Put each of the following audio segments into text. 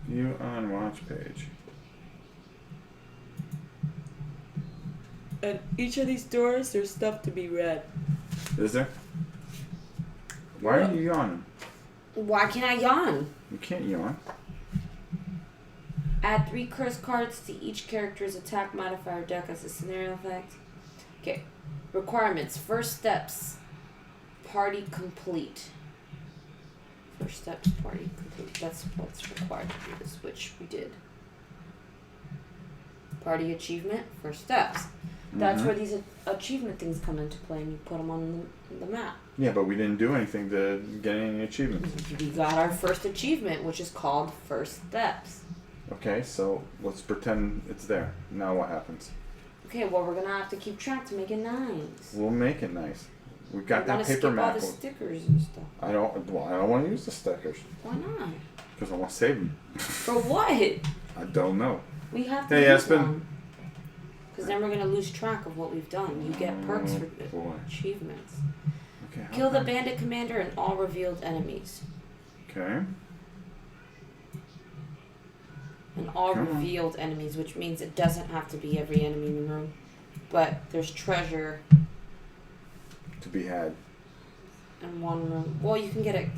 View on watch page. And each of these doors, there's stuff to be read. Is there? Why are you yawning? Why can't I yawn? You can't yawn. Add 3 curse cards to each character's attack modifier deck as a scenario effect. Okay. Requirements. First steps. Party complete. First steps, party complete. That's what's required to do this, which we did. Party achievement. First steps. That's where these achievement things come into play, and you put them on the map. Yeah, but we didn't do anything to get any achievements. We got our first achievement, which is called First Steps. Okay, so let's pretend it's there. Now what happens? Okay, well, we're going to have to keep track to make it nice. We'll make it nice. We've got that paper skip map. all the stickers and stuff. I don't want to use the stickers. Why not? Because I want to save them. For what? I don't know. We have to use one. Because then we're going to lose track of what we've done. You get perks for achievements. Okay, Kill the bandit commander and all revealed enemies. Okay. And all revealed enemies, which means it doesn't have to be every enemy in the room. But there's treasure to be had in one room. Well, you can get you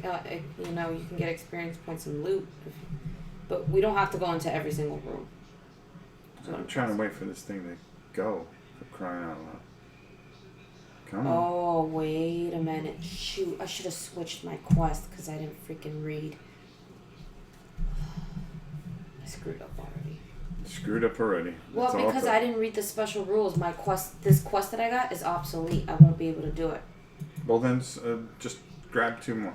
can get experience points and loot, but we don't have to go into every single room. I'm trying to wait for this thing to go, for crying out loud. Come on. Oh, wait a minute. Shoot, I should have switched my quest because I didn't freaking read. I screwed up already. Screwed up already. Well, because I didn't read the special rules, this quest that I got is obsolete. I won't be able to do it. Well, then just grab 2 more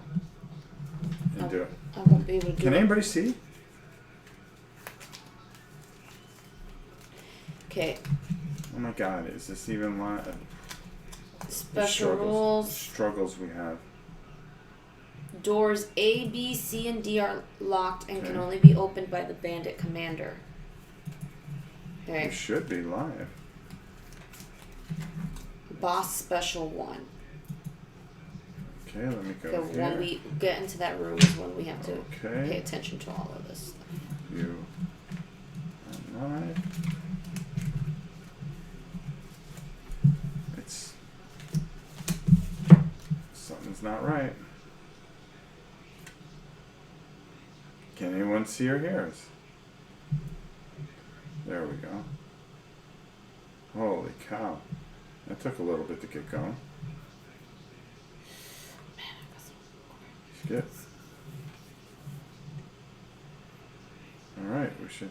and do it. I won't be able to do it. Can anybody see? Okay. Oh my God, is this even live? Special rules. The struggles we have. Doors A, B, C, and D are locked and can only be opened by the bandit commander. Okay. We should be live. Boss special 1. Okay, let me go here. When we get into that room is when we have to pay attention to all of this stuff. You are live. Something's not right. Can anyone see or hear us? There we go. Holy cow. That took a little bit to get going. Skip. Alright, we should.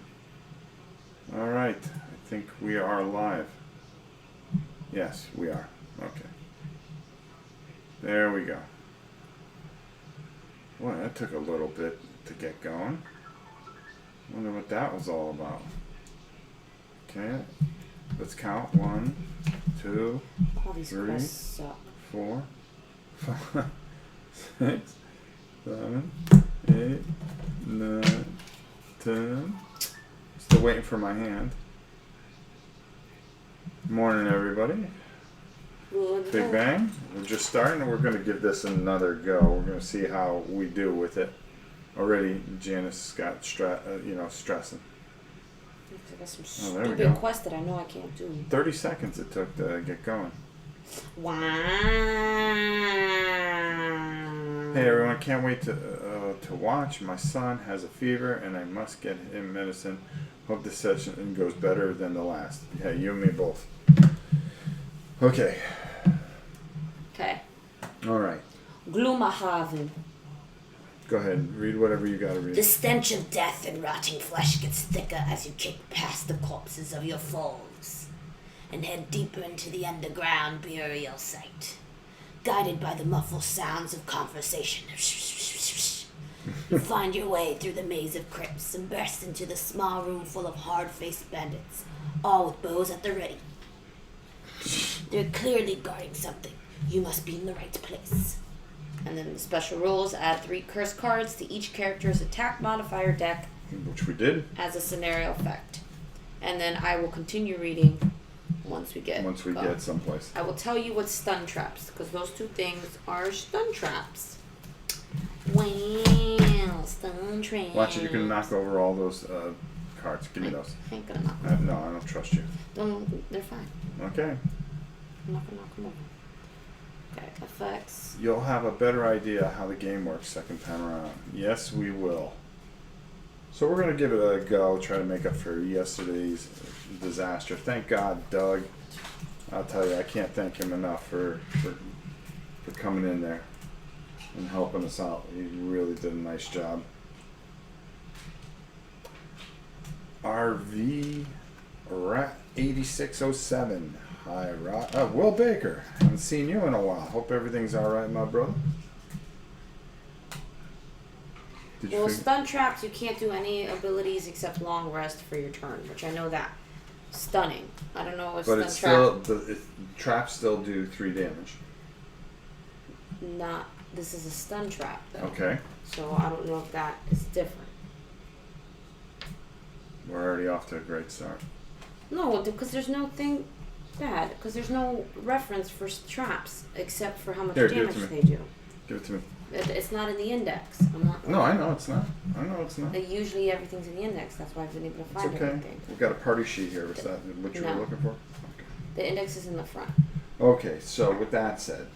Alright, I think we are live. Yes, we are. Okay. There we go. Boy, that took a little bit to get going. Wonder what that was all about. Okay, let's count. 1, 2, 3, 4, 5, 6, 7, 8, 9, 10. Still waiting for my hand. Morning, everybody. Big Bang. We're just starting, and we're going to give this another go. We're going to see how we do with it. Already, Janice got stressing. I got some stupid quest that I know I can't do. 30 seconds it took to get going. Wow. Hey everyone, can't wait to watch. My son has a fever, and I must get him medicine. Hope this session goes better than the last. Yeah, you and me both. Okay. Okay. All right. Gloomhaven. Go ahead. Read whatever you got to read. The stench of death and rotting flesh gets thicker as you kick past the corpses of your foes and head deeper into the underground burial site. Guided by the muffled sounds of conversation, you find your way through the maze of crypts and burst into the small room full of hard-faced bandits, all with bows at the ready. They're clearly guarding something. You must be in the right place. And then the special rules, add 3 curse cards to each character's attack modifier deck. Which we did. As a scenario effect. And then I will continue reading once we get someplace. I will tell you what's stun traps, because those 2 things are stun traps. Wow, stone traps. Watch it. You're gonna knock over all those cards. Give me those. I ain't gonna knock them. No, I don't trust you. They're fine. Okay. I'm not gonna knock them over. Okay, effects. You'll have a better idea how the game works second time around. Yes, we will. So we're gonna give it a go. Try to make up for yesterday's disaster. Thank God, Doug. I'll tell you, I can't thank him enough for coming in there and helping us out. He really did a nice job. RV Rat 8607. Hi, Rod. Will Baker. Haven't seen you in a while. Hope everything's all right, my brother. Well, stun traps, you can't do any abilities except long rest for your turn, which I know that. Stunning. I don't know what but stun it's still traps still do 3 damage. Not. This is a stun trap, though. Okay. So I don't know if that is different. We're already off to a great start. No, because there's no thing bad. Because there's no reference for traps except for how much Here, give it damage to me. they do. Give it to me. It's not in the index. I'm not. No, I know it's not. I know it's not. Usually everything's in the index. That's why I've been able to It's find okay. everything. We've got a party sheet here. Is that what you were looking for? Okay. The index is in the front. Okay, so with that said,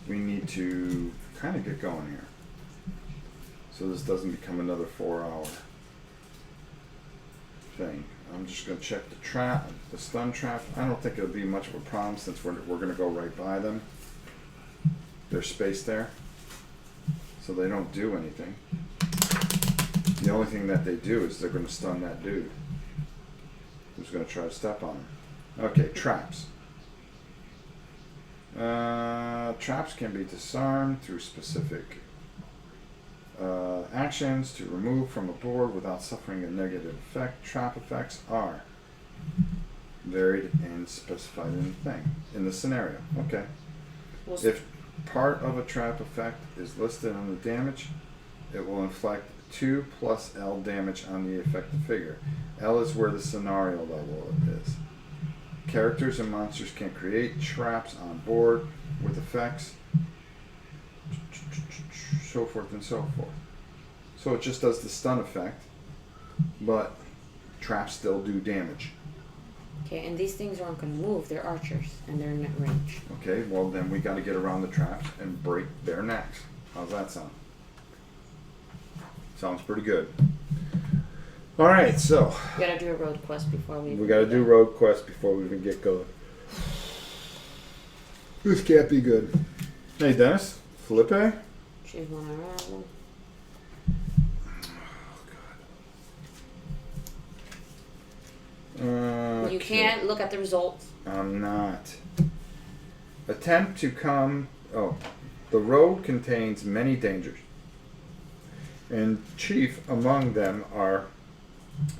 we need to kind of get going here. So this doesn't become another 4-hour thing. I'm just going to check the stun trap. I don't think it'll be much of a problem since we're going to go right by them. There's space there, so they don't do anything. The only thing that they do is they're going to stun that dude who's going to try to step on him. Okay, traps. Traps can be disarmed through specific actions to remove from a board without suffering a negative effect. Trap effects are varied and specified in the thing, in the scenario. Okay. If part of a trap effect is listed on the damage, it will inflict 2 plus L damage on the affected figure. L is where the scenario level is. Characters and monsters can create traps on board with effects, so forth and so forth. So it just does the stun effect, but traps still do damage. Okay, and these things aren't going to move. They're archers, and they're in range. Okay, well then we got to get around the traps and break their necks. How's that sound? Sounds pretty good. All right, so We gotta do a road quest before we. we got to do road quest before we even get going. This can't be good. Hey, Dennis, Felipe. Choose one around. You can't look at the results. I'm not. Attempt to come. Oh, the road contains many dangers, and chief among them are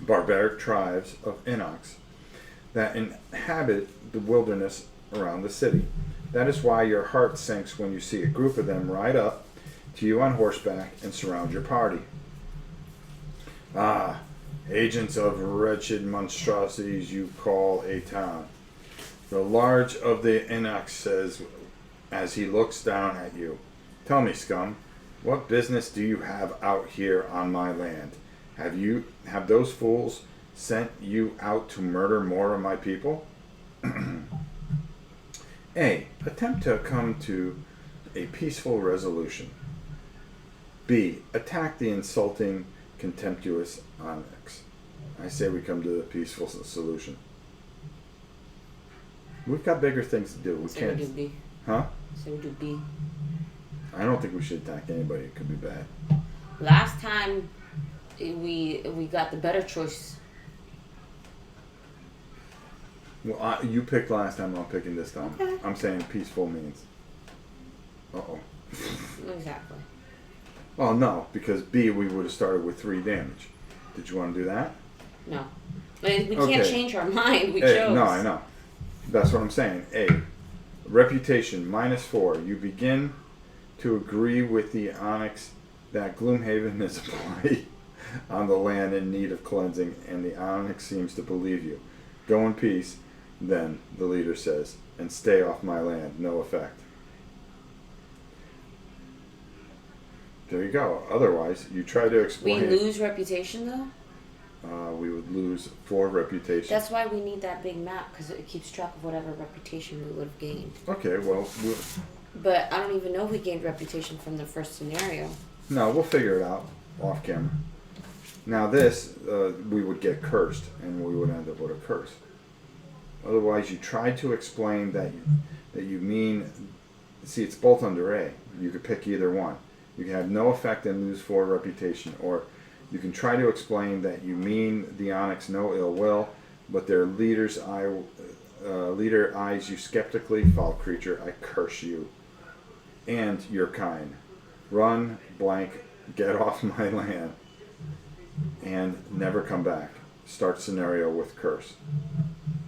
barbaric tribes of Inox that inhabit the wilderness around the city. That is why your heart sinks when you see a group of them ride up to you on horseback and surround your party. Ah, agents of wretched monstrosities you call a town. The large of the Inox says as he looks down at you, "Tell me, scum, what business do you have out here on my land? Have those fools sent you out to murder more of my people?" A. Attempt to come to a peaceful resolution. B. Attack the insulting, contemptuous Onyx. I say we come to a peaceful solution. We've got bigger things to do. We So can't. we do B. Huh? So we do B. I don't think we should attack anybody. It could be bad. Last time, we got the better choice. Well, you picked last time. I'm picking this time. Okay. I'm saying peaceful means. Uh-oh. Exactly. Oh, no, because B, we would have started with 3 damage. Did you want to do that? No. But we Okay. can't change our mind. We A, chose. no, I know. That's what I'm saying. A. Reputation, -4. You begin to agree with the Onyx that Gloomhaven is a play on the land in need of cleansing, and the Onyx seems to believe you. Go in peace, then, the leader says, and stay off my land. No effect. There you go. Otherwise, you try to We explain. lose reputation though. We would lose 4 reputation. That's why we need that big map because it keeps track of whatever reputation we would have gained. Okay, well, But I don't even know if we gained reputation from the first scenario. no, we'll figure it out off camera. Now this, we would get cursed, and we would end up with a curse. Otherwise, you try to explain that you mean. See, it's both under A. You could pick either one. You can have no effect and lose 4 reputation, or you can try to explain that you mean the Onyx no ill will, but their leader eyes you skeptically. Foul creature, I curse you, and your kind. Run, blank, get off my land, and never come back. Start scenario with curse.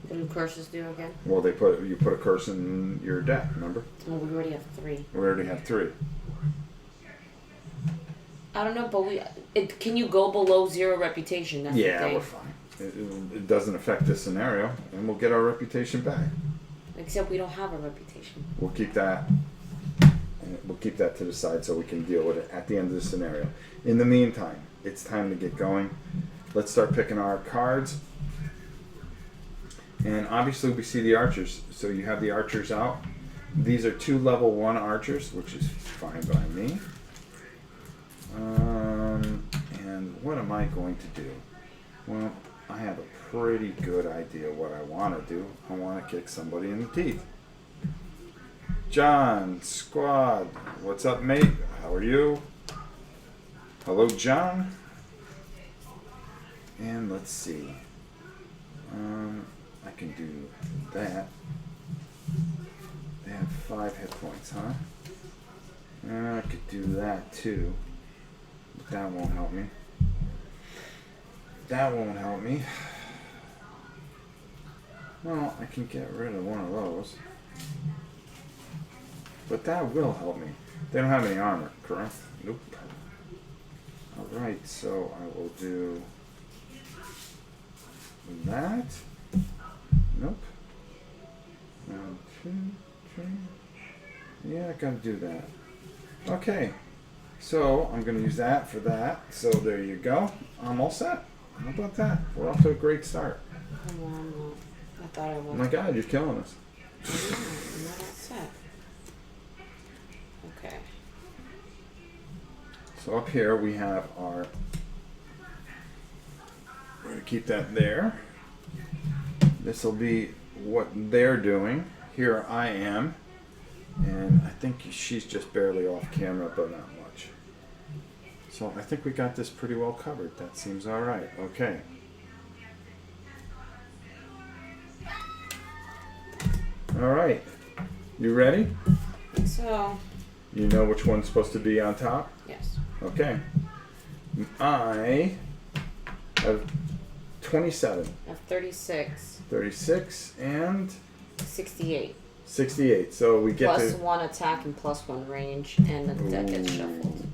What do curses do again? Well, you put a curse in your deck. Remember? Well, we already have 3. We already have 3. I don't know, but can you go below 0 reputation? That's the Yeah, thing. we're fine. It doesn't affect this scenario, and we'll get our reputation back. Except we don't have a reputation. We'll keep that. And we'll keep that to the side so we can deal with it at the end of the scenario. In the meantime, it's time to get going. Let's start picking our cards. And obviously we see the archers. So you have the archers out. These are 2 level 1 archers, which is fine by me. And what am I going to do? Well, I have a pretty good idea what I want to do. I want to kick somebody in the teeth. John, squad, what's up, mate? How are you? Hello, John. And let's see. I can do that. They have 5 hit points, huh? I could do that too. But that won't help me. That won't help me. Well, I can get rid of one of those. But that will help me. They don't have any armor, correct? Nope. Alright, so I will do that. Nope. 1, 2, 3. Yeah, I gotta do that. Okay. So I'm gonna use that for that. So there you go. I'm all set. How about that? We're off to a great start. I thought I was. Oh my god, you're killing us. I'm not upset. Okay. So up here we have our. We're gonna keep that there. This will be what they're doing. Here I am, and I think she's just barely off camera, but not much. So I think we got this pretty well covered. That seems all right. Okay. All right. You ready? I think so. You know which one's supposed to be on top? Yes. Okay. I have 27. I have 36. 36 and 68. 68. So we get Plus to 1 attack and plus 1 range, and the deck gets shuffled.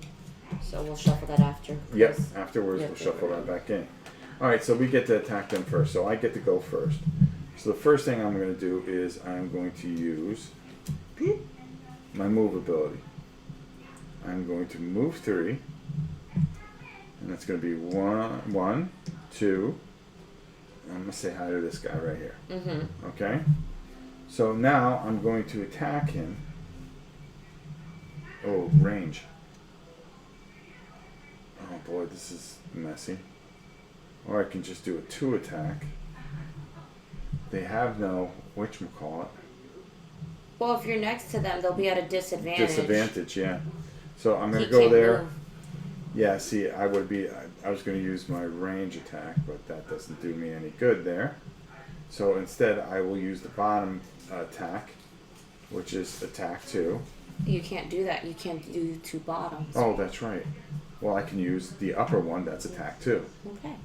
So we'll shuffle that after. Yep. 'cause- Afterwards, Yeah, we'll shuffle that back in. All right. So we get to attack them first. So I get to go first. So the first thing I'm going to do is I'm going to use my move ability. I'm going to move 3, and that's going to be 1, 2. I'm going to say hi to this guy right here. Mm-hmm. Okay? So now I'm going to attack him. Oh, range. Oh boy, this is messy. Or I can just do a 2 attack. They have no whatchamacallit. Well, if you're next to them, they'll be at a disadvantage. Disadvantage, yeah. So I'm going He to go can't there. move. Yeah, see, I was going to use my range attack, but that doesn't do me any good there. So instead, I will use the bottom attack, which is attack 2. You can't do that. You can't do 2 bottoms. Oh, that's right. Well, I can use the upper one, that's attack 2. Okay.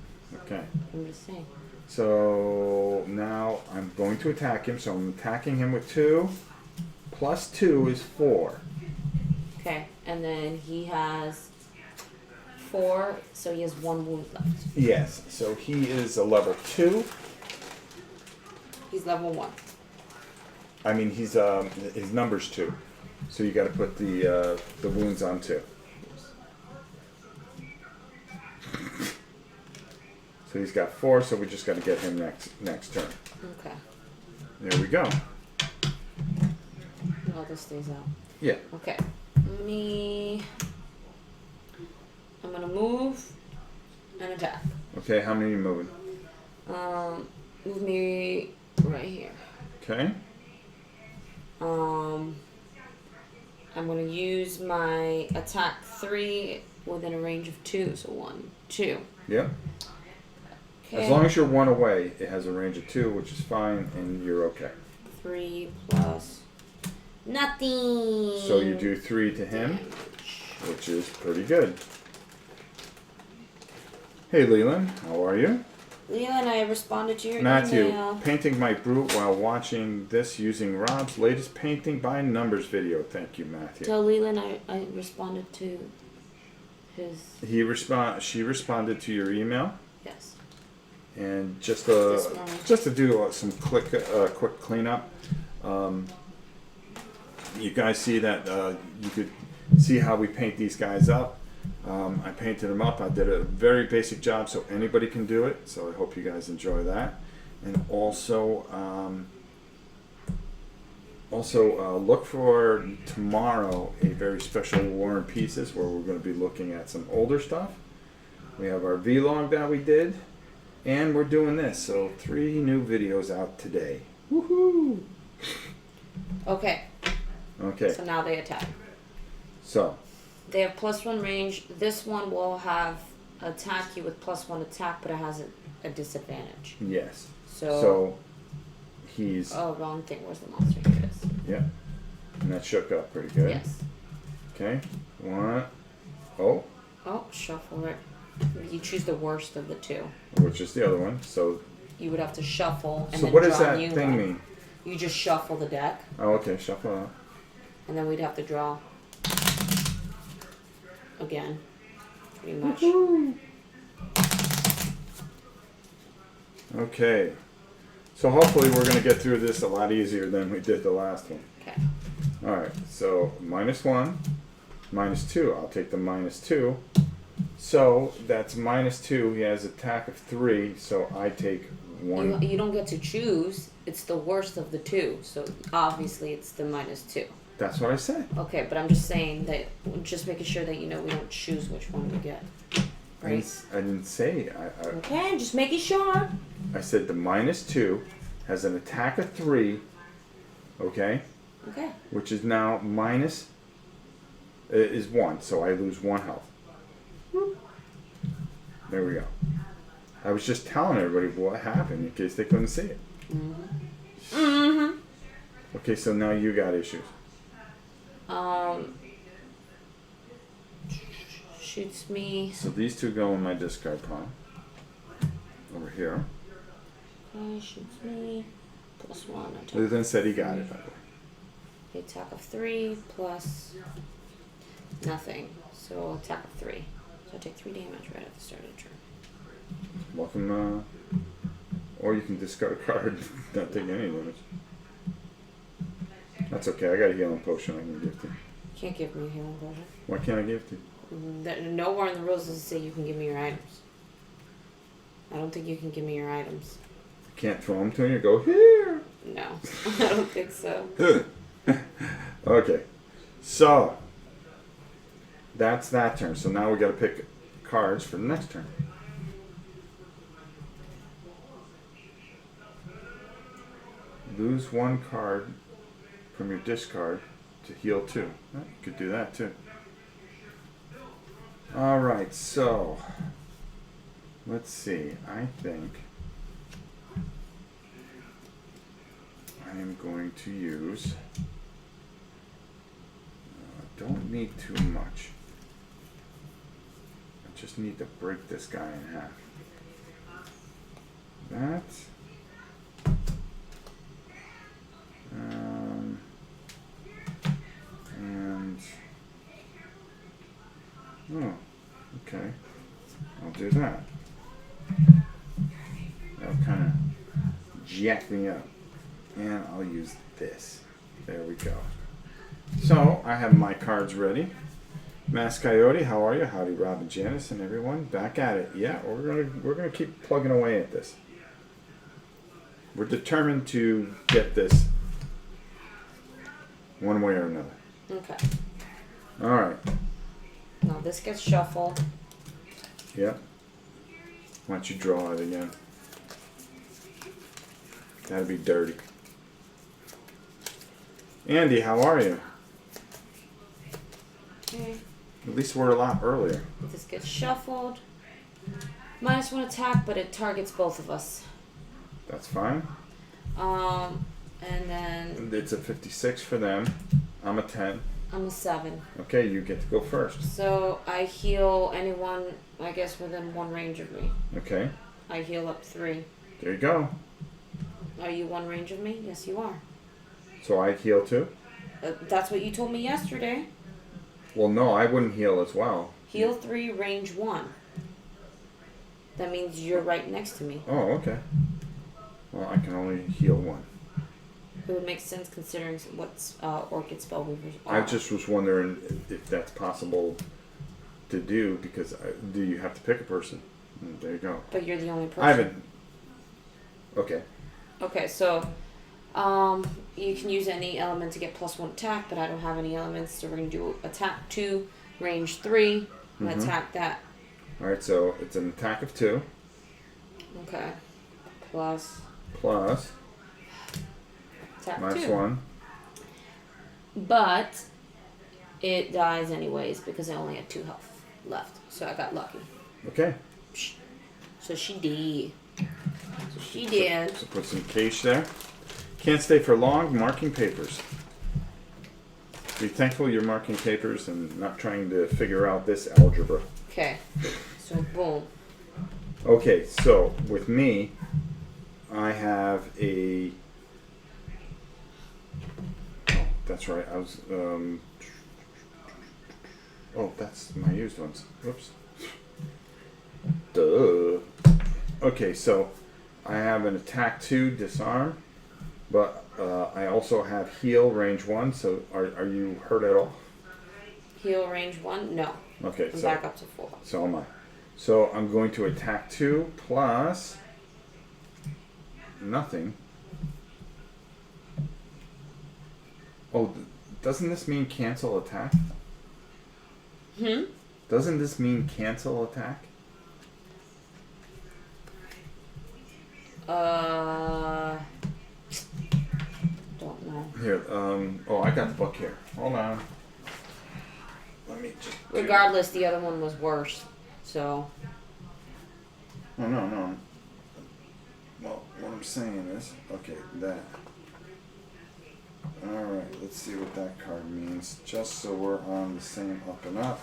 Okay. I'm just saying. So now I'm going to attack him, so I'm attacking him with 2. Plus 2 is 4. Okay. And then he has 4, so he has 1 wound left. Yes, so he is a level 2. He's level 1. I mean, he's his number's 2. So you got to put the wounds on 2. So he's got 4, so we just got to get him next turn. Okay. There we go. Well, this stays out. Yeah. Okay. I'm gonna move and attack. Okay, how many are you moving? Move me right here. Okay. I'm gonna use my attack 3 within a range of 2. So 1, 2. Yep. Okay. As long as you're 1 away, it has a range of 2, which is fine, and you're okay. 3 plus nothing. So you do 3 to him, which is pretty good. Hey Leland, how are you? Leland, I responded to your Matthew, email. painting my brute while watching this using Rob's latest painting by numbers video. Thank you, Matthew. Tell Leland I responded to his. She responded to your email, Yes. and just This morning. to do some quick cleanup. You guys see that you could see how we paint these guys up. I painted them up. I did a very basic job, so anybody can do it. So I hope you guys enjoy that. And also, look for tomorrow a very special War and Pieces where we're going to be looking at some older stuff. We have our vlog that we did, and we're doing this. So 3 new videos out today. Woohoo! Okay. Okay. So now they attack. So. They have +1 range. This one will have attack you with +1 attack, but it has a disadvantage. Yes. So he's. Oh, wrong thing. Where's the monster? Here it is. Yeah. And that shook up pretty good. Yes. Okay. 1. Oh. Oh, shuffle it. You choose the worst of the 2. Which is the other one. So. You would have to shuffle and So then what draw does that a new thing one. mean? You just shuffle the deck, Oh, okay. Shuffle out. and then we'd have to draw again, pretty much. Woo-hoo. Okay. So hopefully we're going to get through this a lot easier than we did the last one. Okay. Alright, so -1, -2. I'll take the -2. So that's -2. He has attack of 3, so I take 1. You don't get to choose. It's the worst of the 2, so obviously it's the -2. That's what I said. Okay, but I'm just saying that, just making sure that you know we don't choose which one we get. Right? I didn't say. Okay, just making sure. I said the -2 has an attack of 3, okay? Okay. Which is now is 1, so I lose 1 health. There we go. I was just telling everybody what happened in case they couldn't see it. Mm-hmm. Mm-hmm. Okay, so now you got issues. Shoots me. So these 2 go in my discard pile. Over here. Okay, shoots me. +1 attack. Luthen said he got it, by the way. The attack of 3 plus nothing. So attack of 3. So I take 3 damage right at the start of the turn. Welcome, or you can discard a card, not take any damage. That's okay, I got a healing potion I can give to you. You can't give me a healing potion. Why can't I give it to you? Nowhere in the rules does it say you can give me your items. I don't think you can give me your items. You can't throw them to you and go, here! No, I don't think so. Okay, so that's that turn. So now we got to pick cards for the next turn. Lose 1 card from your discard to heal 2. You could do that too. Alright, so let's see. I think I am going to use, don't need too much. I just need to break this guy in half. That. And oh, okay. I'll do that. That'll kind of jack me up. And I'll use this. There we go. So I have my cards ready. Mass Coyote, how are you? Howdy, Rob and Janice and everyone. Back at it. Yeah, we're gonna keep plugging away at this. We're determined to get this one way or another. Okay. All right. Now this gets shuffled. Yep. Why don't you draw it again? That'd be dirty. Andy, how are you? Okay. At least we're a lot earlier. This gets shuffled. -1 attack, but it targets both of us. That's fine. And then It's a 56 for them. I'm a 10. I'm a 7. Okay, you get to go first. So I heal anyone, I guess, within 1 range of me. Okay. I heal up 3. There you go. Are you 1 range of me? Yes, you are. So I heal too? That's what you told me yesterday. Well, no, I wouldn't heal as well. Heal 3, range 1. That means you're right next to me. Oh, okay. Well, I can only heal 1. It would make sense considering what's Orchid Spellweavers I are. just was wondering if that's possible to do, because do you have to pick a person? There you go. But you're the only person. I haven't. Okay. Okay, so you can use any element to get +1 attack, but I don't have any elements, so we're going to do attack 2, range 3, and attack that. Alright, so it's an attack of 2. Okay. Plus attack minus 2. 1. But it dies anyways because I only had 2 health left, so I got lucky. Okay. So she did. So she did. So put some cache there. Can't stay for long. Marking papers. Be thankful you're marking papers and not trying to figure out this algebra. Okay. So boom. Okay, so with me, I have a. Oh, that's right. I was. Oh, that's my used ones. Whoops. Duh. Okay, so I have an attack 2, disarm, but I also have heal, range 1. So are you hurt at all? Heal range 1? No. Okay, I'm so back up to 4. so am I. So I'm going to attack 2 plus nothing. Oh, doesn't this mean cancel attack? Doesn't this mean cancel attack? Don't know. Here, oh, I got the book here. Hold on. Let me just. Regardless, the other one was worse. So. Oh, no. Well, what I'm saying is, okay, that. Alright, let's see what that card means, just so we're on the same up and up.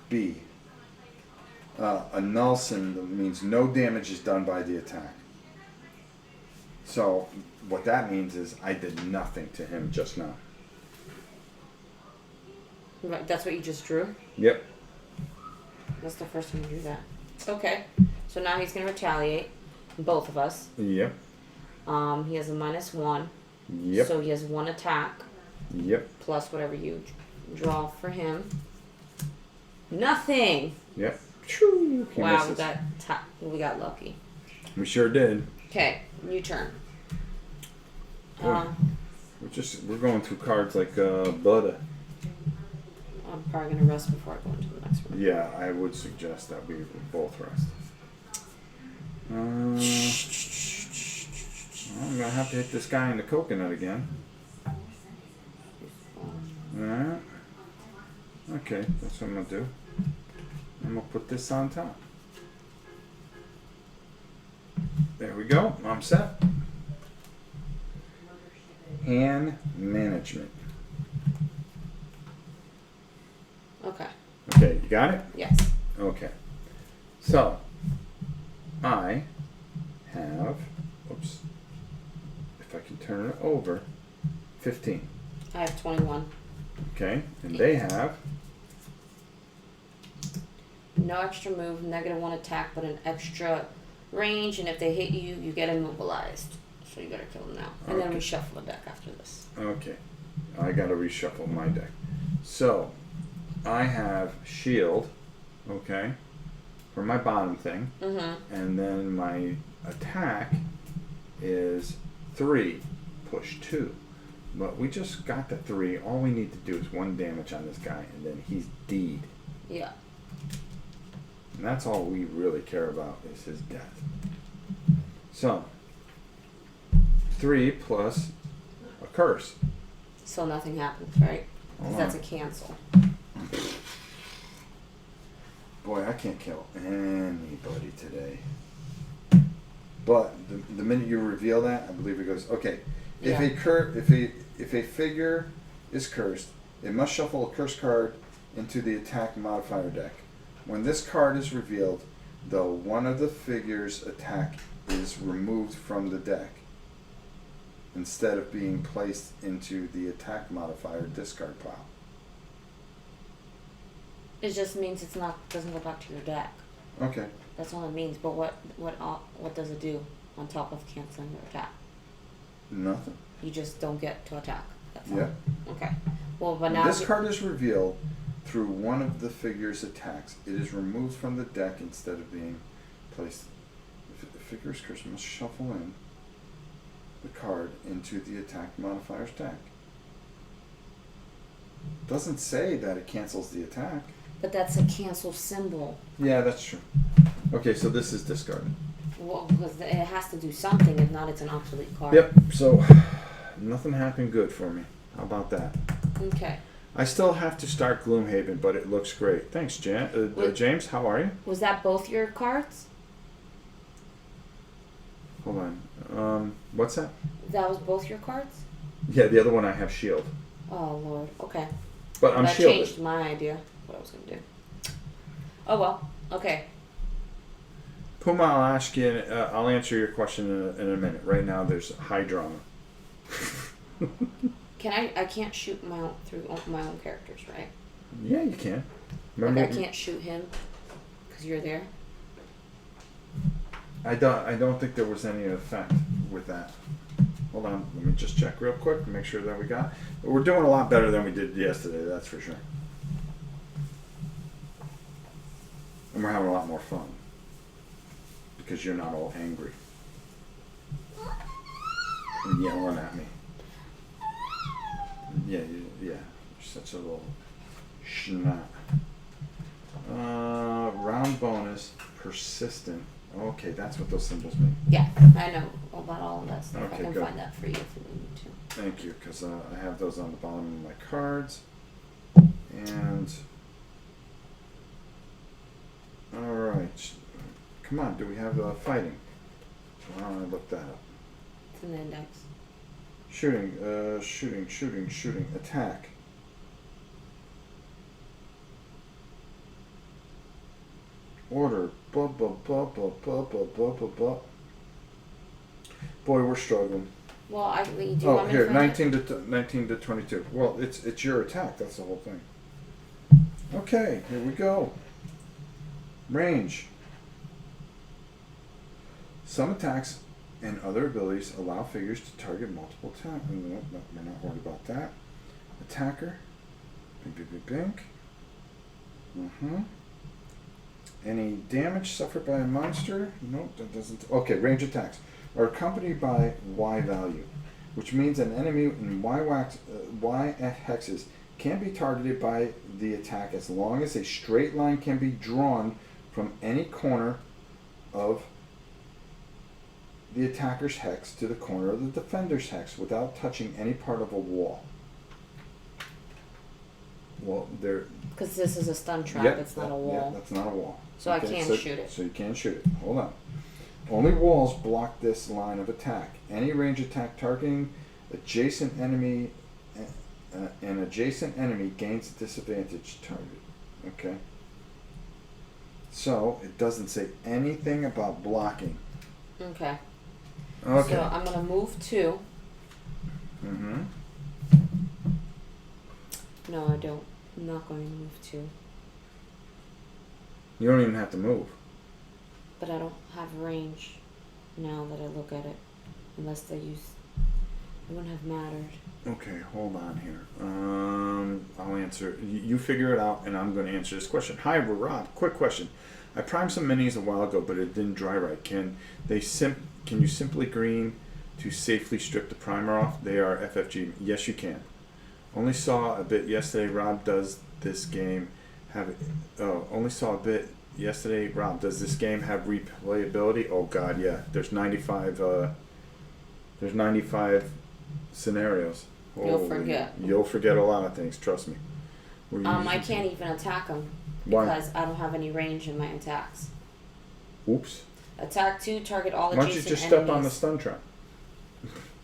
B. A null symbol means no damage is done by the attack. So, what that means is I did nothing to him just now. Right, that's what you just drew? Yep. That's the first time you drew that. Okay. So now he's going to retaliate. Both of us. Yep. He has a -1. Yep. So he has 1 attack. Yep. Plus whatever you draw for him. Nothing! Yep. He Wow, misses. we got lucky. We sure did. Okay, new turn. Boy, we're going through cards like butter. I'm probably going to rest before I go into the next one. Yeah, I would suggest that we both rest. I'm gonna have to hit this guy in the coconut again. Alright. Okay, that's what I'm gonna do. I'm gonna put this on top. There we go. I'm set. Hand management. Okay. Okay, you got it? Yes. Okay. So, I have, oops, if I can turn it over, 15. I have 21. Okay, and they have, No extra move, -1 attack, but an extra range, and if they hit you, you get immobilized. So you gotta kill them now. And then we Okay. shuffle it back after this. okay, I gotta reshuffle my deck. So, I have shield, okay, for my bottom thing, and then my attack is 3, push 2. But we just got the 3. All we need to do is 1 damage on this guy, and then he's dead. Yeah. And that's all we really care about is his death. So, 3 plus a curse. So nothing happens, right? Because that's a cancel. Boy, I can't kill anybody today. But the minute you reveal that, I believe it goes, okay, if a figure is cursed, it must shuffle a curse card into the attack modifier deck. When this card is revealed, though, one of the figure's attack is removed from the deck instead of being placed into the attack modifier discard pile. It just means doesn't go back to your deck. Okay. That's all it means. But what does it do on top of canceling your attack? Nothing. You just don't get to attack. That's all. Yeah. Okay. Well, but When now this card is revealed through one of the figure's attacks, it is removed from the deck instead of being placed. If the figure's curse must shuffle in the card into the attack modifier's deck. Doesn't say that it cancels the attack. But that's a cancel symbol. Yeah, that's true. Okay, so this is discarded. Well, because it has to do something. If not, it's an obsolete card. Yep. So nothing happened good for me. How about that? Okay. I still have to start Gloomhaven, but it looks great. Thanks, James. How are you? Was that both your cards? Hold on. What's that? That was both your cards? Yeah, the other one I have shield. Oh, Lord. Okay. But I'm that shielded. Changed my idea what I was going to do. Oh, well. Okay. Puma, I'll ask you. I'll answer your question in a minute. Right now, there's high drama. I can't shoot through my own characters, right? Yeah, you can. Remember, like I can't shoot him because you're there. I don't think there was any effect with that. Hold on, let me just check real quick to make sure that we got. We're doing a lot better than we did yesterday. That's for sure. And we're having a lot more fun because you're not all angry and yelling at me. Yeah, you're such a little schnot. Round bonus, persistent. Okay, that's what those symbols mean. Yeah, I know about all of that stuff. Okay, I can good. find that for you if you need me to. Thank you, because I have those on the bottom of my cards. And all right, come on. Do we have fighting? Why don't I look that up? It's in the index. Shooting, attack. Order. Boy, we're struggling. Well, do you Oh, want me here, to find 19 to 22. Well, it's your attack. That's the whole thing. Okay, here we go. Range. Some attacks and other abilities allow figures to target multiple attacks. No, we're not worried about that. Attacker. Bink. Any damage suffered by a monster? Nope, that doesn't. Okay, range attacks are accompanied by Y value, which means an enemy in Y hexes can be targeted by the attack as long as a straight line can be drawn from any corner of the attacker's hex to the corner of the defender's hex without touching any part of a wall. Well, because this is a stun trap. Yep, it's not a wall. Yeah, that's not a wall. So I can't shoot it. So you can't shoot it. Hold on. Only walls block this line of attack. Any range attack targeting adjacent enemy, an adjacent enemy gains a disadvantage target. Okay. So it doesn't say anything about blocking. Okay. Okay. So I'm gonna move 2. Mm-hmm. No, I don't. I'm not going to move 2. You don't even have to move. But I don't have range now that I look at it, unless they use. It wouldn't have mattered. Okay, hold on here. I'll answer. You figure it out, and I'm going to answer this question. Hi, Rob. Quick question. I primed some minis a while ago, but it didn't dry right. Can you simply green to safely strip the primer off? They are FFG. Yes, you can. Only saw a bit yesterday. Rob does this game have? Only saw a bit yesterday. Rob, does this game have replayability? Oh God, yeah. There's 95. There's 95 scenarios. You'll forget. You'll forget a lot of things. Trust me. I can't even attack him because I don't have any range in my attacks. Oops. Attack 2, target all Why adjacent don't you just enemies. step on the stun trap?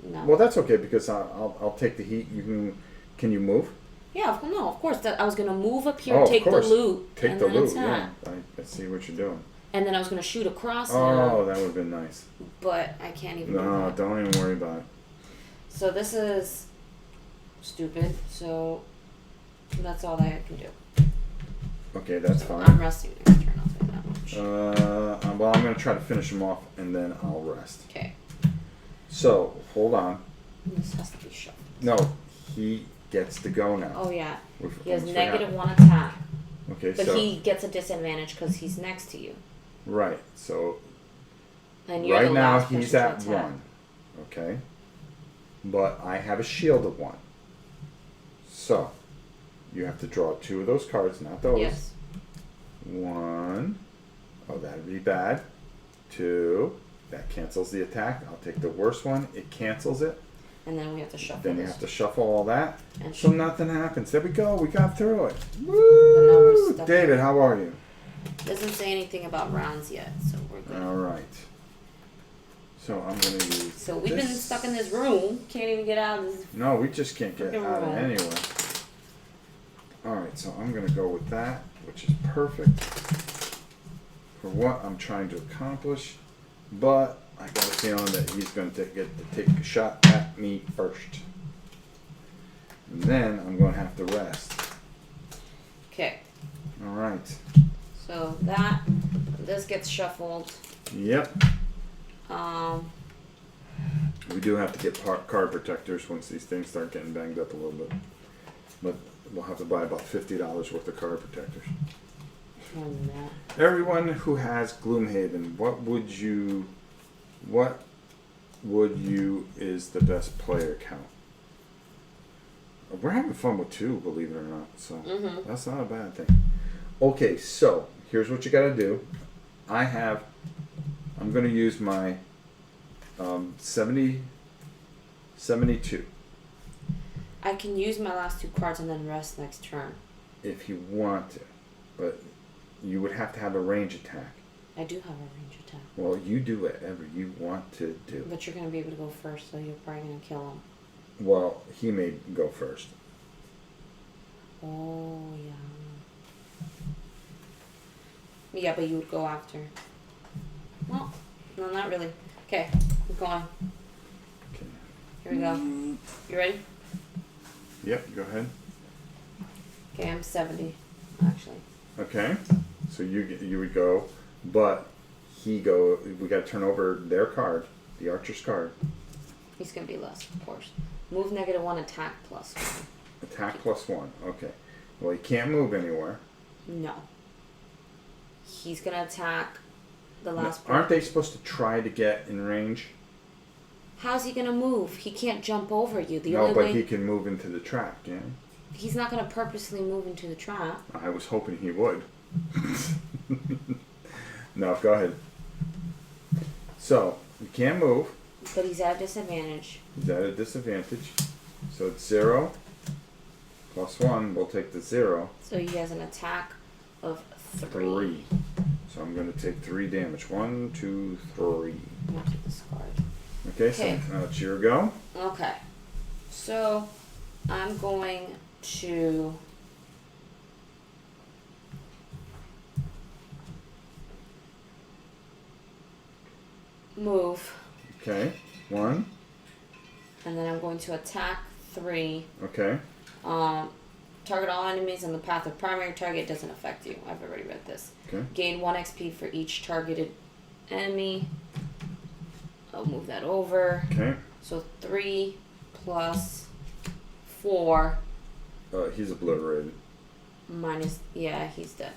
No. Well, that's okay because I'll take the heat. Can you move? Yeah, of course. I was gonna move up here, Oh, take of course. the loot, Take and the then loot. attack. Yeah, I see what you're doing. And then I was gonna shoot across Oh, him, that would have been nice. but I can't even do No, that. don't even worry about it. So this is stupid. So that's all that I can do. Okay, that's So fine. I'm resting next turn. I'll say that much. Well, I'm gonna try to finish him off and then I'll rest. Okay. So hold on. This has to be shuffled. No, he gets to go now. Oh yeah. We've He has almost forgot. -1 attack, Okay, but so he gets a disadvantage because he's next to you, right. So and you're right the now last he's person at to attack. 1. Okay. But I have a shield of 1. So you have to draw 2 of those cards, not those. Yes. 1. Oh, that'd be bad. 2. That cancels the attack. I'll take the worst one. It cancels it. And then we have to shuffle. Then you this. have to shuffle all that. And So nothing happens. There we go. We got through it. But now we're Woo! stuck David, here. how are you? Doesn't say anything about rounds yet, so we're good. All right. So I'm going to use So we've been this. stuck in this room. Can't even get out of this. No, we just can't get Freaking out of room. anywhere. All right, so I'm going to go with that, which is perfect for what I'm trying to accomplish. But I got a feeling that he's going to get to take a shot at me first. And then I'm going to have to rest. Okay. All right. So this gets shuffled. Yep. Um, We do have to get card protectors once these things start getting banged up a little bit. But we'll have to buy about $50 worth of card protectors. more than that. Everyone who has Gloomhaven, what would you is the best player count? We're having fun with 2, believe it or not. So that's not a bad thing. Okay, so here's what you got to do. I'm going to use my 72 I can use my last 2 cards and then rest next turn. if you want to, but you would have to have a range attack. I do have a range attack. Well, you do whatever you want to do. But you're going to be able to go first, so you're probably going to kill him. Well, he may go first. Oh, yeah. Yeah, but you would go after. Well, no, not really. Okay, I'm going. Okay. Here we go. You ready? Yep, go ahead. Okay, I'm 70, actually. Okay. So you would go, but we got to turn over their card, the archer's card. He's going to be less, of course. Move -1, attack +1. Attack +1. Okay. Well, he can't move anywhere. No. He's going to attack the last Aren't they supposed to try to get in range? How's he going to move? He can't jump over you. The No, only but way... he can move into the trap, yeah? He's not going to purposely move into the trap. I was hoping he would. No, go ahead. So, you can't move. But he's at a disadvantage. He's at a disadvantage. So it's 0 +1. We'll take the 0. So he has an attack of 3. 3. So I'm going to take 3 damage. 1, 2, 3. I'm going to discard. Okay, Okay. so it's your go. Okay. So I'm going to move, Okay, 1. and then I'm going to attack 3. Okay, Target all enemies on the path of primary target doesn't affect you. I've already read this. okay, Gain 1 XP for each targeted enemy. I'll move that over. okay. So 3 plus 4 He's obliterated. minus. Yeah, he's dead.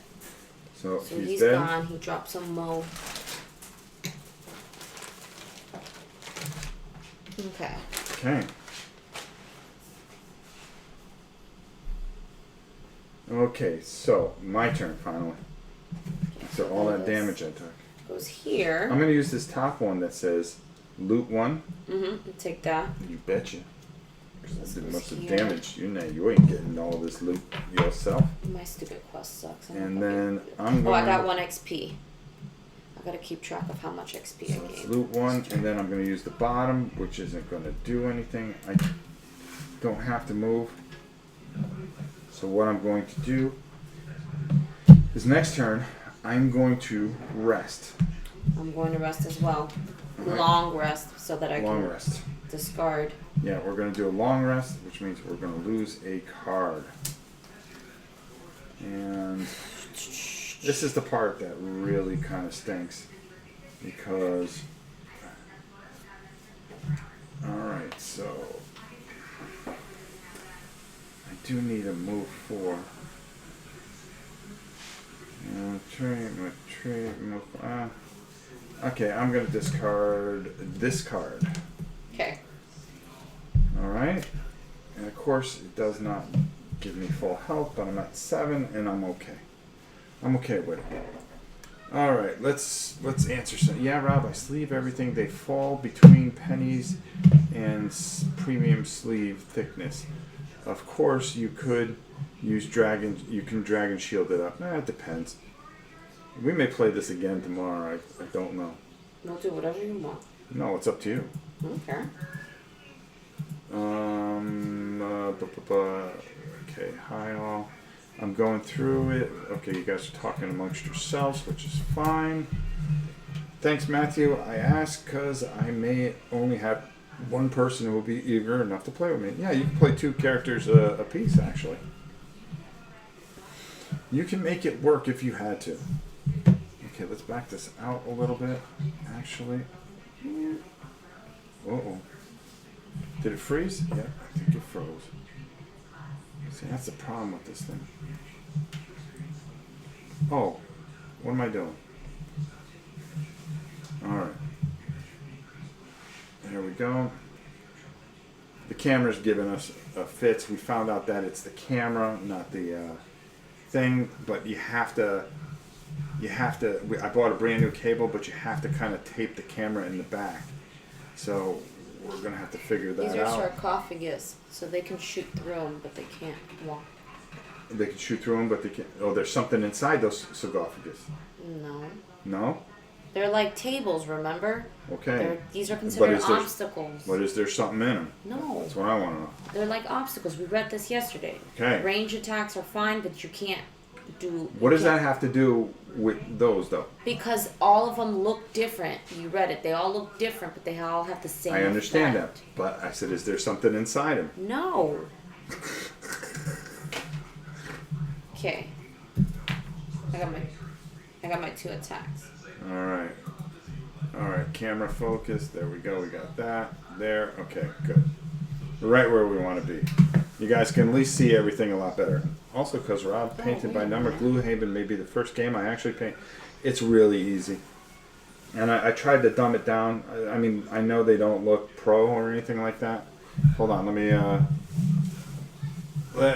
So he's dead. gone. He dropped some mo. Okay. Okay. Okay, so my turn finally. So all that damage I took. Goes here. I'm gonna use this top one that says loot 1. Take that. You betcha. This Did goes most of the here. damage. You ain't getting all this loot yourself. My stupid quest sucks. And then I'm going. Oh, I got 1 XP. I gotta keep track of how much XP So I it's gained. loot 1, and then I'm gonna use the bottom, which isn't gonna do anything. I don't have to move. So what I'm going to do is next turn I'm going to rest. I'm going to rest as well. Alright. Long rest so that I Long can rest. discard. Yeah, we're going to do a long rest, which means we're going to lose a card. And this is the part that really kind of stinks. Because... Alright, so... I do need a move 4. Move. Okay, I'm going to discard this card. Okay. Alright. And of course, it does not give me full health, but I'm at 7 and I'm okay. I'm okay with it. Alright, let's answer some. Yeah, Rob, I sleeve everything. They fall between pennies and premium sleeve thickness. Of course, you could use dragon. You can dragon shield it up. It depends. We may play this again tomorrow. I don't know. We'll do whatever you want. No, it's up to you. Okay. Okay, hi all. I'm going through it. Okay, you guys are talking amongst yourselves, which is fine. Thanks, Matthew. I asked because I may only have one person who will be eager enough to play with me. Yeah, you can play 2 characters a piece, actually. You can make it work if you had to. Okay, let's back this out a little bit, actually. Uh-oh. Did it freeze? Yeah, I think it froze. See, that's the problem with this thing. Oh, what am I doing? Alright. There we go. The camera's giving us fits. We found out that it's the camera, not the thing, but you have to, I bought a brand new cable, but you have to kind of tape the camera in the back. So we're going to have to figure that out. These are sarcophagus, so they can shoot through them, but they can't walk. They can shoot through them, but they can't. Oh, there's something inside those sarcophagus. No. No? They're like tables, remember? Okay. These are considered there- obstacles. But is there something in them? No. That's what I want to know. They're like obstacles. We read this yesterday. Okay. Range attacks are fine, but you can't do... What does that have to do with those, though? Because all of them look different. You read it. They all look different, but they all have the same I understand effect. that. But I said, is there something inside them? No. Okay. I got my 2 attacks. Alright. Alright, camera focus. There we go. We got that. There. Okay, good. We're right where we want to be. You guys can at least see everything a lot better. Also, because Rob painted by number, Gloomhaven may be the first game I actually paint. It's really easy. And I tried to dumb it down. I mean, I know they don't look pro or anything like that. Hold on, let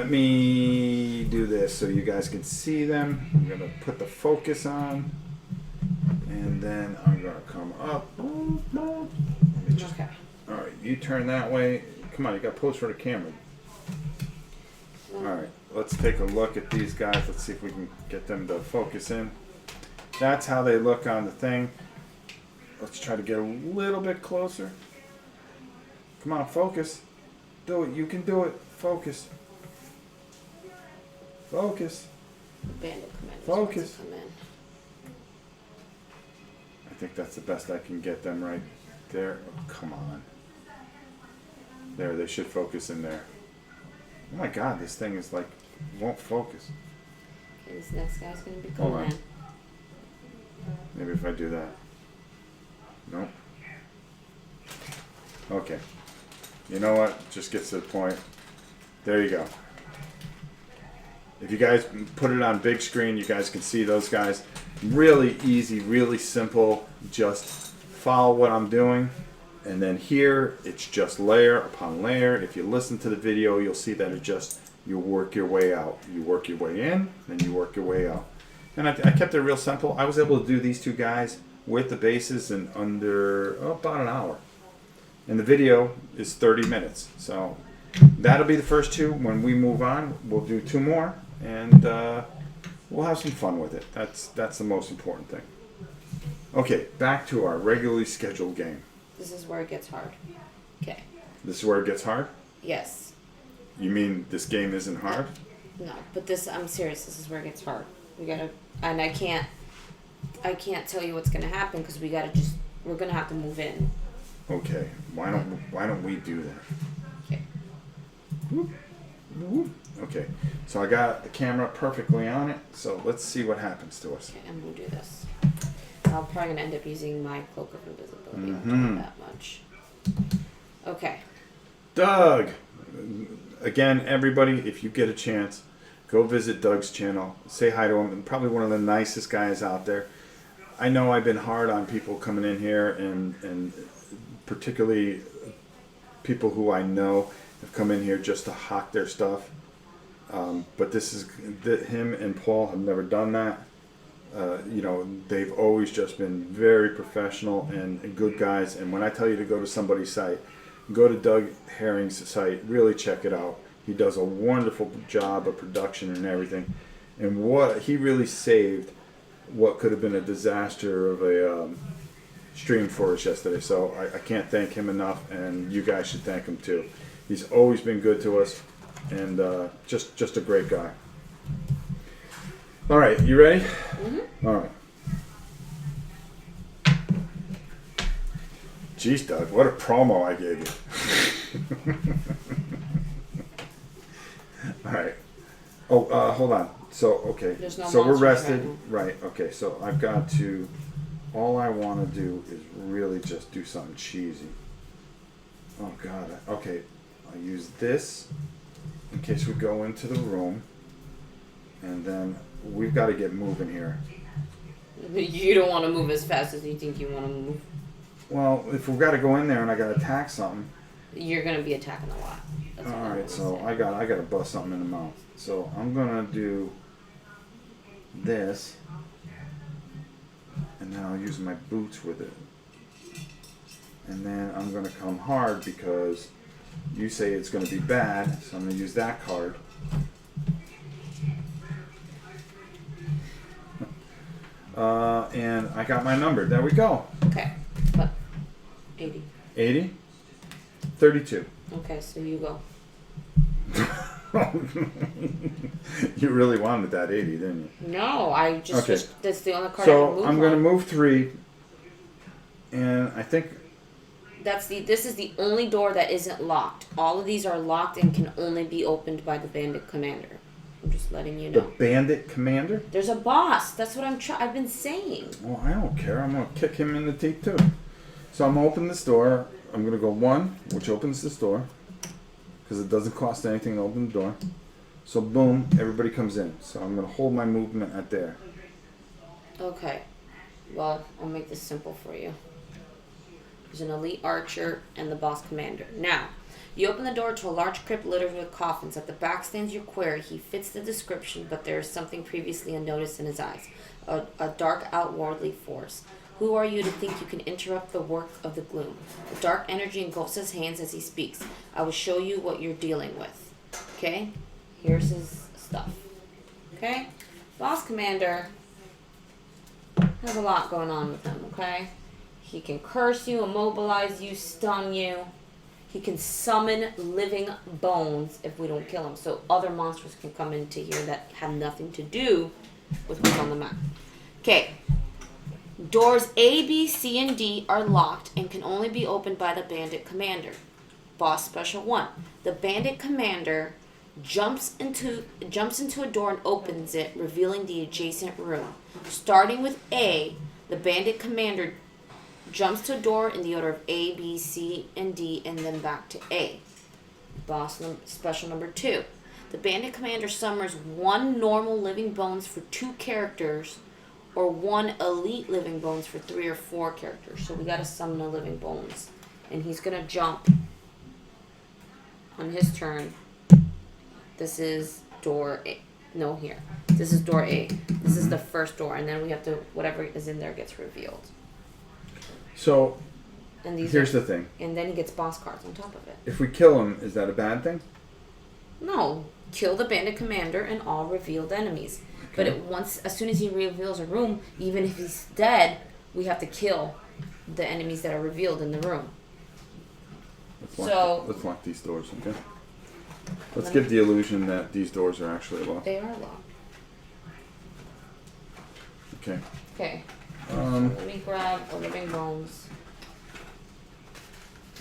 me do this so you guys can see them. I'm going to put the focus on. And then I'm going to come up. Okay. Alright, you turn that way. Come on, you got to pose for the camera. Alright, let's take a look at these guys. Let's see if we can get them to focus in. That's how they look on the thing. Let's try to get a little bit closer. Come on, focus. Do it. You can do it. Focus. Focus. Bandit commanders Focus. wants to come in. I think that's the best I can get them right there. Oh, come on. There, they should focus in there. Oh my god, this thing is like, won't focus. Okay, this next guy's gonna be Hold coming on. in. Maybe if I do that. Nope. Okay. You know what? Just gets to the point. There you go. If you guys put it on big screen, you guys can see those guys. Really easy, really simple. Just follow what I'm doing. And then here, it's just layer upon layer. If you listen to the video, you'll see that it just, you work your way out. You work your way in, then you work your way out. And I kept it real simple. I was able to do these two guys with the bases in under about an hour. And the video is 30 minutes. So that'll be the first two. When we move on, we'll do two more. And we'll have some fun with it. That's the most important thing. Okay, back to our regularly scheduled game. This is where it gets hard. Okay. This is where it gets hard? Yes. You mean this game isn't hard? No, but this, I'm serious, this is where it gets hard. We gotta, and I can't tell you what's gonna happen because we're gonna have to move in. Okay, why don't we do that? Okay. Okay, so I got the camera perfectly on it, so let's see what happens to us. Okay, I'm gonna do this. I'm probably gonna end up using my cloak of invisibility. I'll tell you that much. Okay. Doug! Again, everybody, if you get a chance, go visit Doug's channel. Say hi to him. Probably one of the nicest guys out there. I know I've been hard on people coming in here, and particularly people who I know have come in here just to hawk their stuff. But this is him and Paul have never done that. You know, they've always just been very professional and good guys. And when I tell you to go to somebody's site, go to Doug Herring's site. Really check it out. He does a wonderful job of production and everything. And what he really saved what could have been a disaster of a stream for us yesterday. So I can't thank him enough, and you guys should thank him too. He's always been good to us, and just a great guy. All right, you ready? Mm-hmm. All right. Jeez, Doug, what a promo I gave you. All right. Oh, hold on. So, okay. No, so we're rested. Right. Okay. So I've got to, all I want to do is really just do something cheesy. Oh, God. Okay. I'll use this in case we go into the room. And then we've got to get moving here. You don't want to move as fast as you think you want to move. Well, if we've got to go in there and I got to attack something. You're going to be attacking a lot. All right, so I got to bust something in the mouth. So I'm gonna do this, and then I'll use my boots with it, and then I'm gonna come hard because you say it's gonna be bad. So I'm gonna use that card. And I got my number. There we go. Okay, but 80. 80? 32. Okay, so you go. You really wanted that 80, didn't you? No, I just okay. That's the only card I can move. So I'm going to move 3, and I think this is the only door that isn't locked. All of these are locked and can only be opened by the bandit commander. I'm just letting you know. The bandit commander? There's a boss. That's what I've been saying. Well, I don't care. I'm going to kick him in the teeth too. So I'm going to open this door. I'm going to go 1, which opens this door. Because it doesn't cost anything to open the door. So boom, everybody comes in. So I'm going to hold my movement at there. Okay. Well, I'll make this simple for you. There's an elite archer and the boss commander. Now, you open the door to a large crypt littered with coffins. At the back stands your query. He fits the description, but there is something previously unnoticed in his eyes. A dark, outwardly force. Who are you to think you can interrupt the work of the gloom? The dark energy engulfs his hands as he speaks. I will show you what you're dealing with. Okay? Here's his stuff. Okay? Boss commander has a lot going on with him, okay? He can curse you, immobilize you, stun you. He can summon living bones if we don't kill him. So other monsters can come into here that have nothing to do with what's on the map. Okay. Doors A, B, C, and D are locked and can only be opened by the bandit commander. Boss special 1. The bandit commander jumps into a door and opens it, revealing the adjacent room. Starting with A, the bandit commander jumps to a door in the order of A, B, C, and D, and then back to A. Special number 2. The bandit commander summons 1 normal living bones for 2 characters, or 1 elite living bones for 3 or 4 characters. So we gotta summon a living bones. And he's gonna jump on his turn. This is door A. No, here. This is door A. This is the first door, and then we have to, whatever is in there gets revealed. So, And these here's are, the thing. and then he gets boss cards on top of it. If we kill him, is that a bad thing? No, kill the bandit commander and all revealed enemies. But as soon as he reveals a room, even if he's dead, we have to kill the enemies that are revealed in the room. Let's lock these doors, okay? Let's give the illusion that these doors are actually locked. They are locked. Okay. Okay. Let me grab a living bones.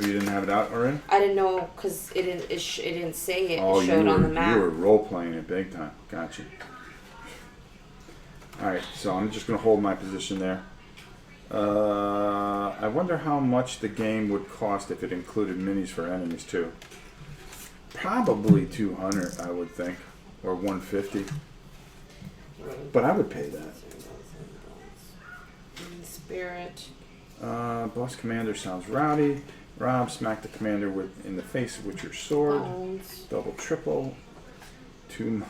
Oh, you didn't have it out already? I didn't know because it didn't say it. Oh, it showed on the map. You were role playing it big time. Gotcha. Alright, so I'm just going to hold my position there. I wonder how much the game would cost if it included minis for enemies too. Probably 200, I would think, or 150. But I would pay that. Spirit. Boss commander sounds rowdy. Rob, smack the commander in the face with your sword. Bones. Double, triple. Too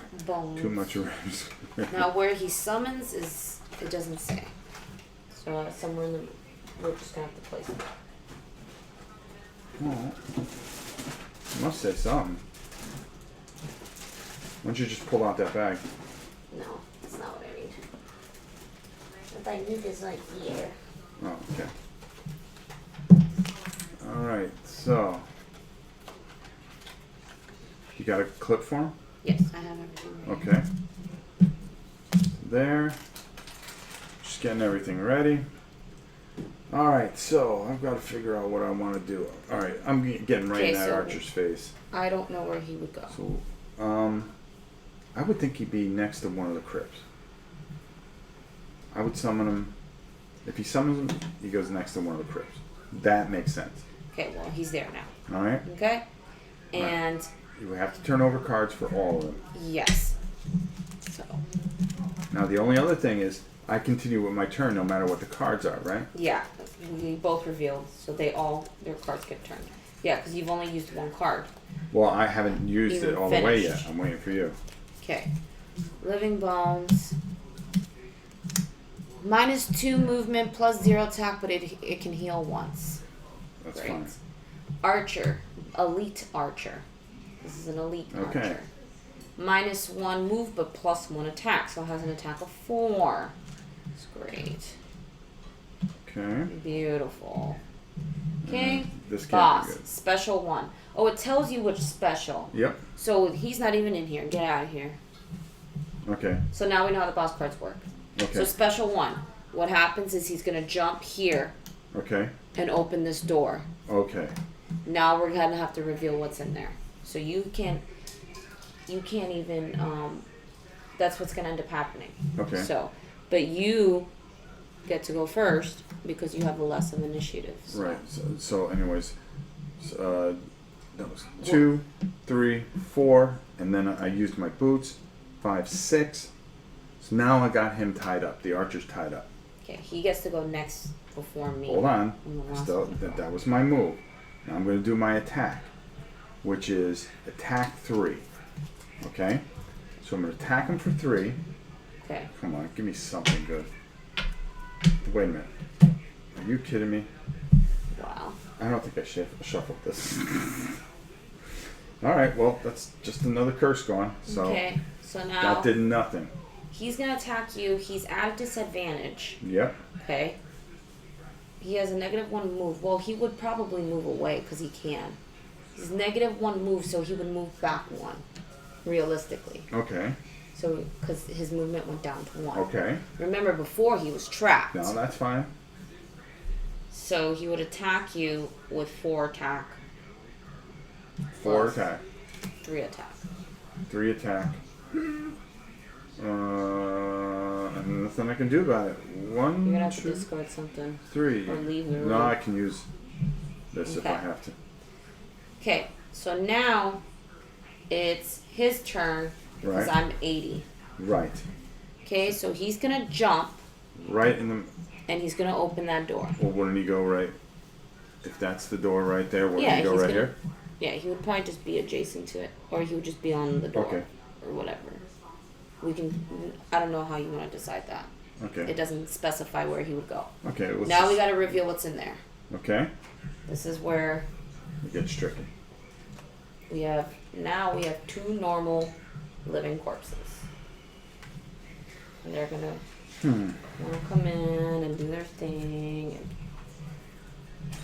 much rooms. Now where he summons it doesn't say. So somewhere in the, we're just gonna have to place it. Oh, it must say something. Why don't you just pull out that bag? No, that's not what I need. What I need is like here. Oh, okay. Alright, so. You got a clip for him? Yes, I have everything ready. Okay. There. Just getting everything ready. Alright, so I've got to figure out what I want to do. Alright, I'm getting right in that archer's face. I don't know where he would go. So, I would think he'd be next to one of the crypts. I would summon him. If he summons him, he goes next to one of the crypts. That makes sense. Okay, well, he's there now. Alright? Okay? And... Right. You have to turn over cards for all of them. Yes. So. Now, the only other thing is, I continue with my turn no matter what the cards are, right? Yeah, we both revealed, so their cards get turned. Yeah, because you've only used 1 card. Well, I haven't used it all the way yet. I'm waiting for you. Okay. Living Bones. -2 movement, +0 attack, but it can heal once. That's fine. Archer. Elite Archer. This is an elite archer. -1 move, but +1 attack, so it has an attack of 4. It's great. Okay. Beautiful. Okay. This can't Boss. be good. Special 1. Oh, it tells you which special. Yep. So he's not even in here. Get out of here. Okay. So now we know how the boss cards work. Okay. So special 1. What happens is he's going to jump here. Okay. And open this door. Okay. Now we're going to have to reveal what's in there. So you can't even, that's what's going to end up happening. Okay. So, but you get to go first because you have less of initiative. So. Right. So anyways, that was 2, 3, 4, and then I used my boots. 5, 6. So now I got him tied up. The archer's tied up. Okay, he gets to go next before me. Hold on. Still, that was my move. Now I'm going to do my attack, which is attack 3. Okay? So I'm going to attack him for 3. Okay. Come on, give me something good. Wait a minute. Are you kidding me? Wow. I don't think I shuffled this. Alright, well, that's just another curse gone. So okay, so now... That did nothing. He's going to attack you. He's at a disadvantage. Yep. Okay. He has a -1 move. Well, he would probably move away because he can. He's -1 move, so he would move back 1, realistically. Okay. So, because his movement went down to 1. Okay. Remember, before he was trapped. No, that's fine. So he would attack you with 4 attack. 4 attack. 3 attack. 3 attack. And nothing I can do about it. One, You're gonna have to 2, discard something. 3. Or leave the room. No, I can use this if Okay. I have to. Okay, so now it's his turn because Right. I'm 80. Right. Okay, so he's gonna jump Right in the. and he's gonna open that door. Well, wouldn't he go right? If that's the door right there, wouldn't Yeah, he go he's right gonna- here? Yeah, he would probably just be adjacent to it, or he would just be on the door, Okay. or whatever. We can. I don't know how you want to decide that. Okay. It doesn't specify where he would go. Okay. Let's Now we just- got to reveal what's in there. Okay. This is where It gets tricky. we have. Now we have 2 normal living corpses, and they're gonna wanna come in and do their thing. And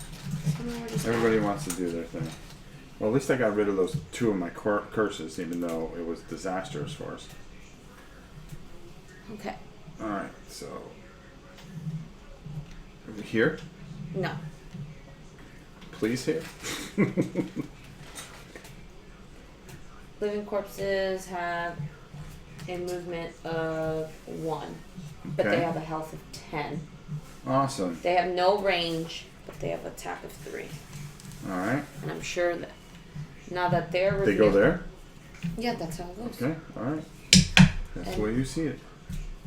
somehow we're just Everybody wants to do their thing. Well, at least I got rid of those 2 of my curses, even though it was disastrous for us. Okay. All right. So here, No. please here. Living corpses have a movement of 1, but Okay. they have a health of 10. Awesome. They have no range, but they have attack of 3. All right. And I'm sure that now that they're They go there. Yeah, that's how it goes. Okay. All right. That's the way you see it.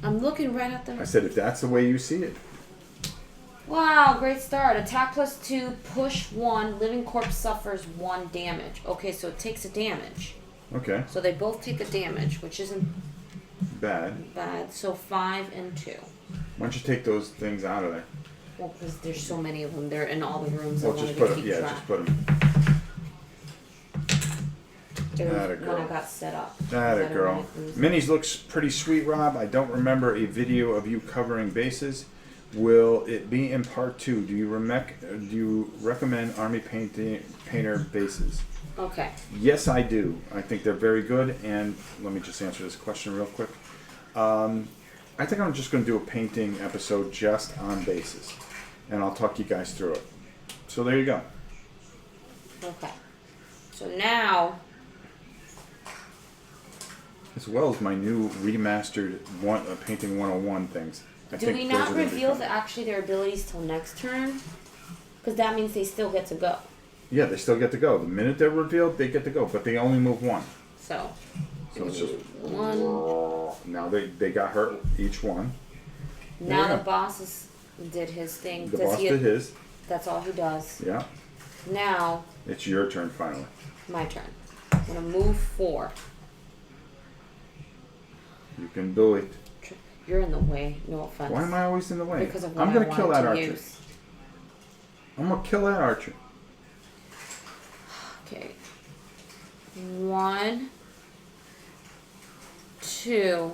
I'm looking right at I them. said if that's the way you see it. Wow, great start. Attack +2, push 1, living corpse suffers 1 damage. Okay, so it takes a damage. Okay. So they both take a damage, which isn't Bad. bad. So 5 and 2. Why don't you take those things out of there? Well, because there's so many of them. They're in all the rooms. Well, I just wanted to put keep them. Yeah, track. just put them. It was Atta when girl. I got set up. Atta Is that girl. alright? It was- Minis looks pretty sweet, Rob. I don't remember a video of you covering bases. Will it be in part 2? Do you recommend army painter bases? Okay. Yes, I do. I think they're very good. And let me just answer this question real quick. I think I'm just going to do a painting episode just on bases, and I'll talk you guys through it. So there you go. Okay. So now, As well as my new remastered painting 101 things. do we not reveal actually their abilities till next turn? Because that means they still get to go. Yeah, they still get to go. The minute they're revealed, they get to go, but they only move 1. So So it's just 1. now they got hurt each one. Now Yeah. the boss did his thing. The boss did his. That's all he does. Yeah. Now, It's your turn finally. my turn. I'm gonna move 4. You can do it. You're in the way. No offense. Why am I always in the way? Because of what I'm I gonna kill wanted that to archer. use. I'm gonna kill that archer. Okay. 1, 2,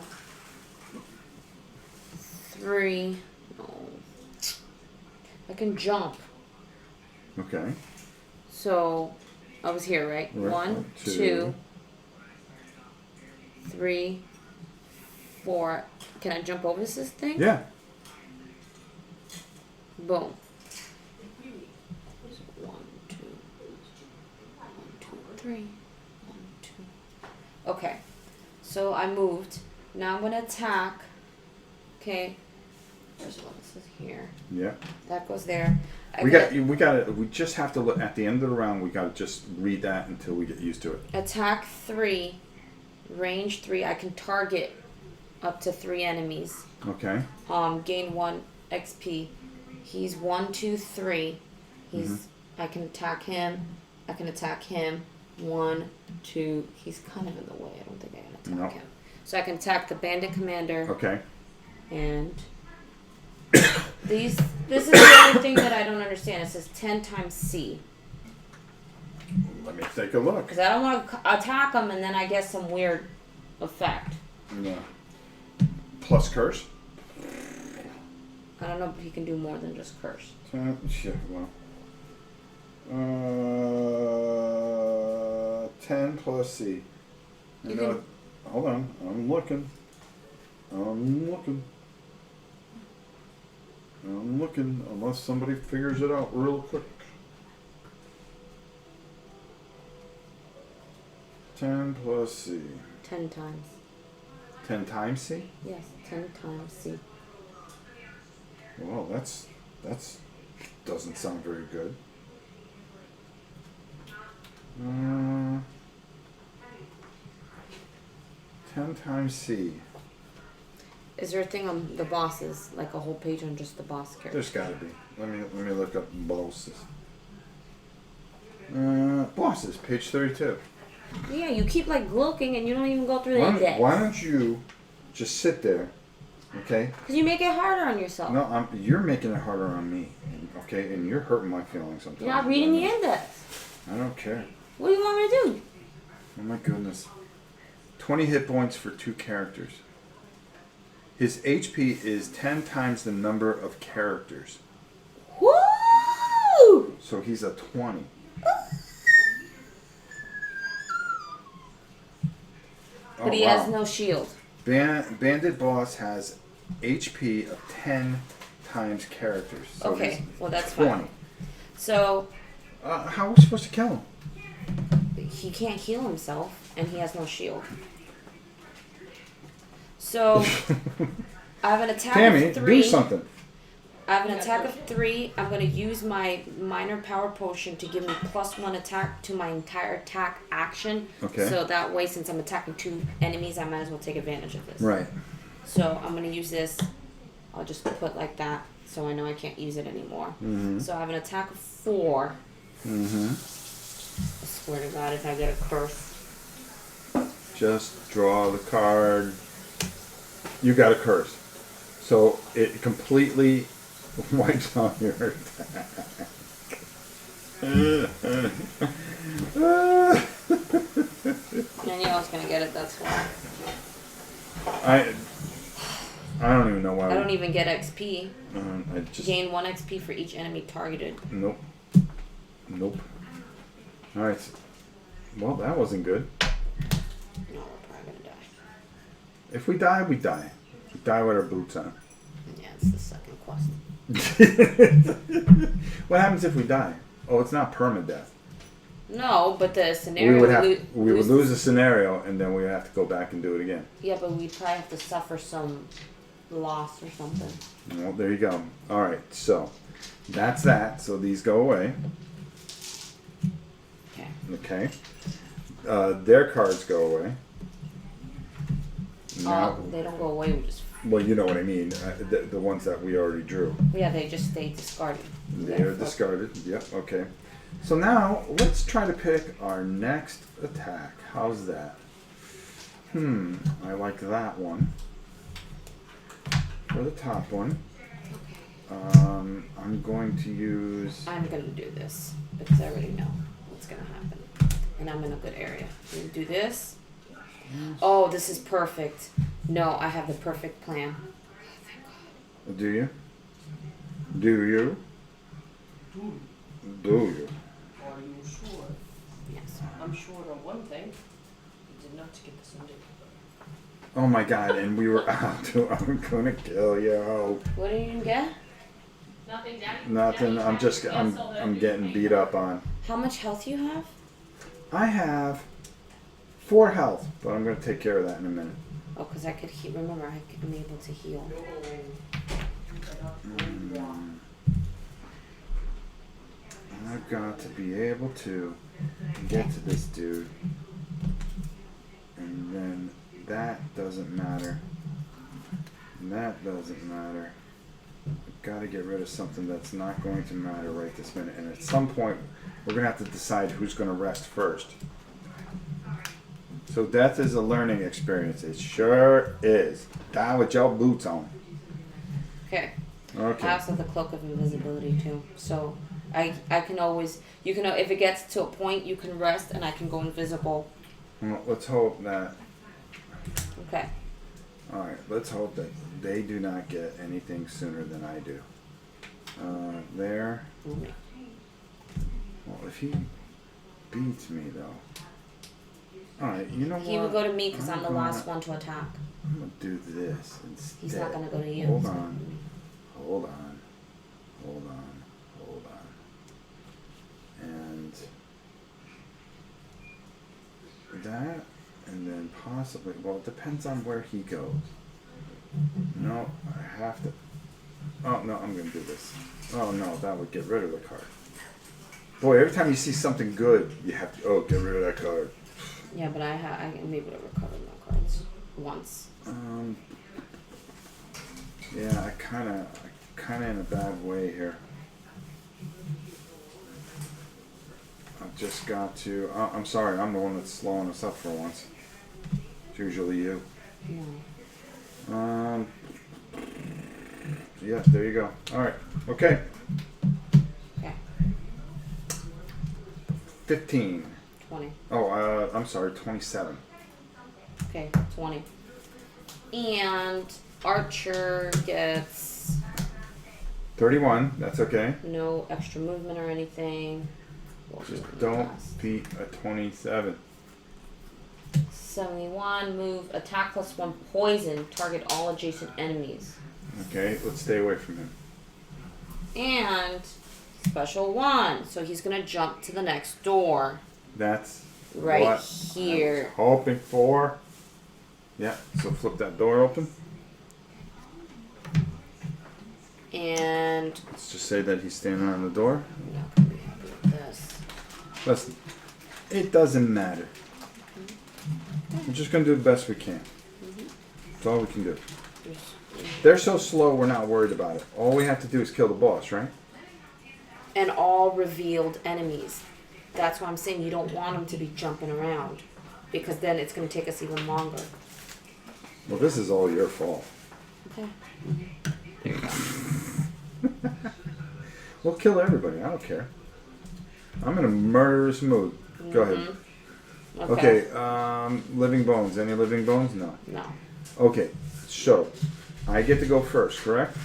3. No. I can jump. Okay. So I was here, right? Right. 1, 2, 3, 4. Can I jump over this thing? Yeah. Boom. 1, 2, 3. 1, 2. Okay. So I moved. Now I'm gonna attack. Okay. There's one. This is here. Yeah. That goes there. We just have to look at the end of the round. We gotta just read that until we get used to it. Attack 3, range 3. I can target up to 3 enemies. Okay. Gain 1 XP. He's 1, 2, 3. He's. Mm-hmm. I can attack him. I can attack him. 1, 2. He's kind of in the way. I don't think I can attack No. him. So I can attack the bandit commander. Okay. And this is the only thing that I don't understand. It says 10 times C. Let me take a look. Because I don't want to attack him and then I get some weird effect. Yeah. Plus curse. I don't know if he can do more than just curse. Yeah, well. 10 plus C. I You know can- it. Hold on. I'm looking. Unless somebody figures it out real quick. 10 plus C. 10 times. 10 times C? Yes, 10 times C. Well, that's doesn't sound very good. 10 times C. Is there a thing on the bosses, like a whole page on just the boss character? There's got to be. Let me look up bosses. Bosses, page 32. Yeah, you keep like looking and you don't even go through the index. Why don't you just sit there, okay? Because you make it harder on yourself. No, you're making it harder on me, okay? And you're hurting my feelings sometimes. You're not reading the index. I don't care. What do you want me to do? Oh my goodness. 20 hit points for 2 characters. His HP is 10 times the number of characters. Woo! So he's a 20. But he has no shield. Bandit boss has HP of 10 times characters. So okay, well that's 20. fine. So... how are we supposed to kill him? He can't heal himself, and he has no shield. So, I have an attack Tammy, of 3. do something. I have an attack of 3. I'm going to use my minor power potion to give me +1 attack to my entire attack action. Okay. So that way, since I'm attacking 2 enemies, I might as well take advantage of this. Right. So I'm going to use this. I'll just put like that, so I know I can't use it anymore. Mm-hmm. So I have an attack of 4. Mm-hmm. I swear to God, if I get a curse. Just draw the card. You got a curse. So it completely wipes out your attack. And I knew I was going to get it, that's why. I don't even know why. I don't even get XP. I just Gain 1 XP for each enemy targeted. Nope. Alright. Well, that wasn't good. No, we're probably going to die. If we die, we die. We die with our boots on. Yeah, it's the second quest. What happens if we die? Oh, it's not permadeath. No, but the scenario... We would lose the scenario, and then we would have to go back and do it again. Yeah, but we'd probably have to suffer some loss or something. Well, there you go. Alright, so that's that. So these go away. Okay. Okay. Their cards go away. Now, They don't go away, we just... well, you know what I mean. The ones that we already drew. Yeah, they just stay discarded. They're discarded. Yep, okay. So now, let's try to pick our next attack. How's that? I like that one. For the top one, I'm going to use... I'm going to do this, because I already know what's going to happen. And I'm in a good area. I'm going to do this. Oh, this is perfect. No, I have the perfect plan. Do you? Do you? Do you? Are you sure? Yes. I'm sure of one thing. You did not get this under. Oh my god, and we were out to... I'm gonna kill you. What did you get? Nothing, Daddy. Nothing, I'm getting beat up on. How much health you have? I have 4 health, but I'm gonna take care of that in a minute. Oh, because I could heal. Remember, I could be able to heal. I've got to be able to get to this dude. And then that doesn't matter. And that doesn't matter. I've got to get rid of something that's not going to matter right this minute. And at some point, we're going to have to decide who's going to rest first. So death is a learning experience. It sure is. Die with your boots on. Okay. Okay. I also have the cloak of invisibility too. So I can always, you can, if it gets to a point, you can rest and I can go invisible. Well, let's hope that... Okay. Alright, let's hope that they do not get anything sooner than I do. There. Mm-hmm. Well, if he beats me, though. Alright, you know what? He would go to me because I'm the last one to attack. I'm going to do this instead. He's not going to go to you. Hold so- on. Hold on. Hold on. Hold on. And that, and then possibly. Well, it depends on where he goes. No, I have to. Oh, no, I'm going to do this. Oh, no, that would get rid of the card. Boy, every time you see something good, you have to, oh, get rid of that card. Yeah, but I am able to recover my cards once. Yeah, I kind of in a bad way here. I've just got to, I'm sorry, I'm the one that's slowing us up for once. It's usually you. No. Yeah, there you go. All right. Okay. Okay. 15. 20. Oh, I'm sorry, 27. Okay, 20. And Archer gets 31. That's okay. no extra movement or anything. Just don't beat a 27. 71, move, attack +1, poison, target all adjacent enemies. Okay, let's stay away from him. And special 1, so he's gonna jump to the next door. That's right what here. I was hoping for. Yeah, so flip that door open. And Let's just say that he's standing on the door. I'm not gonna be happy with this. Listen, it doesn't matter. We're just going to do the best we can. That's all we can do. They're so slow, we're not worried about it. All we have to do is kill the boss, right? And all revealed enemies. That's why I'm saying you don't want them to be jumping around, because then it's going to take us even longer. Well, this is all your fault. Okay. There you go. We'll kill everybody. I don't care. I'm in a murderous mood. Go ahead. Okay, living bones. Any living bones? No. No. Okay, so I get to go first, correct?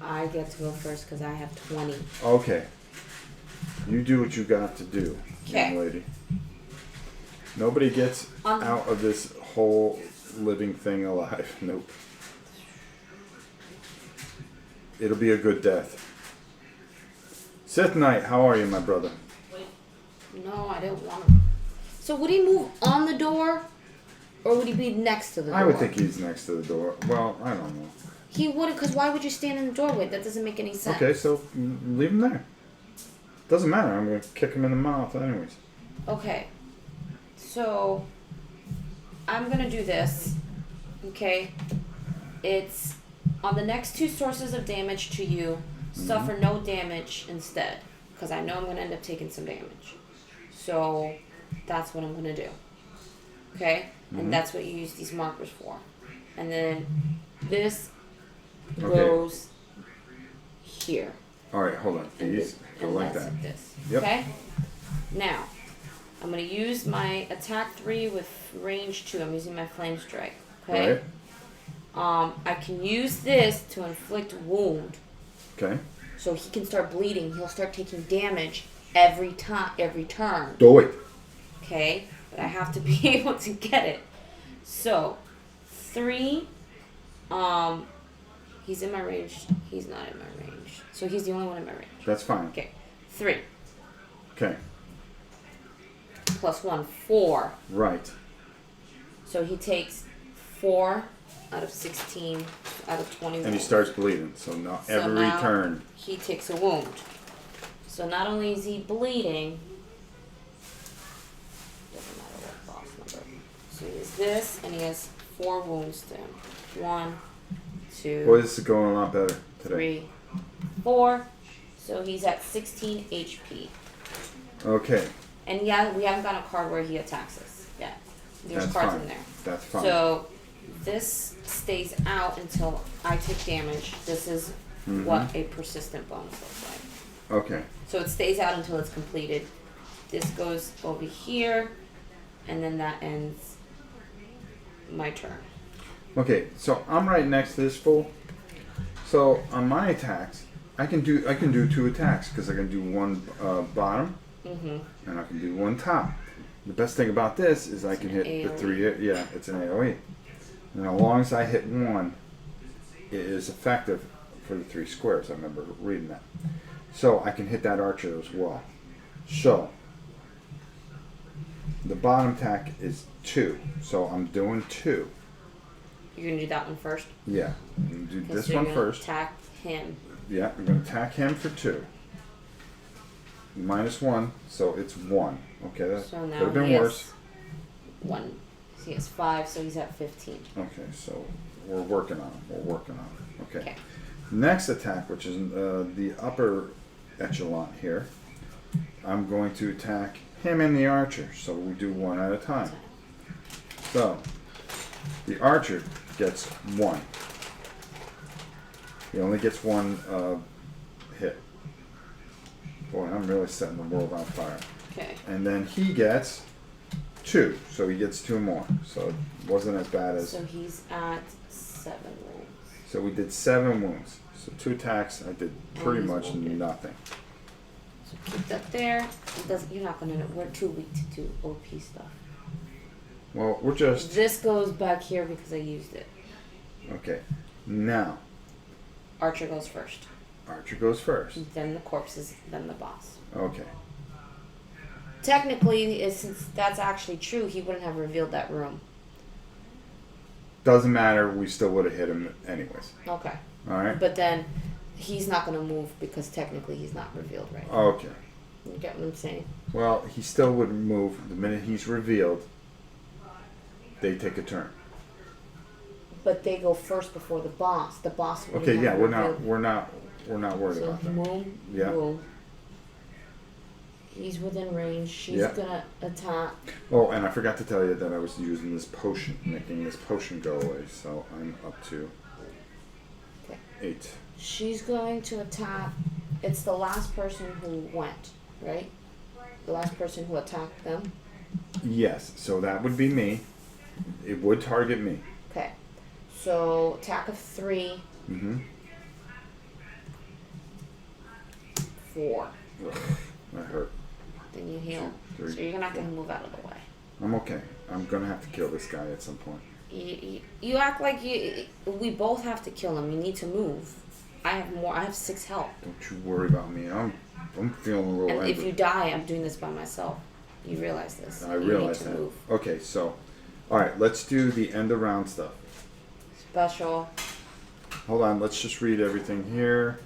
I get to go first because I have 20. Okay. You do what you got to do, young lady. Nobody gets out of this whole living thing alive. Nope. It'll be a good death. Sith Knight, how are you, my brother? No, I didn't want to. So would he move on the door, or would he be next to the door? I would think he's next to the door. Well, I don't know. He wouldn't, because why would you stand in the doorway? That doesn't make any sense. Okay, so leave him there. Doesn't matter. I'm going to kick him in the mouth anyways. Okay. So, I'm going to do this. Okay. It's on the next 2 sources of damage to you, suffer no damage instead. Because I know I'm going to end up taking some damage. So, that's what I'm going to do. Okay? And that's what you use these markers for. And then this goes here. Alright, hold on. These go like that's that. This. Yep. Okay? Now, I'm going to use my attack 3 with range 2. I'm using my flame strike. Okay? Right. I can use this to inflict wound. Okay. So he can start bleeding. He'll start taking damage every turn. Do it. Okay? But I have to be able to get it. So, 3, he's in my range. He's not in my range. So he's the only one in my range. That's fine. Okay. 3. Okay. Plus 1, 4. Right. So he takes 4 out of 16 out of 21. And he starts bleeding. So now every turn. He takes a wound. So not only is he bleeding, doesn't matter what boss number. So he has this, and he has 4 wounds to him. 1, 2, Boy, this is going a lot better today. 3, 4. So he's at 16 HP. Okay. And we haven't got a card where he attacks us yet. There's That's cards fine. in there. That's fine. So this stays out until I take damage. This is what a persistent bonus looks like. Okay. So it stays out until it's completed. This goes over here, and then that ends my turn. Okay, so I'm right next to this fool. So on my attacks, I can do 2 attacks because I can do 1 bottom and I can do 1 top. The best thing about this is I can hit the 3. Yeah, it's an AOE. And as long as I hit 1, it is effective for the 3 squares. I remember reading that. So I can hit that archer as well. So The bottom tack is 2, so I'm doing 2. You're gonna do that one first. Yeah, I'm gonna do Okay, this so you're one gonna first. Attack him. Yeah, I'm gonna tack him for 2. -1, so it's 1. Okay, that So could now have been he worse. has 1. So he has 5, so he's at 15. Okay, so we're working on it. We're working on it. Okay. Okay. Next attack, which is the upper echelon here, I'm going to attack him and the archer. So we do one at a time. So the archer gets 1. He only gets 1 hit. Boy, I'm really setting the world on fire. Okay. And then he gets 2, so he gets 2 more. So it wasn't as bad as. So he's at 7 wounds. So we did 7 wounds. So 2 attacks. I did pretty he's much wounded. nothing. So keep that there. It doesn't, you're not gonna. We're too weak to do OP stuff. Well, we're just This goes back here because I used it. okay. Now Archer goes first. Archer goes first. Then the corpses. Then the boss. Okay. Technically, since that's actually true, he wouldn't have revealed that room. Doesn't matter. We still would have hit him anyways. Okay. All right. But then he's not gonna move because technically he's not revealed right now. Okay. You get what I'm saying? Well, he still would move the minute he's revealed. They take a turn. But they go first before the boss. The boss would Okay. have Yeah. revealed. We're not worried So about that. boom, Yeah. boom. He's within range. She's Yeah. gonna attack. Oh, and I forgot to tell you that I was using this potion, making this potion go away. So I'm up to Okay. 8. She's going to attack. It's the last person who went, right? The last person who attacked them. Yes. So that would be me. It would target me. Okay. So attack of 3, Mm-hmm. 4. That hurt. Then you heal. 2, 3, So you're not 4. gonna move out of the way. I'm okay. I'm gonna have to kill this guy at some point. You act like we both have to kill him. You need to move. I have more. I have 6 health. Don't you worry about me. I'm feeling a little And angry. if you die, I'm doing this by myself. You realize this. I You realize need to that. move. Okay, so, all right, let's do the end of round stuff. Special. Hold on, let's just read everything here.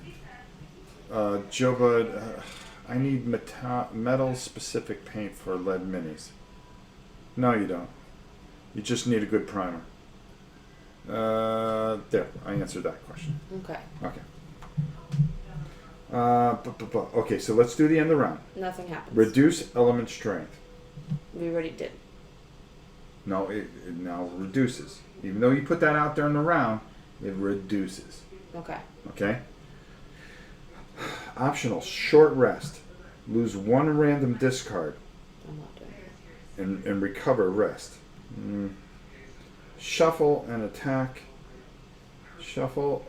Joe Bud, I need metal specific paint for lead minis. No, you don't. You just need a good primer. There, I answered that question. Okay. Okay. Okay, so let's do the end of round. Nothing happens. Reduce element strength. We already did. No, it now reduces. Even though you put that out there in the round, it reduces. Okay. Okay? Optional, short rest. Lose 1 random discard I'm not doing it. and recover rest. Shuffle and attack. Shuffle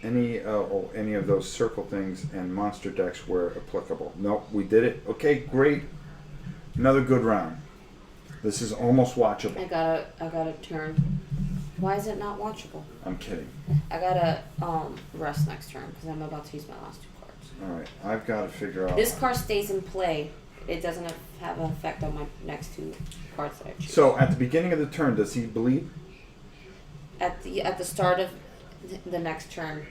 any of those circle things and monster decks where applicable. Nope, we did it. Okay, great. Another good round. This is almost watchable. I gotta turn. Why is it not watchable? I'm kidding. I gotta rest next turn because I'm about to use my last 2 cards. Alright, I've got to figure out. This card stays in play. It doesn't have an effect on my next 2 cards that I choose. So at the beginning of the turn, does he bleed? At the start of the next turn,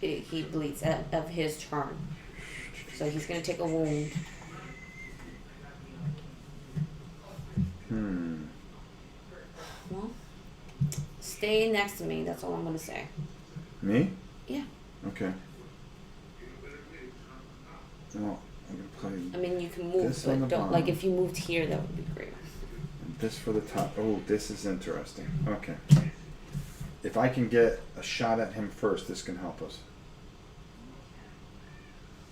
he bleeds of his turn. So he's gonna take a wound. Well, stay next to me. That's all I'm gonna say. Me? Yeah. Okay. Well, I'm gonna play I mean, you can move, This on the but don't like bottom. if you moved here, that would be great. this for the top. Oh, this is interesting. Okay. If I can get a shot at him first, this can help us.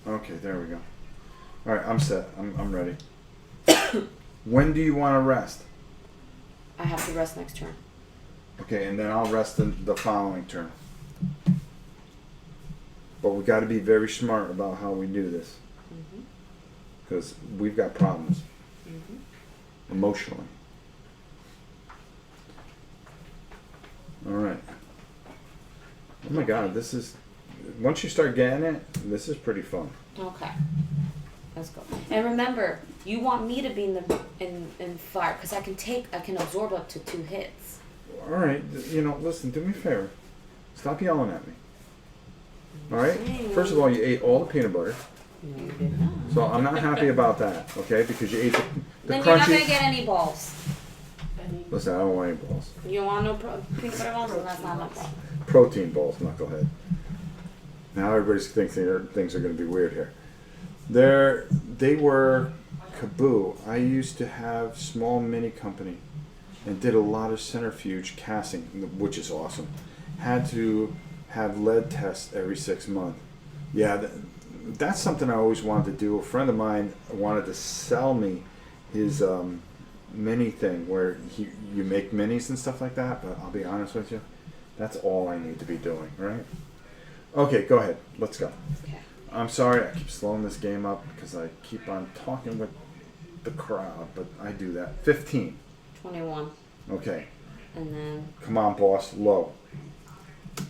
Okay, there we go. All right, I'm set. I'm ready. When do you want to rest? I have to rest next turn. Okay, and then I'll rest the following turn. But we got to be very smart about how we do this, because we've got problems emotionally. All right. Oh my God, this is. Once you start getting it, this is pretty fun. Okay. Let's go. And remember, you want me to be in fire because I can absorb up to 2 hits. All right, listen, do me a favor. Stop yelling at me. All right? First of all, you ate all the peanut butter. No, you did not. So I'm not happy about that, okay? Because you ate the Then crunchy... you're not going to get any balls. Listen, I don't want any balls. You don't want no peanut butter balls? Then that's not my problem. Protein balls, knucklehead. Now everybody's thinking things are going to be weird here. They were Kaboo. I used to have small mini company and did a lot of centrifuge casting, which is awesome. Had to have lead tests every 6 months. Yeah, that's something I always wanted to do. A friend of mine wanted to sell me his mini thing where you make minis and stuff like that, but I'll be honest with you, that's all I need to be doing, right? Okay, go ahead. Let's go. Okay. I'm sorry I keep slowing this game up because I keep on talking with the crowd, but I do that. 15. 21. Okay. And then Come on, boss. Low.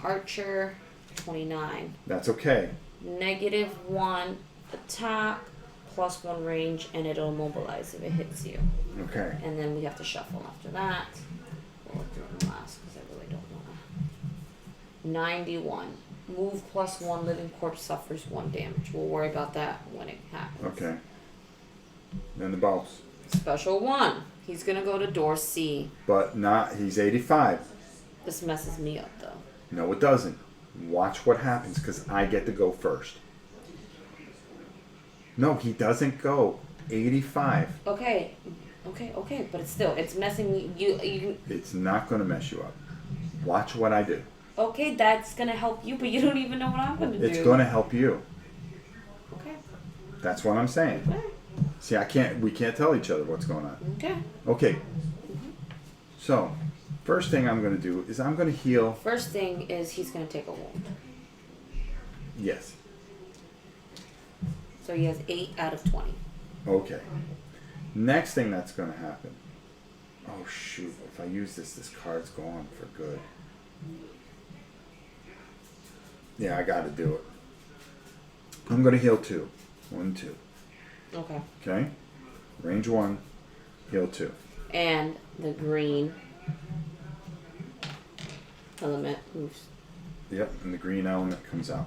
Archer, 29. That's okay. -1 attack, +1 range, and it'll immobilize if it hits you. Okay. And then we have to shuffle after that. We'll look through them last because I really don't want to. 91. Move +1, living corpse suffers 1 damage. We'll worry about that when it happens. Okay. Then the boss. Special 1. He's going to go to door C. But he's 85. This messes me up though. No, it doesn't. Watch what happens because I get to go first. No, he doesn't go. 85. Okay, but it's messing me. You. It's not going to mess you up. Watch what I do. Okay, that's gonna help you, but you don't even know what I'm gonna do. It's going to help you. Okay. That's what I'm saying. Okay. See, we can't tell each other what's going on. Okay. Okay. So, first thing I'm going to do is I'm going to heal. First thing is he's gonna take a wound. Yes. So he has 8 out of 20. Okay. Next thing that's going to happen. Oh, shoot. If I use this card's gone for good. Yeah, I got to do it. I'm going to heal 2. 1, 2. Okay. Okay? Range 1. Heal 2. And the green element moves. Yep, and the green element comes out.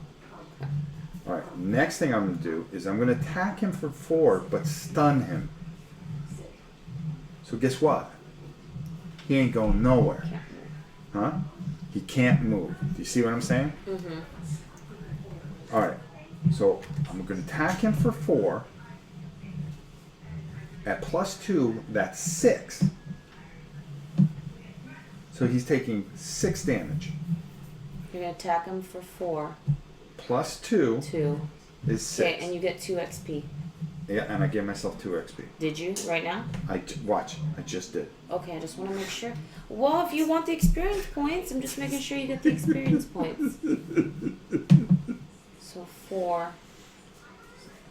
Alright, next thing I'm going to do is I'm going to attack him for 4, but stun him. So guess what? He ain't going nowhere. Can't move. Huh? He can't move. Do you see what I'm saying? Mm-hmm. Alright, so I'm going to attack him for 4. At +2, that's 6. So he's taking 6 damage. You're gonna attack him for 4. +2 2. is 6. Okay, and you get 2 XP. Yeah, and I give myself 2 XP. Did you right now? Watch, I just did. Okay, I just want to make sure. Well, if you want the experience points, I'm just making sure you get the experience points. So 4.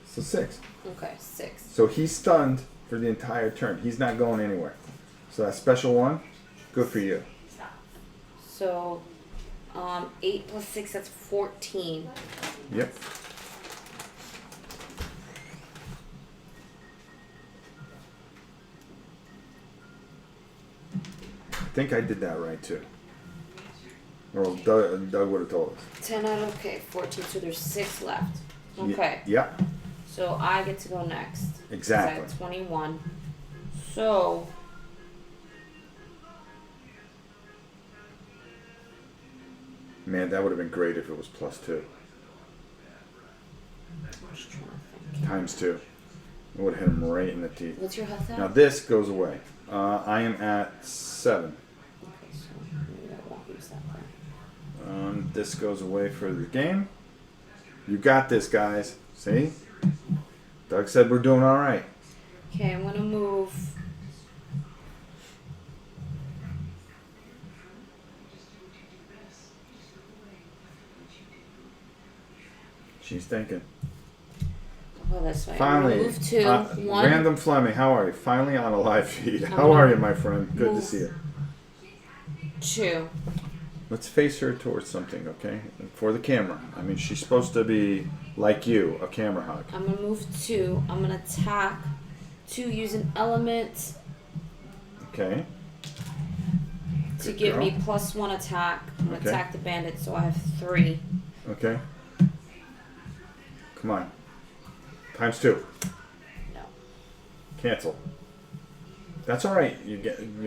So 6. Okay, 6. So he's stunned for the entire turn. He's not going anywhere. So that special 1, good for you. So 8 + 6, that's 14. Yep. I think I did that right too. Or Doug would have told us. 10 out of, okay, 14, so there's 6 left. Okay. Yeah. So I get to go next. Exactly. I have 21. So Man, that would have been great if it was +2. I'm just trying to think. Times 2. It would have hit him right in the teeth. What's your health at? Now this goes away. I am at 7. Okay, so maybe I won't use that then. This goes away for the game. You got this, guys. See? Doug said we're doing all right. Okay, I'm gonna move. She's thinking. I'll go this way. I'm Finally, gonna move 2. 1. Random Fleming, how are you? Finally on a live feed. How gonna are you, my friend? Good to move. see you. 2. Let's face her towards something, okay? For the camera. I mean, she's supposed to be Like you, a camera hug. I'm gonna move 2. I'm gonna attack 2 using element Okay. to Good give girl. me +1 attack. I'm gonna Okay. attack the bandit, so I have 3. Okay. Come on. Times 2. No. Cancel. That's all right. You're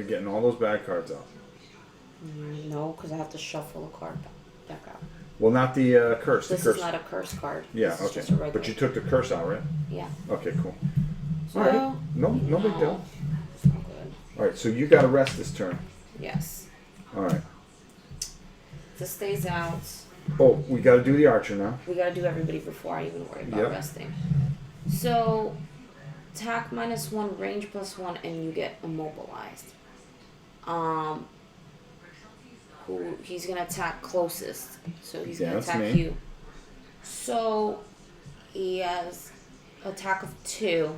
getting all those bad cards out. No, because I have to shuffle a card deck out. Well, not the curse. This the curse. is not a curse card. Yeah. This is Okay. just a regular. But you took the curse out, right? Yeah. Okay. Cool. So, All right. No big deal. It's not good. All right. So you got to rest this turn. Yes. All right. This stays out. Oh, we got to do the archer now. We gotta do everybody before I even worry about Yep. resting. So, attack -1, range +1, and you get immobilized. He's gonna attack closest, so he's Yeah, gonna that's attack me. you. So, he has attack of 2.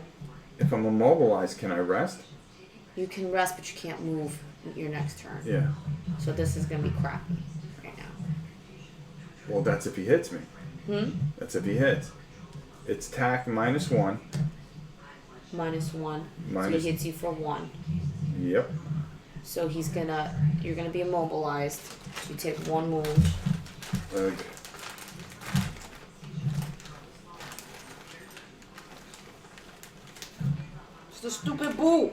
If I'm immobilized, can I rest? You can rest, but you can't move your next turn. Yeah. So this is gonna be crappy right now. Well, that's if he hits me. That's if he hits. It's attack -1. -1. So Minus- he hits you for 1. Yep. So you're gonna be immobilized. You take 1 wound. It's the stupid boo.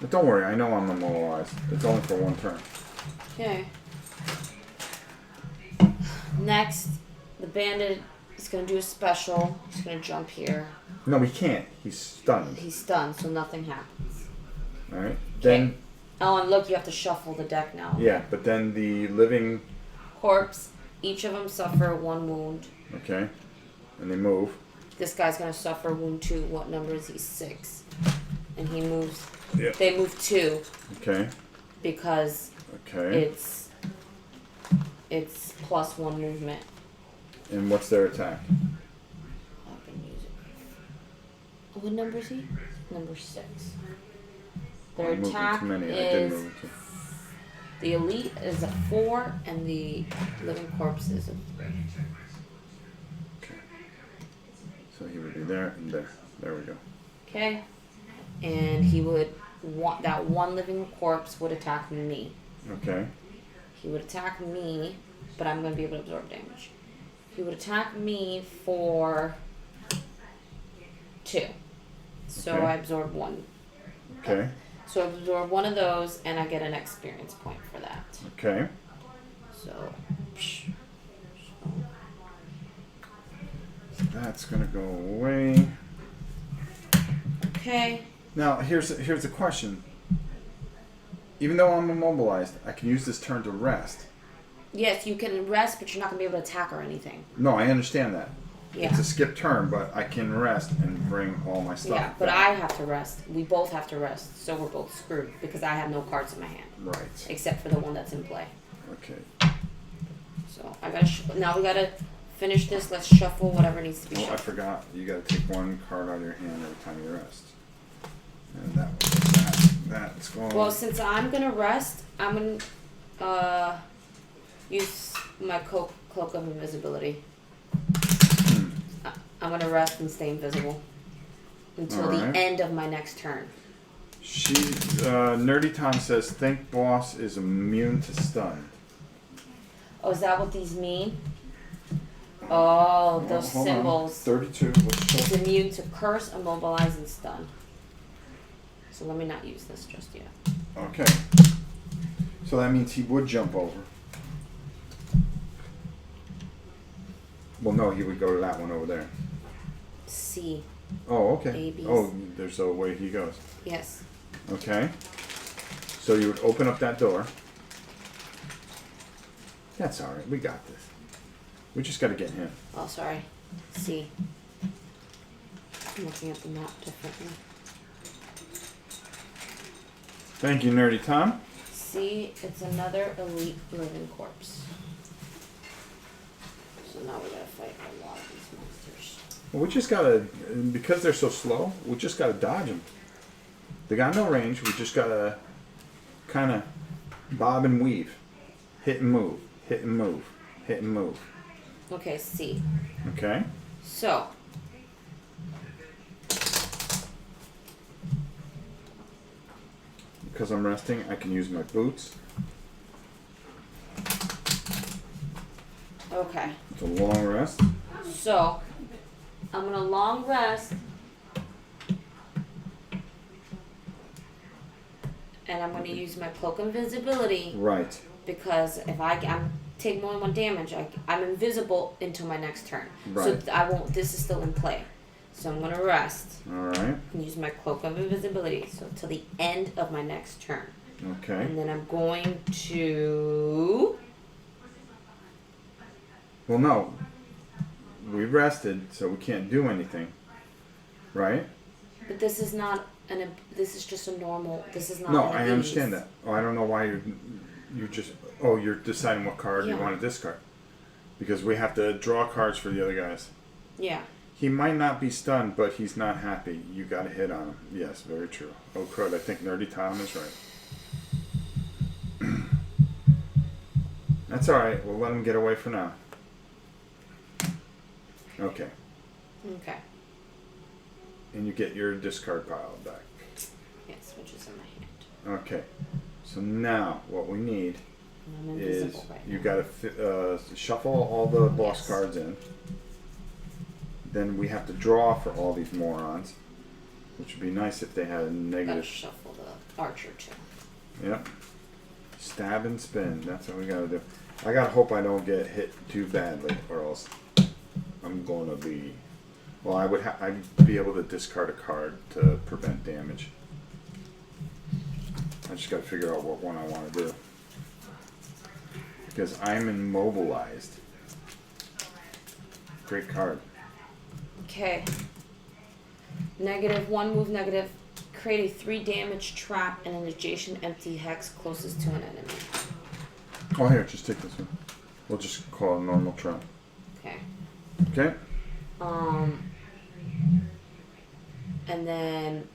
But don't worry, I know I'm immobilized. It's only for 1 turn. Okay. Next, the bandit is gonna do a special. He's gonna jump here. No, he can't. He's stunned. He's stunned, so nothing happens. All right. Then, Oh, and look, you have to shuffle the deck now. yeah, but then the living, Corpse. Each of them suffer 1 wound. okay, and they move. This guy's gonna suffer wound 2. What number is he? 6. And he moves. Yeah. They move 2 Okay. because Okay. it's +1 movement. And what's their attack? I've been using. What number is he? Number 6. Their I'm moving attack too many. I did is move too. the elite is a 4 and the living corpse is a 3. Okay. So he would be there and there. There we go. Okay, and he would want that 1 living corpse would attack me. Okay. He would attack me, but I'm gonna be able to absorb damage. He would attack me for 2. So Okay. I absorb 1. Okay. So I absorb 1 of those, and I get an experience point for that. Okay. So, That's gonna go away. okay. Now here's the question. Even though I'm immobilized, I can use this turn to rest. Yes, you can rest, but you're not gonna be able to attack or anything. No, I understand that. Yeah. It's a skip turn, but I can rest and bring all my stuff. Yeah, but back. I have to rest. We both have to rest, so we're both screwed because I have no cards in my hand Right. except for the one that's in play. Okay. So I gotta. Now we gotta finish this. Let's shuffle whatever needs to be Oh, I shuffled. forgot. You got to take 1 card out of your hand every time you rest. And that's going. Well, since I'm gonna rest, I'm gonna use my cloak of invisibility. I'm gonna rest and stay invisible until Alright. the end of my next turn. Nerdy Tom says, think boss is immune to stun. Oh, is that what these mean? Oh, those Hold on. symbols. 32. Let's It's check. immune to curse, immobilize, and stun. So let me not use this just yet. Okay. So that means he would jump over. Well, no, he would go to that one over there. C. Oh, okay. A, B's. Oh, there's a way he goes. Yes. Okay. So you would open up that door. That's alright. We got this. We just got to get him. Oh, sorry. C. I'm looking at the map differently. Thank you, Nerdy Tom. C, it's another elite living corpse. So now we gotta fight a lot of these monsters. Well, we just got to, because they're so slow, we just got to dodge them. They got no range. We just got to kind of bob and weave. Hit and move. Hit and move. Hit and move. Okay, C. Okay. So. Because I'm resting, I can use my boots. Okay. It's a long rest. So, I'm gonna long rest. And I'm gonna use my cloak invisibility. Right. Because if I'm take more than 1 damage, I'm invisible until my next turn. Right. So I won't. This is still in play. So I'm gonna rest. All right. And use my cloak of invisibility. So till the end of my next turn. Okay. And then I'm going to. Well, no. We rested, so we can't do anything. Right? But this is not an. This is just a normal. This is not. No, an I understand ease. that. Oh, I don't know why you just. Oh, you're deciding what card you Yeah. want to discard. Because we have to draw cards for the other guys. Yeah. He might not be stunned, but he's not happy. You got to hit on him. Yes, very true. Oh, crud. I think Nerdy Tom is right. That's all right. We'll let him get away for now. Okay. Okay. And you get your discard pile back. Yes, which is in my hand. Okay. So now what we need And I'm is invisible right you now. got to shuffle all the boss Yes. cards in. Then we have to draw for all these morons, which would be nice if they had a Gotta negative. shuffle the archer too. Yep. Stab and spin. That's what we gotta do. I gotta hope I don't get hit too badly, or else I'm gonna be. Well, I'd be able to discard a card to prevent damage. I just gotta figure out what one I want to do because I'm immobilized. Great card. Okay. -1 move negative. Create a 3 damage trap in an adjacent empty hex closest to an enemy. Oh, here, just take this one. We'll just call it a normal trap. Okay. Okay? And then,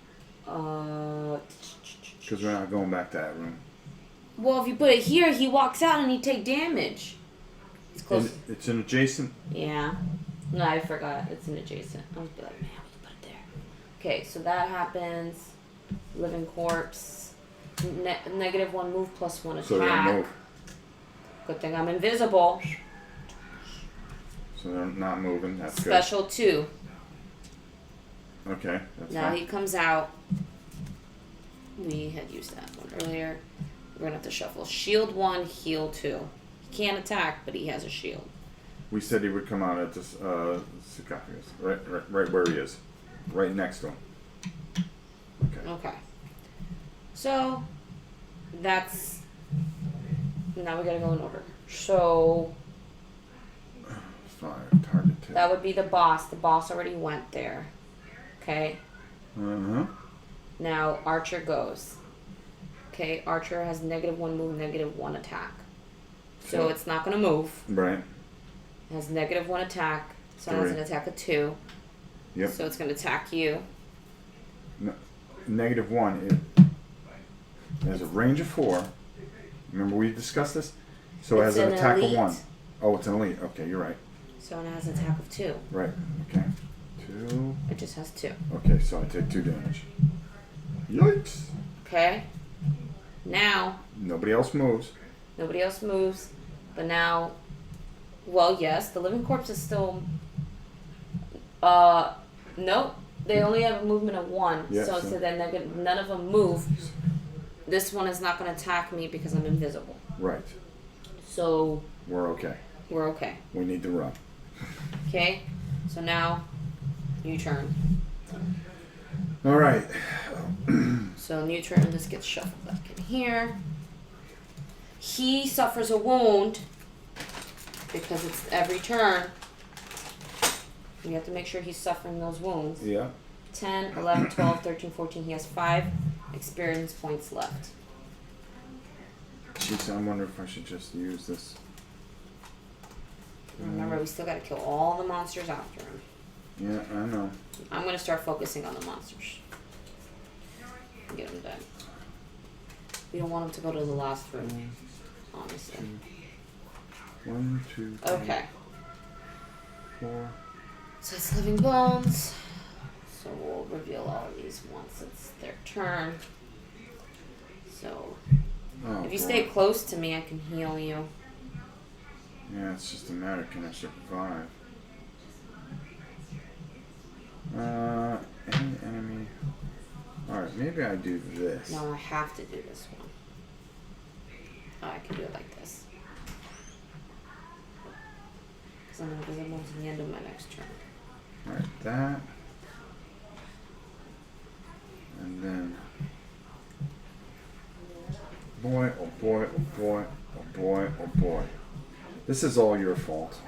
Because we're not going back to that room. well, if you put it here, he walks out and he take damage. It's close. And it's an adjacent. Yeah. No, I forgot. It's an adjacent. I was like, man, we put it there. Okay, so that happens. Living corpse. -1 move +1 attack. So they don't move. Good thing I'm invisible. So they're not moving. That's Special 2. good. Okay, that's Now fine. he comes out. We had used that one earlier. We're gonna have to shuffle. Shield 1, heal 2. He can't attack, but he has a shield. We said he would come out at this sarcophagus, right where he is, right next to him. Okay. Okay. So that's now we gotta go in order. So 5 target 2. that would be the boss. The boss already went there. Okay. Uh-huh. Now Archer goes. Okay, Archer has -1 move, -1 attack. So Okay. it's not gonna move. Right. It has -1 attack. So it has an 3. attack of 2. Yep. So it's gonna attack you. -1. It has a range of 4. Remember we discussed this? So it has It's an an attack elite. of 1. Oh, it's an elite. Okay, you're right. So it has an attack of 2. Right. Okay. 2. It just has 2. Okay, so I take 2 damage. Yikes. Okay. Now Nobody else moves. nobody else moves, but now, well, yes, the living corpse is still. Nope. They only have a movement of 1, Yeah, so so- then none of them move. This one is not going to attack me because I'm invisible. Right. So We're okay. we're okay. We need to run. Okay. So now, you turn. All right. So new turn. This gets shuffled back in here. He suffers a wound because it's every turn. We have to make sure he's suffering those wounds. Yeah. 10, 11, 12, 13, 14. He has 5 experience points left. Jeez, I wonder if I should just use this. And remember, we still got to kill all the monsters after him. Yeah, I know. I'm going to start focusing on the monsters. Get them dead. We don't want him to go to the last room, honestly. 1, 2, 3. Okay. 4. So it's living bones. So we'll reveal all of these once it's their turn. So Oh, if you boy. stay close to me, I can heal you. Yeah, it's just a matter, can I survive? Any enemy. Alright, maybe I do this. No, I have to do this one. Oh, I can do it like this. Because I'm invisible to the end of my next turn. Alright, that. And then. Boy, oh boy, oh boy, oh boy, oh boy. This is all your fault.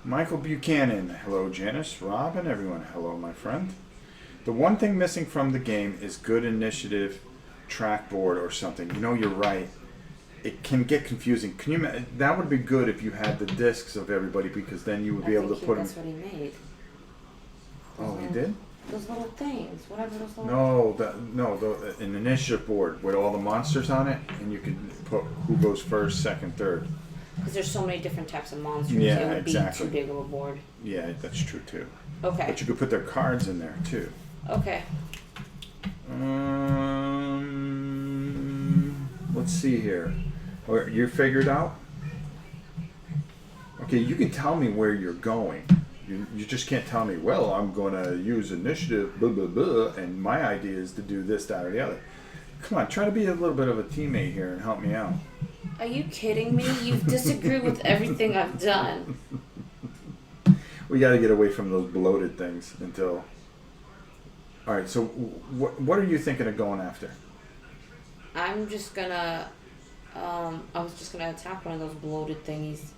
Michael Buchanan, hello Janice, Rob, and everyone, hello my friend. The one thing missing from the game is good initiative, trackboard, or something. You know, you're right. It can get confusing. Can you? That would be good if you had the discs of everybody, because then you would be able to put them. That's what he made. Oh, he did? Those little things, whatever those little. No, an initiative board with all the monsters on it, and you could put who goes first, second, third. Because there's so many different types of monsters. Yeah, it would exactly. be too big of a board. Yeah, that's true too. Okay. But you could put their cards in there too. Okay. Let's see here. Oh, you're figured out? Okay, you can tell me where you're going. You just can't tell me, well, I'm going to use initiative, blah, blah, blah, and my idea is to do this, that, or the other. Come on, try to be a little bit of a teammate here and help me out. Are you kidding me? You've disagreed with everything I've done. We got to get away from those bloated things until... Alright, so what are you thinking of going after? I'm just gonna... I was just gonna attack one of those bloated thingies.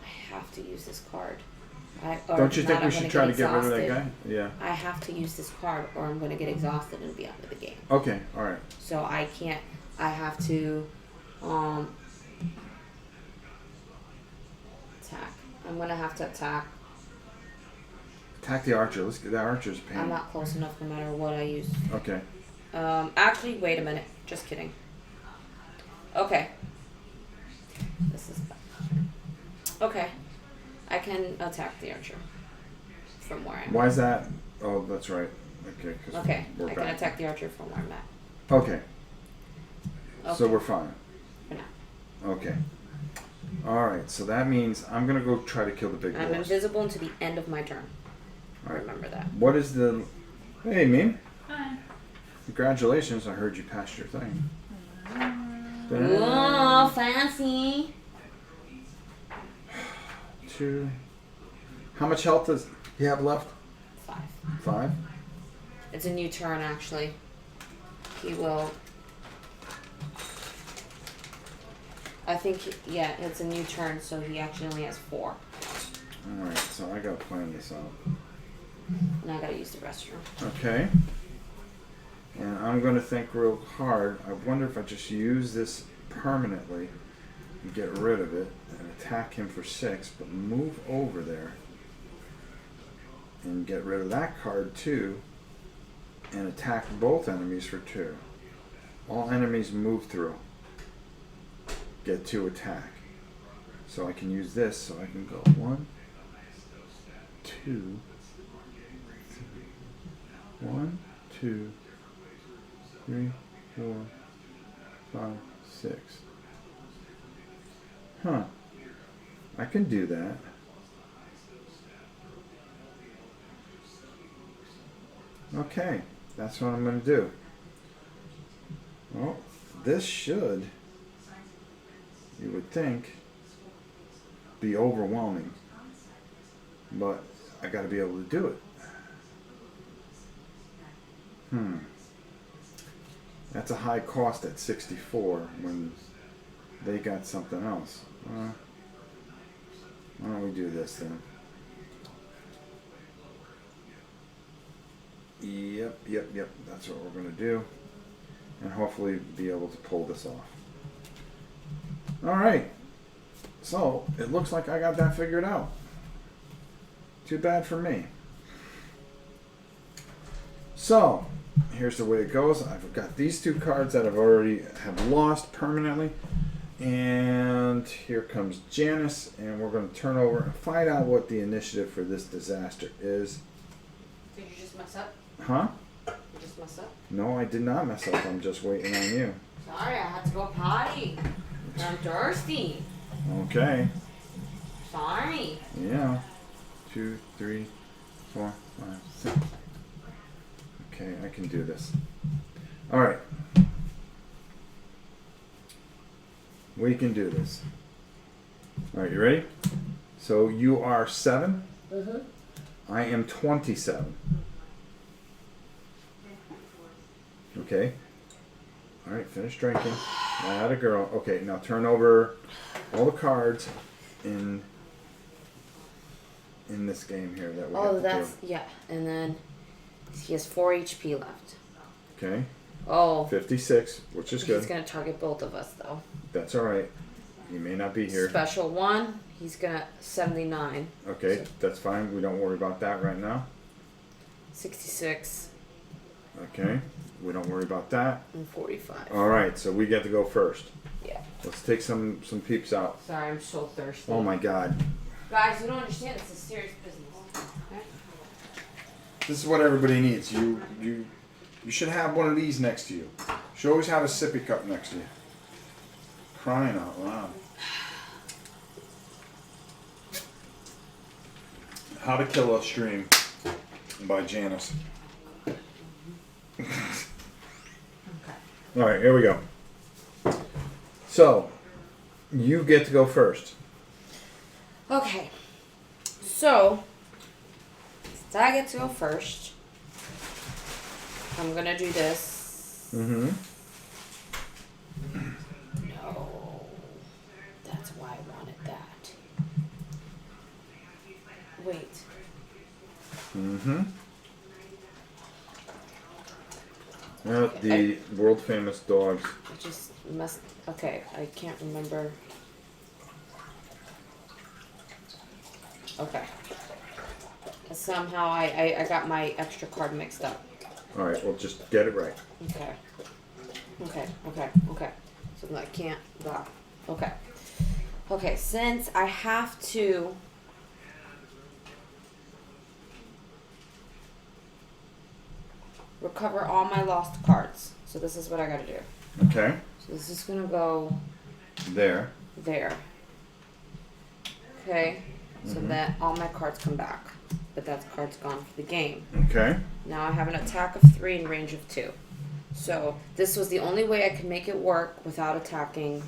I have to use this card. Don't you think we should try to get rid of that guy? Yeah. I have to use this card or I'm gonna get exhausted and be out of the game. Okay, alright. So I can't... I have to... attack. I'm gonna have to attack. Attack the archer. Let's get the archer's pain. I'm not close enough no matter what I use. Okay. Actually, wait a minute. Just kidding. Okay. This is bad. Okay. I can attack the archer from where I'm Why is that? Oh, that's right. Okay. 'Cause Okay. we're I back. can attack the archer from where I'm at. Okay. So Okay. we're fine. For now. Okay. Alright, so that means I'm going to go try to kill the big I'm boss. invisible until the end of my turn. Alright. Remember that. What is the... Hey, Meme. Hi. Congratulations, I heard you passed your thing. Whoa, fancy. 2. How much health does he have left? 5. 5? It's a new turn, actually. He will... I think, yeah, it's a new turn, so he actually only has 4. Alright, so I gotta plan this out. And I gotta use the restroom. Okay. And I'm gonna think real hard. I wonder if I just use this permanently and get rid of it and attack him for 6, but move over there and get rid of that card too and attack both enemies for 2. All enemies move through get 2 attack. So I can use this so I can go 1, 2, 1, 2, 3, 4, 5, 6. Huh. I can do that. Okay, that's what I'm going to do. Well, this should, you would think, be overwhelming. But I got to be able to do it. That's a high cost at 64 when they got something else. Why don't we do this then? Yep. That's what we're going to do. And hopefully be able to pull this off. Alright. So, it looks like I got that figured out. Too bad for me. So, here's the way it goes. I've got these two cards that I've already have lost permanently. And here comes Janice, and we're going to turn over and find out what the initiative for this disaster is. Did you just mess up? Huh? You just mess up? No, I did not mess up. I'm just waiting on you. Sorry, I had to go potty. I'm thirsty. Okay. Sorry. Yeah. 2, 3, 4, 5, 6. Okay, I can do this. All right. We can do this. All right, you ready? So you are 7. I am 27. Okay. All right, finish drinking. Atta girl. Okay, now turn over all the cards in this game here that we have to that's yeah. And then he has 4 HP left. Okay. Oh. 56, which is good. He's gonna target both of us though. That's all right. He may not be here. Special 1. He's gonna 79. Okay, So that's fine. We don't worry about that right now. 66 Okay, we don't worry about that. and 45. All right, so we get to go first. Yeah. Let's take some peeps out. Sorry, I'm so thirsty. Oh my God. Guys, you don't understand. It's a serious business. Okay? This is what everybody needs. You should have one of these next to you. You should always have a sippy cup next to you. Crying out loud. How to Kill a Stream by Janice. Okay. All right, here we go. So, you get to go first. Okay. So, since I get to go first, I'm gonna do this. Mm-hmm. No. That's why I wanted that. Wait. Mm-hmm. The world famous dogs. I just must. Okay, I can't remember. Okay. Somehow I got my extra card mixed up. All right, well, just get it right. Okay. So I can't. Wow. Okay. Okay, since I have to. Recover all my lost cards. So this is what I gotta do. Okay. So this is gonna go There. there. Okay. So Mhm. that all my cards come back. But that card's gone for the game. Okay. Now I have an attack of 3 and range of 2. So this was the only way I could make it work without attacking.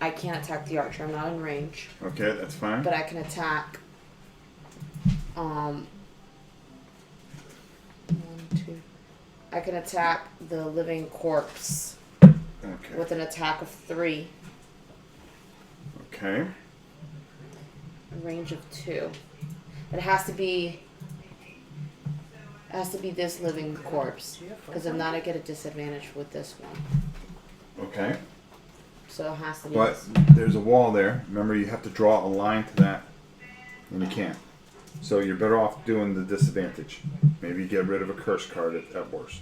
I can't attack the archer. I'm not in range. Okay, that's fine. But I can attack. 1, 2. I can attack the living corpse Okay. with an attack of 3. Okay. Range of 2. It has to be. It has to be this living corpse, because if not, I get a disadvantage with this one. Okay. So it has to be. But This. there's a wall there. Remember, you have to draw a line to that, and you can't. So you're better off doing the disadvantage. Maybe get rid of a curse card at worst.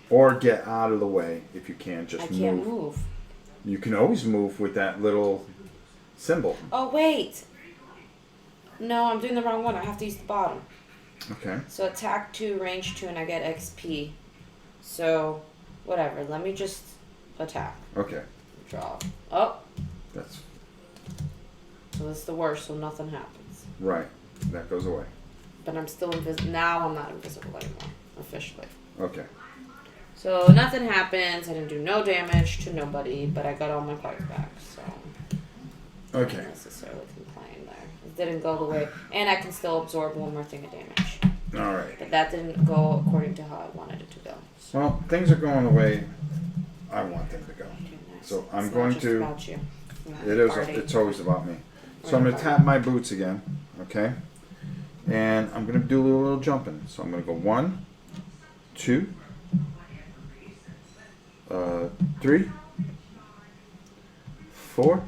Or get out of the way if you can. Just I can't move. You can always move with that little symbol. Oh wait. No, I'm doing the wrong one. I have to use the bottom. Okay. So attack 2, range 2, and I get XP. So, whatever. Let me just attack. Okay. Draw. Oh. That's So this is the worst. So nothing happens. right. That goes away. But I'm still invisible. Now I'm not invisible anymore. Officially. Okay. So nothing happens. I didn't do no damage to nobody, but I got all my cards back. So. Okay. Not necessarily complain there. It didn't go the way, and I can still absorb 1 more thing of damage. All right. But that didn't go according to how I wanted it to go. So, Well, things are going the way I want them to go. So I'm it's going not just to. about you. It is. Party. It's always about me. We're So I'm in a going to party. tap my boots again. Okay. And I'm going to do a little jumping. So I'm going to go 1, 2, 3, 4.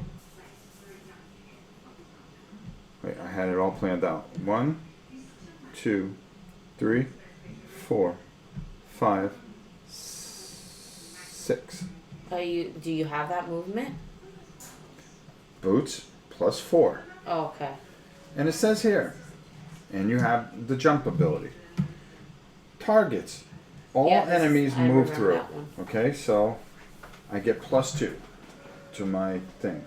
Wait, I had it all planned out. 1, 2, 3, 4, 5, 6. Do you have that movement? Boots plus 4. Oh, okay. And it says here, and you have the jump ability. Targets. All enemies I move remember through. that one. Okay, so I get plus 2 to my thing.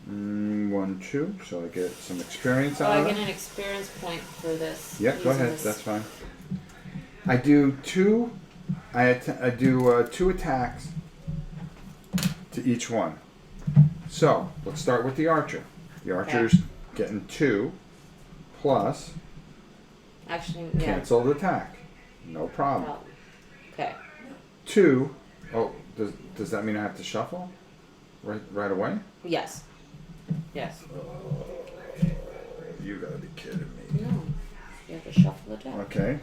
1, 2, so I get some experience Oh, out I of get it. an experience point for this. Yeah, go using ahead. this. That's fine. I do 2. I do 2 attacks to each one. So let's start with the archer. The archer's getting 2 plus Actually, yeah. cancel the attack. No problem. No. Okay. 2. Oh, does that mean I have to shuffle right away? Yes. Yes. You gotta be kidding me. No. You have to shuffle the deck. Okay.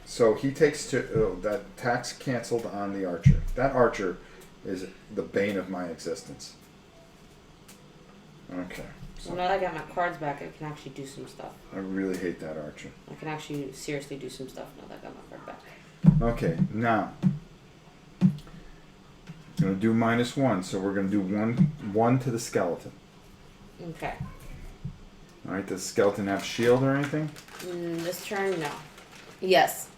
So he takes 2. Oh, that attack's canceled on the archer. That archer is the bane of my existence. Okay. So now that I got my cards back, I can actually do some stuff. I really hate that archer. I can actually seriously do some stuff now that I got my card back. Okay, now I'm gonna do -1, so we're gonna do one to the skeleton. Okay. All right, does the skeleton have shield or anything? This turn, no. Yes.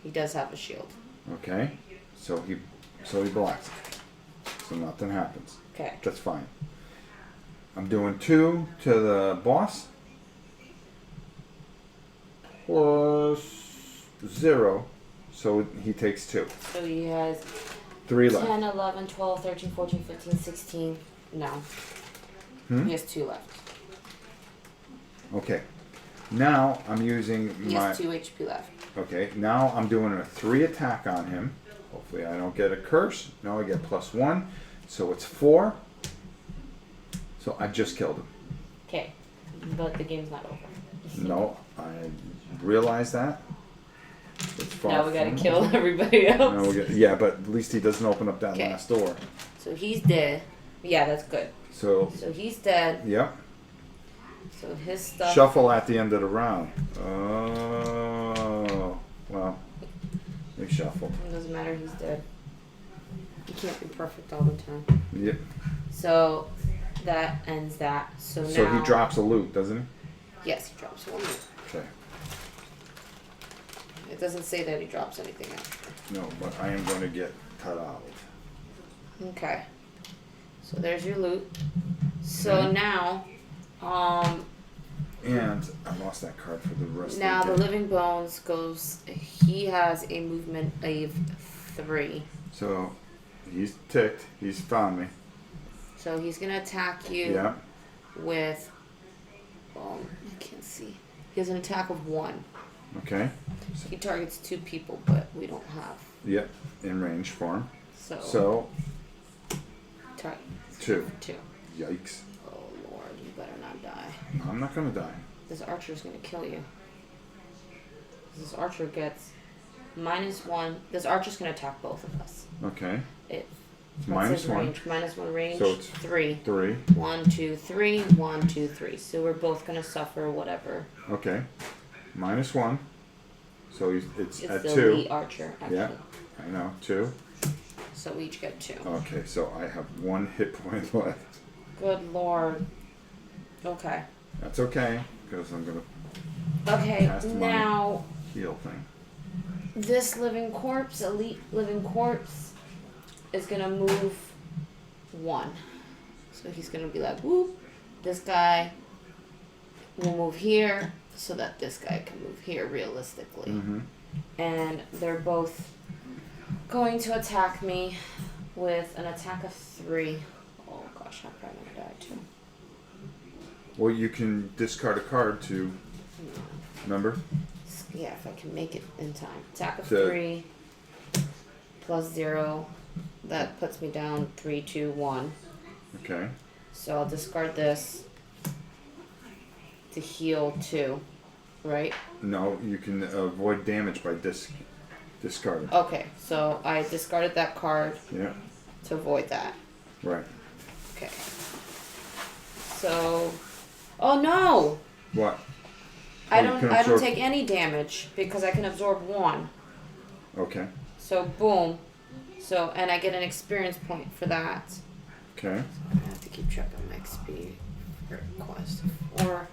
He does have a shield. Okay, so he blocks it, so nothing happens. Okay. That's fine. I'm doing 2 to the boss plus 0, so he takes 2. So he has 3 left. 10, 11, 12, 13, 14, 15, 16. No. He has 2 left. Okay, now I'm using He my. has 2 HP left. Okay, now I'm doing a 3 attack on him. Hopefully I don't get a curse. No, I get +1. So it's 4. So I just killed him. Okay. But the game's not over. No, I realize that. It's far Now we gotta from- kill everybody else. No, yeah, but at least he doesn't open up that Okay. last door. So he's dead. Yeah, that's good. So, So he's dead. yep. So his stuff. Shuffle at the end of the round. Oh, well, they shuffled. It doesn't matter, he's dead. He can't be perfect all the time. Yep. So that ends that. So now. So he drops a loot, doesn't he? Yes, he drops one. Okay. It doesn't say that he drops anything else. No, but I am going to get cut out. Okay. So there's your loot. So Okay. now, And I lost that card for the rest now of the the day. Living Bones goes. He has a movement of 3. So he's ticked. He's found me. So he's gonna attack you Yeah. with. I can't see. He has an attack of 1. Okay. He targets 2 people, but we don't have. Yep. In range for him. So. So Target 2. 2. Yikes. Oh Lord, you better not die. I'm not gonna die. This archer's gonna kill you. This archer gets -1. This archer's gonna attack both of us. Okay. What's his -1. range? -1 range. So it's 3. 3. 1, 2, 3. 1, 2, 3. So we're both gonna suffer whatever. Okay. -1. So it's It's at the 2. elite archer, actually. Yeah. I know. 2. So we each get 2. Okay. So I have 1 hit point left. Good Lord. Okay. That's okay because I'm gonna Okay. Cast money. Now heal thing. this living corpse, elite living corpse, is gonna move 1. So he's gonna be like, whoop. This guy will move here so that this guy can move here realistically. Mm-hmm. And they're both going to attack me with an attack of 3. Oh gosh, I'm probably gonna die too. Well, you can discard a card to. Remember? Yeah, if I can make it in time. Attack of To- 3 plus 0. That puts me down 3, 2, 1. Okay. So I'll discard this to heal 2, right? No, you can avoid damage by discarding. Okay, so I discarded that card Yeah. to avoid that. Right. Okay. So, oh no! What? I you don't. can I don't absorb- take any damage because I can absorb 1. Okay. So boom. So and I get an experience point for that. Okay. I have to keep track of my XP request. Or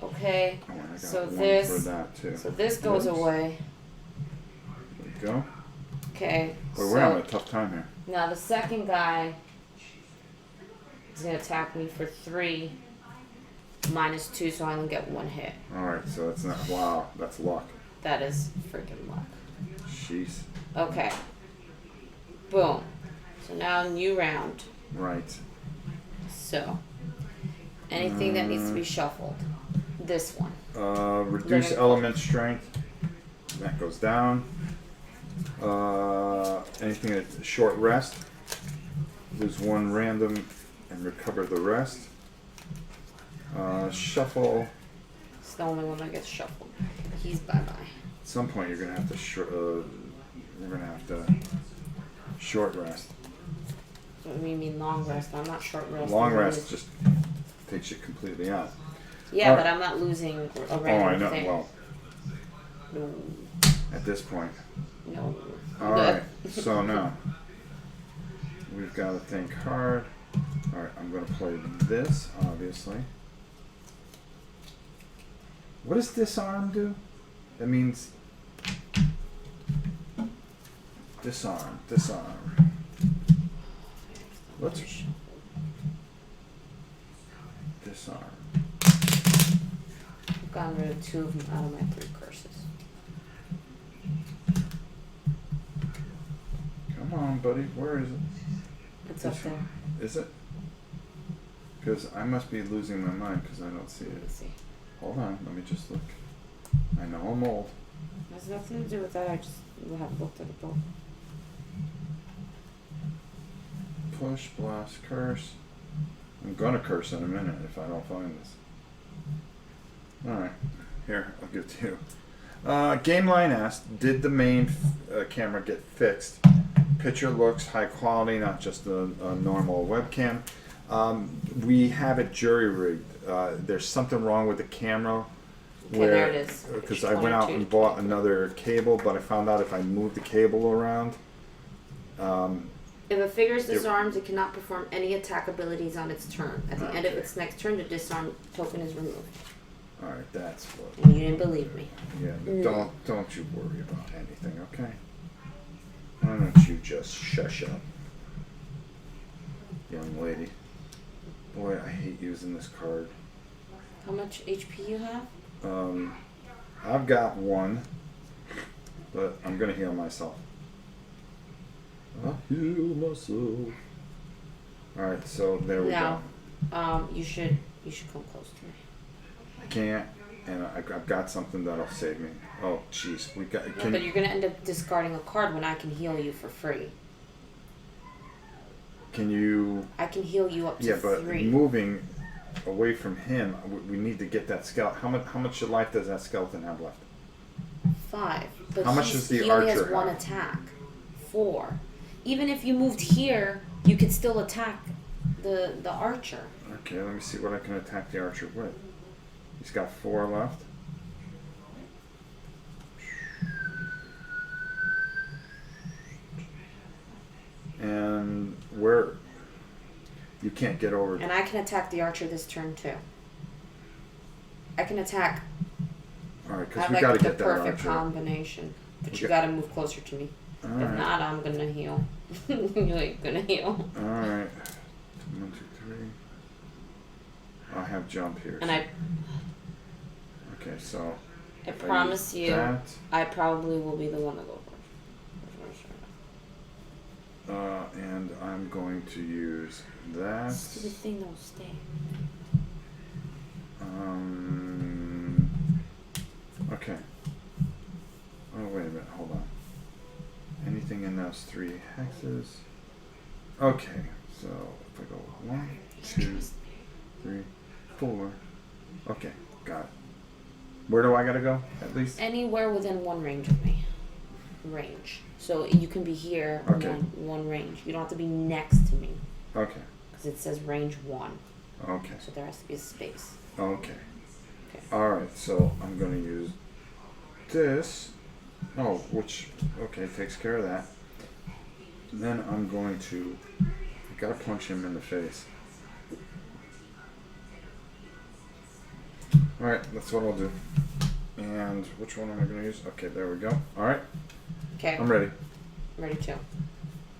okay. Oh, and I got So 1 this. for that too. So this goes Oops. away. There we go. Okay. Boy, we're having a tough time here. Now the second guy is gonna attack me for 3 -2, so I only get 1 hit. Alright, so that's not. Wow, that's luck. That is freaking luck. Jeez. Okay. Boom. So now new round. Right. So anything that needs to be shuffled. This one. Reduce Living element strength. That goes down. Anything that's short rest. Lose 1 random and recover the rest. Shuffle. It's the only one that gets shuffled. He's bye bye. At some point, you're gonna have to. You're gonna have to short rest. What do you mean long rest? I'm not short rest. Long rest just takes you completely out. Yeah, Alright. but I'm not losing a Oh, random I know. thing. Well, No. at this point. No. All right. So now we've got a thing card. All right. I'm gonna play this, obviously. What does disarm do? That means disarm. Disarm. Let's disarm. I've gotten rid of 2 of them out of my 3 curses. Come on, buddy. Where is it? It's up there. Is it? Because I must be losing my mind because I don't see Let me it. see. Hold on. Let me just look. I know I'm old. It has nothing to do with that. I just have looked at the book. Push, blast, curse. I'm gonna curse in a minute if I don't find this. Alright, here, I'll give it to you. Game Line asked, did the main camera get fixed? Picture looks high quality, not just a normal webcam. We have it jury rigged. There's something wrong with the camera. Okay, there it is. Because Page I went out 22. and bought another cable, but I found out if I move the cable around, If a figure is disarmed, it cannot perform any attack abilities on its turn. At the end of Okay. its next turn, the disarm token is removed. alright, that's what. And you didn't believe me. Yeah, Mm. don't you worry about anything, okay? Why don't you just shush up, young lady? Boy, I hate using this card. How much HP you have? I've got 1, but I'm gonna heal myself. I'll heal myself. Alright, so there we Now, go. you should come close to me. I can't, and I've got something that'll save me. Oh, jeez, we got. No, but you're gonna end up discarding a card when I can heal you for free. Can you? I can heal you up to Yeah, but 3. moving away from him, we need to get that skeleton. How much life does that skeleton have left? 5. But How much does the he only has archer 1 have? attack. 4. Even if you moved here, you could still attack the archer. Okay, let me see what I can attack the archer with. He's got 4 left. And where you can't get over. And I can attack the archer this turn too. I can attack. All right, I because have we like got to the get that perfect archer. combination. But We you got- gotta move closer to me. All If right. not, I'm gonna heal. You ain't gonna heal. All right. 1, 2, 3. I have jump here. And I Okay, so. if promise use you, that, I probably will be the one to go first. and I'm going to use that. Stupid thing don't stay. Okay. Oh, wait a minute. Hold on. Anything in those 3 hexes? Okay. So if I go 1, 2, 3, 4. Okay. Got it. Where do I gotta go? At least. Anywhere within 1 range of me. Range. So you can be here. Okay. One range. You don't have to be next to me Okay. because it says range 1. Okay. So there has to be a space. Okay. Okay. Alright, so I'm gonna use this. Oh, which, okay, takes care of that. And then I'm going to, I gotta punch him in the face. Alright, that's what I'll do. And which one am I gonna use? Okay, there we go. Alright, Okay. I'm ready. I'm ready too.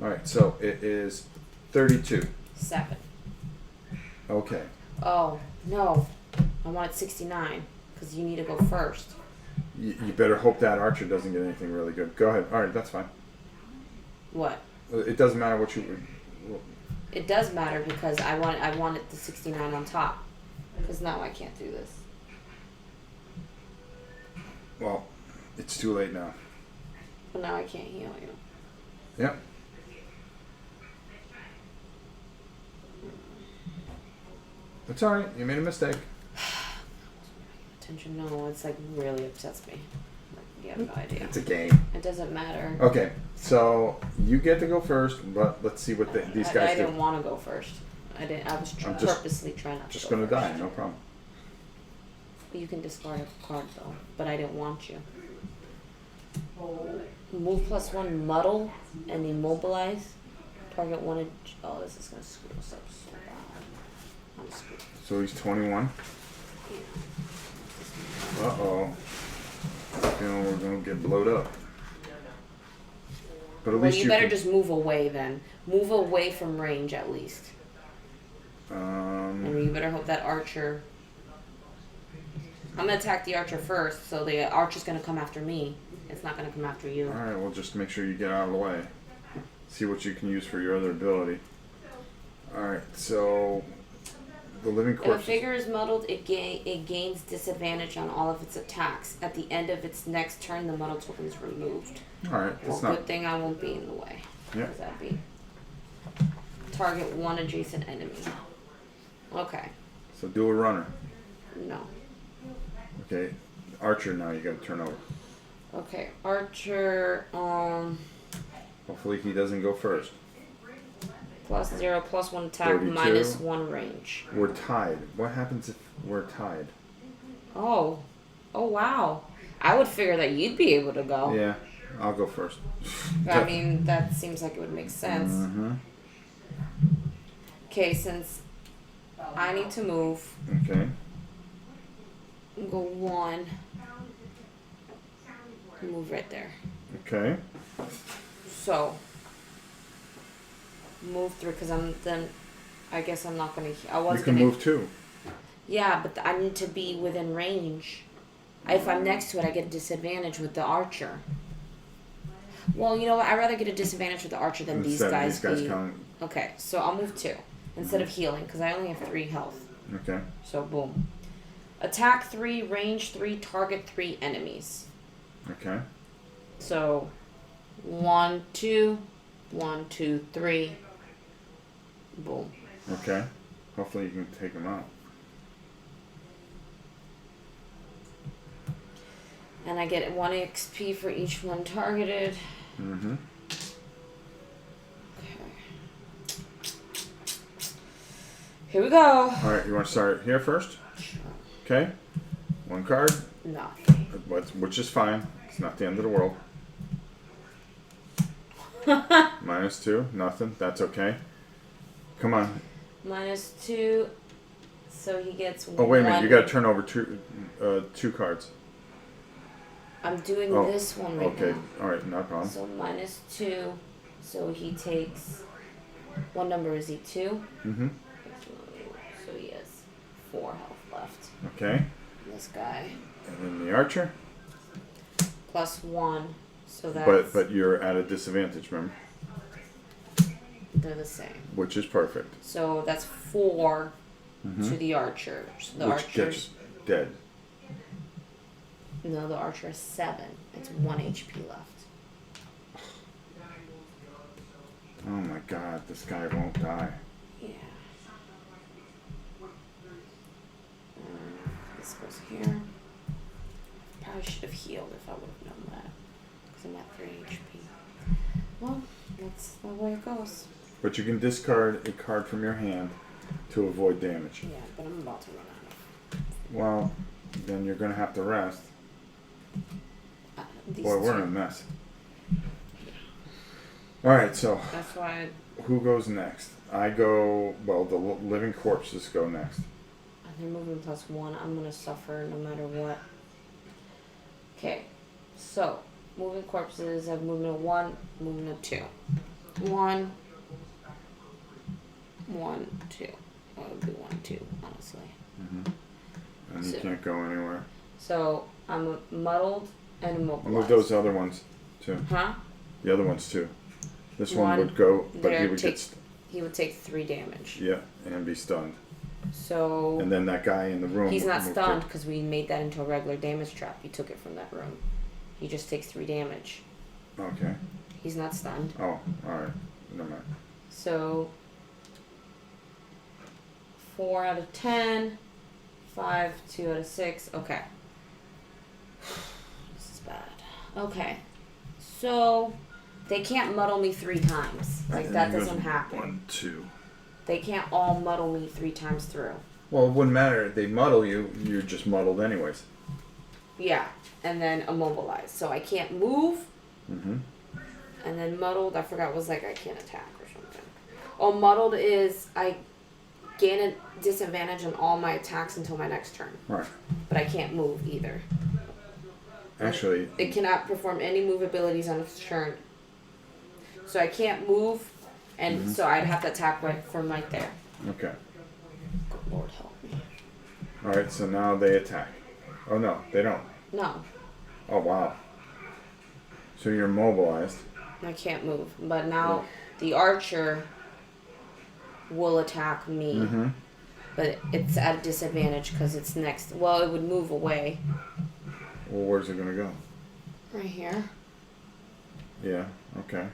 Alright, so it is 32. 7. Okay. Oh, no. I wanted 69. Because you need to go first. You better hope that archer doesn't get anything really good. Go ahead. Alright, that's fine. What? It doesn't matter what you... It does matter because I wanted the 69 on top. Because now I can't do this. Well, it's too late now. But now I can't heal you. Yep. It's alright. You made a mistake. Attention, no, it's like really upsets me. Like, you have no idea. It's a game. It doesn't matter. Okay, so you get to go first, but let's see what these guys I do. didn't want to go first. I was purposely trying not to Just go gonna first. die, no problem. You can discard a card though, but I didn't want you. Move +1, muddle, and immobilize. Target one. Oh, this is gonna screw us up so bad. I'm screwed. So he's 21. Uh-oh. Feeling we're gonna get blowed up. But at Well, least you better can, just move away then. Move away from range at least. And you better hope that archer. I'm gonna attack the archer first, so the archer's gonna come after me. It's not gonna come after you. Alright, well just make sure you get out of the way. See what you can use for your other ability. Alright, so the living If a corpse. figure is muddled, it gains disadvantage on all of its attacks. At the end of its next turn, the muddle token is removed. Alright, Well, that's not. good thing I won't be in the way. Yeah. What does that be? Target one adjacent enemy. Okay. So do a runner. No. Okay. Archer now you gotta turn over. Okay. Archer, Hopefully he doesn't go first. +0, +1 attack, 32. -1 range. We're tied. What happens if we're tied? Oh. Oh, wow. I would figure that you'd be able to go. Yeah, I'll go first. I mean, that seems like it would make sense. Mm-hmm. Okay, since I need to move, Okay. go 1. Move right there. Okay. So, move through, because I guess I'm not going to, I was You can going to. move too. Yeah, but I need to be within range. If I'm next to it, I get a disadvantage with the archer. Well, you know what? I'd rather get a disadvantage with the archer than these guys come. Okay, so I'll move 2 instead of healing, because I only have 3 health. Okay. So, boom. Attack 3, range 3, target 3 enemies. Okay. So, 1, 2, 1, 2, 3. Boom. Okay. Hopefully you can take him out. And I get 1 XP for each one targeted. Mm-hmm. Okay. Here we go. Alright, you want to start here first? Sure. Okay. 1 card, Nothing. which is fine. It's not the end of the world. -2, nothing. That's okay. Come on. -2. So he gets Oh, wait a minute. 1. You got to turn over 2 cards. I'm doing Oh, this one right Okay. now. Alright, no problem. So -2. So he takes. What number is he? 2? Mm-hmm. So he has 4 health left. Okay. This guy. And then the archer. +1. So that's. But you're at a disadvantage, remember? They're the same. Which is perfect. So that's 4 Mm-hmm. to the archer. So the Which archer's. gets dead. No, the archer is 7. It's 1 HP left. Oh my god, this guy won't die. Yeah. This goes here. Probably should have healed if I would have known that. Because I'm at 3 HP. Well, that's the way it goes. But you can discard a card from your hand to avoid damage. Yeah, but I'm about to run out of. Well, Then you're gonna have to rest. These Boy, we're in a two. mess. Alright, so That's why who goes next? I go, well, the living corpses go next. they're moving +1. I'm gonna suffer no matter what. Okay, so moving corpses have movement of 1, movement of 2. 1, 1, 2. Well, it would be 1, 2, honestly. And you So- can't go anywhere. So I'm muddled and I'll immobilized. move those other ones too. Huh? The other ones too. This one One would go, but there he would takes- He would take 3 damage. yeah, and be stunned. So And then that guy in the room. he's would not move stunned because we made that into a regular damage trap. He took it from that room. He just takes 3 damage. Okay. He's not stunned. Oh, alright. Never mind. So 4 out of 10, 5, 2 out of 6. Okay. This is bad. Okay. So they can't muddle me 3 times. Like And that he goes doesn't happen. 1, 2. They can't all muddle me 3 times through. Well, it wouldn't matter. If they muddle you, you're just muddled anyways. Yeah, and then immobilized. So I can't move, Mm-hmm. and then muddled, I forgot, was like I can't attack or something. Oh, muddled is I gain a disadvantage on all my attacks until my next turn. Right. But I can't move either. Actually, It cannot perform any move abilities on its turn. So I can't move, and so I'd have to attack right from right there. okay. Good Lord help me. Alright, so now they attack. Oh no, they don't. No, Oh wow. So you're immobilized. I can't move. But now the archer will attack me. Mm-hmm. But it's at a disadvantage because it's next. Well, it would move away. Well, where's it gonna go? Right here. Yeah, okay.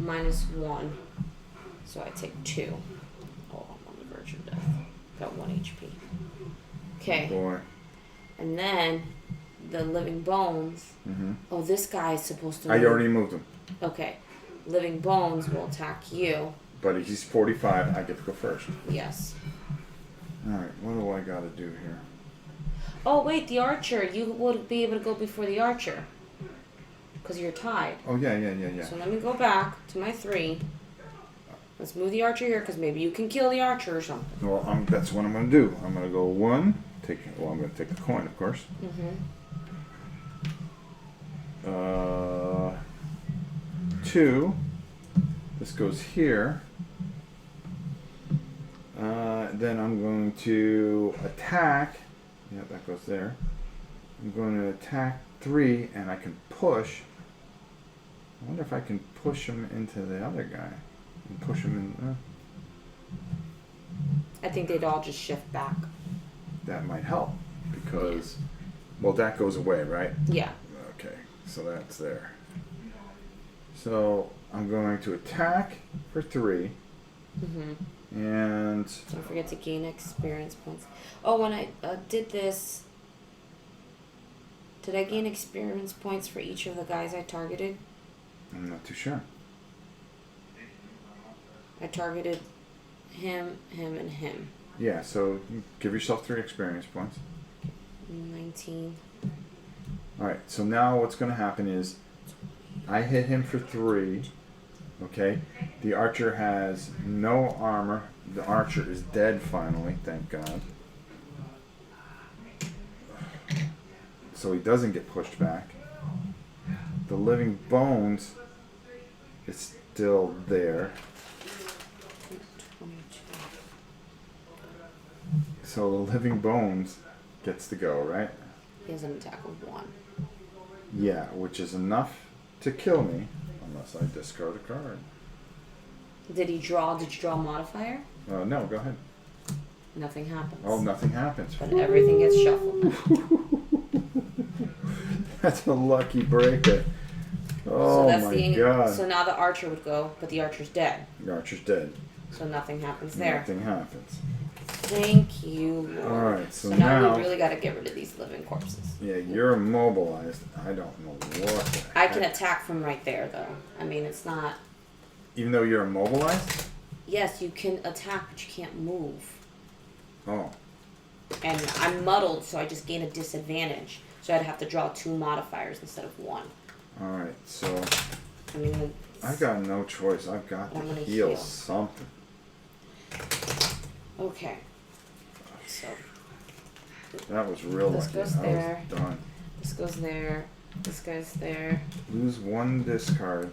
-1. So I take 2. Oh, I'm on the verge of death. Got 1 HP. Okay. Boy. And then the living bones. Mm-hmm. Oh, this guy's supposed to I move. already moved him. Okay. Living bones will attack you. But he's 45, I get to go first. Yes. Alright, what do I gotta do here? Oh, wait, the archer. You would be able to go before the archer. Because you're tied. Oh yeah. So let me go back to my 3. Let's move the archer here because maybe you can kill the archer or something. Well, that's what I'm gonna do. I'm gonna go 1. I'm gonna take the coin, of course. Mm-hmm. 2. This goes here. Then I'm going to attack. Yeah, that goes there. I'm going to attack 3, and I can push. I wonder if I can push him into the other guy. And push him in. I think they'd all just shift back. That might help because, well, that goes away, right? Yeah. Okay, so that's there. So I'm going to attack for 3, Mm-hmm. and Don't forget to gain experience points. Oh, when I did this, did I gain experience points for each of the guys I targeted? I'm not too sure. I targeted him, and him. Yeah, so give yourself 3 experience points. 19. Alright, so now what's going to happen is I hit him for 3. Okay, the archer has no armor. The archer is dead finally, thank God. So he doesn't get pushed back. The living bones is still there. 22. So the living bones gets to go, right? He has an attack of 1. Yeah, which is enough to kill me, unless I discard a card. Did you draw a modifier? No, go ahead. Nothing happens. Oh, nothing happens. But everything gets shuffled. That's a lucky breaker. So Oh that's my the God. So now the archer would go, but the archer's dead. The archer's dead. So nothing happens there. Nothing happens. Thank you, Lord. Alright, so now now- we really got to get rid of these living corpses. Yeah, you're immobilized. I don't know what the I can heck. attack from right there, though. I mean, it's not. Even though you're immobilized? Yes, you can attack, but you can't move. Oh. And I'm muddled, so I just gain a disadvantage. So I'd have to draw 2 modifiers instead of 1. Alright, so I mean, I've got no choice. I've got I'm to gonna heal heal. something. okay. So That was real This lucky. goes I there. was done. this goes there. This guy's there. Lose 1 discard.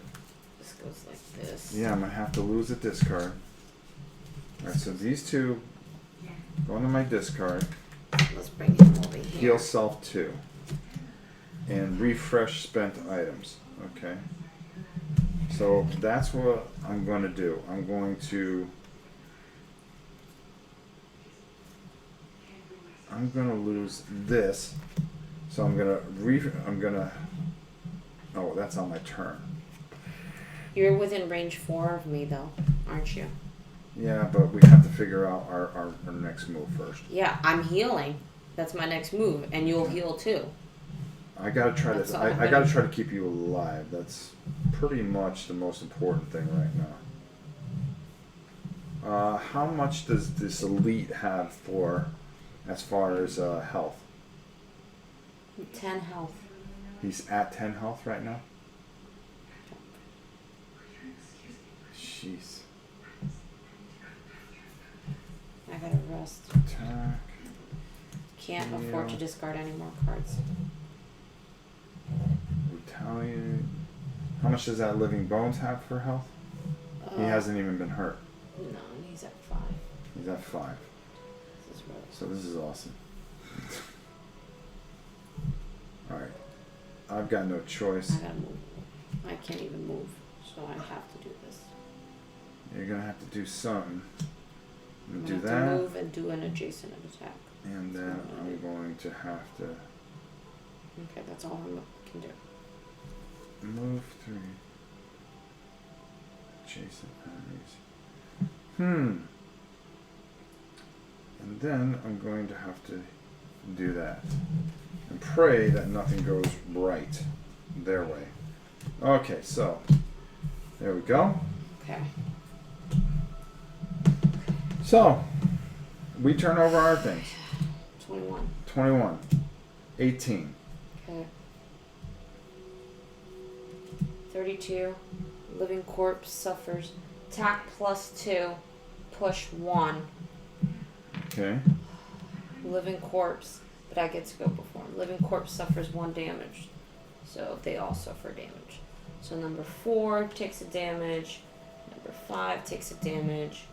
This goes like this. Yeah, I'm gonna have to lose a discard. Alright, so these 2 go into my discard. Let's bring him over here. Heal self 2. And refresh spent items. Okay. So that's what I'm going to do. I'm going to lose this. So I'm gonna oh, that's on my turn. You're within range 4 of me, though, aren't you? Yeah, but we have to figure out our next move first. Yeah, I'm healing. That's my next move, and you'll heal too. I gotta try That's to. all I'm I gotta gonna- try to keep you alive. That's pretty much the most important thing right now. How much does this elite have for, as far as health? 10 health. He's at 10 health right now. Jeez. I gotta rest. Attack. Can't afford to Yeah. discard any more cards. Retaliate. How much does that living bones have for health? He hasn't even been hurt. No, he's at 5. He's at 5. This is really So this is awesome. Alright. I've got no choice. I gotta move. I can't even move, so I have to do this. You're gonna have to do something. I'm I'm gonna do gonna have that. to move and do an adjacent attack. And then I'm going to have to Okay, that's all I can do. move 3. Adjacent enemies. And then I'm going to have to do that. And pray that nothing goes right their way. Okay, so there we go. Okay. So we turn over our things. 21. 21. 18. Okay. 32. Living corpse suffers. Attack +2. Push 1. Okay. Living corpse. But I get to go before. Living corpse suffers 1 damage. So they all suffer damage. So number 4 takes a damage. Number 5 takes a damage.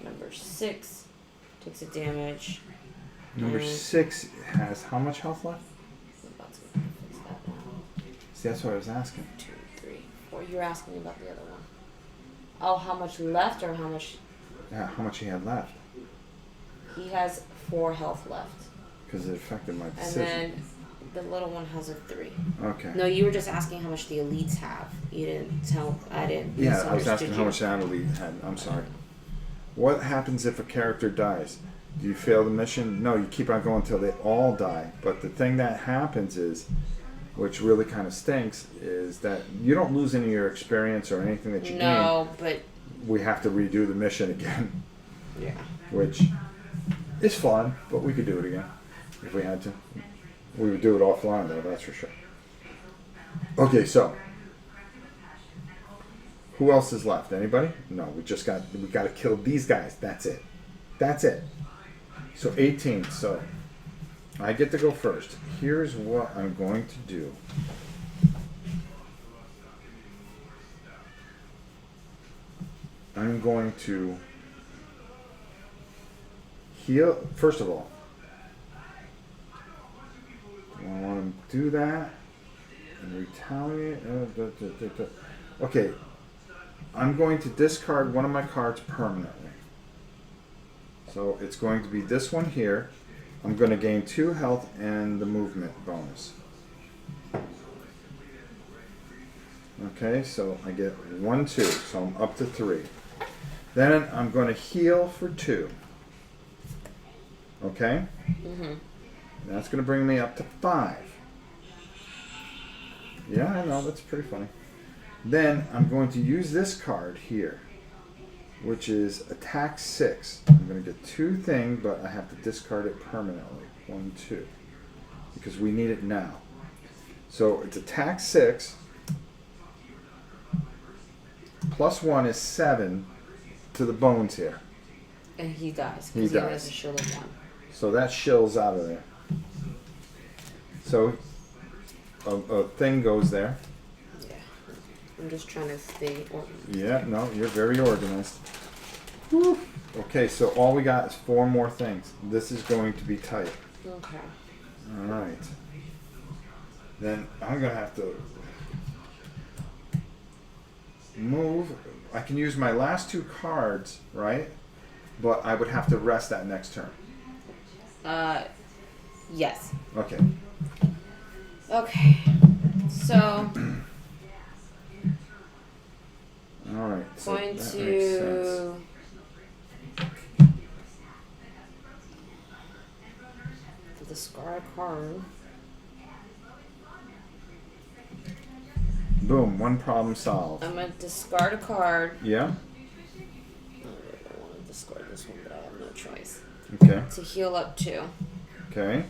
Number 6 takes a damage. Number 6 has how much health left? I'm about to fix that now. See, that's what I was asking. 2, 3, 4. You're asking me about the other one. Oh, how much left or how much? Yeah, how much he had left? He has 4 health left. Because it affected my And decision. then the little one has a 3. Okay. No, you were just asking how much the elites have. You didn't tell. I didn't. Yeah, I was misunderstood asking how you. much that elite had. I'm sorry. What happens if a character dies? Do you fail the mission? No, you keep on going until they all die. But the thing that happens is, which really kind of stinks, is that you don't lose any of your experience or anything that you No, but gain. We have to redo the mission again, yeah. which is fun, but we could do it again if we had to. We would do it offline though, that's for sure. Okay, so who else is left? Anybody? No, we got to kill these guys. That's it. That's it. So 18. So I get to go first. Here's what I'm going to do. I'm going to heal. First of all, do I want to do that and retaliate? Okay, I'm going to discard one of my cards permanently. So it's going to be this one here. I'm going to gain 2 health and the movement bonus. Okay, so I get 1, 2, so I'm up to 3. Then I'm going to heal for 2. Okay? That's going to bring me up to 5. Yeah, I know, that's pretty funny. Then I'm going to use this card here. which is attack 6. I'm going to get 2 things, but I have to discard it permanently. 1, 2. Because we need it now. So it's attack 6. +1 is 7 to the bones here. And he dies. He Because dies. he has a shield of 1. So that shills out of there. So a thing goes there. Yeah. I'm just trying to stay organized. Yeah, no, you're very organized. Whew. Okay, so all we got is 4 more things. This is going to be tight. Okay. Alright. Then I'm going to have to move. I can use my last 2 cards, right? But I would have to rest that next turn. Yes. Okay. Okay. So, Alright. So going that makes sense. to discard a card. Boom, 1 problem solved. I'm gonna discard a card. Yeah? I want to discard this one, but I have no choice. Okay. To heal up 2. Okay.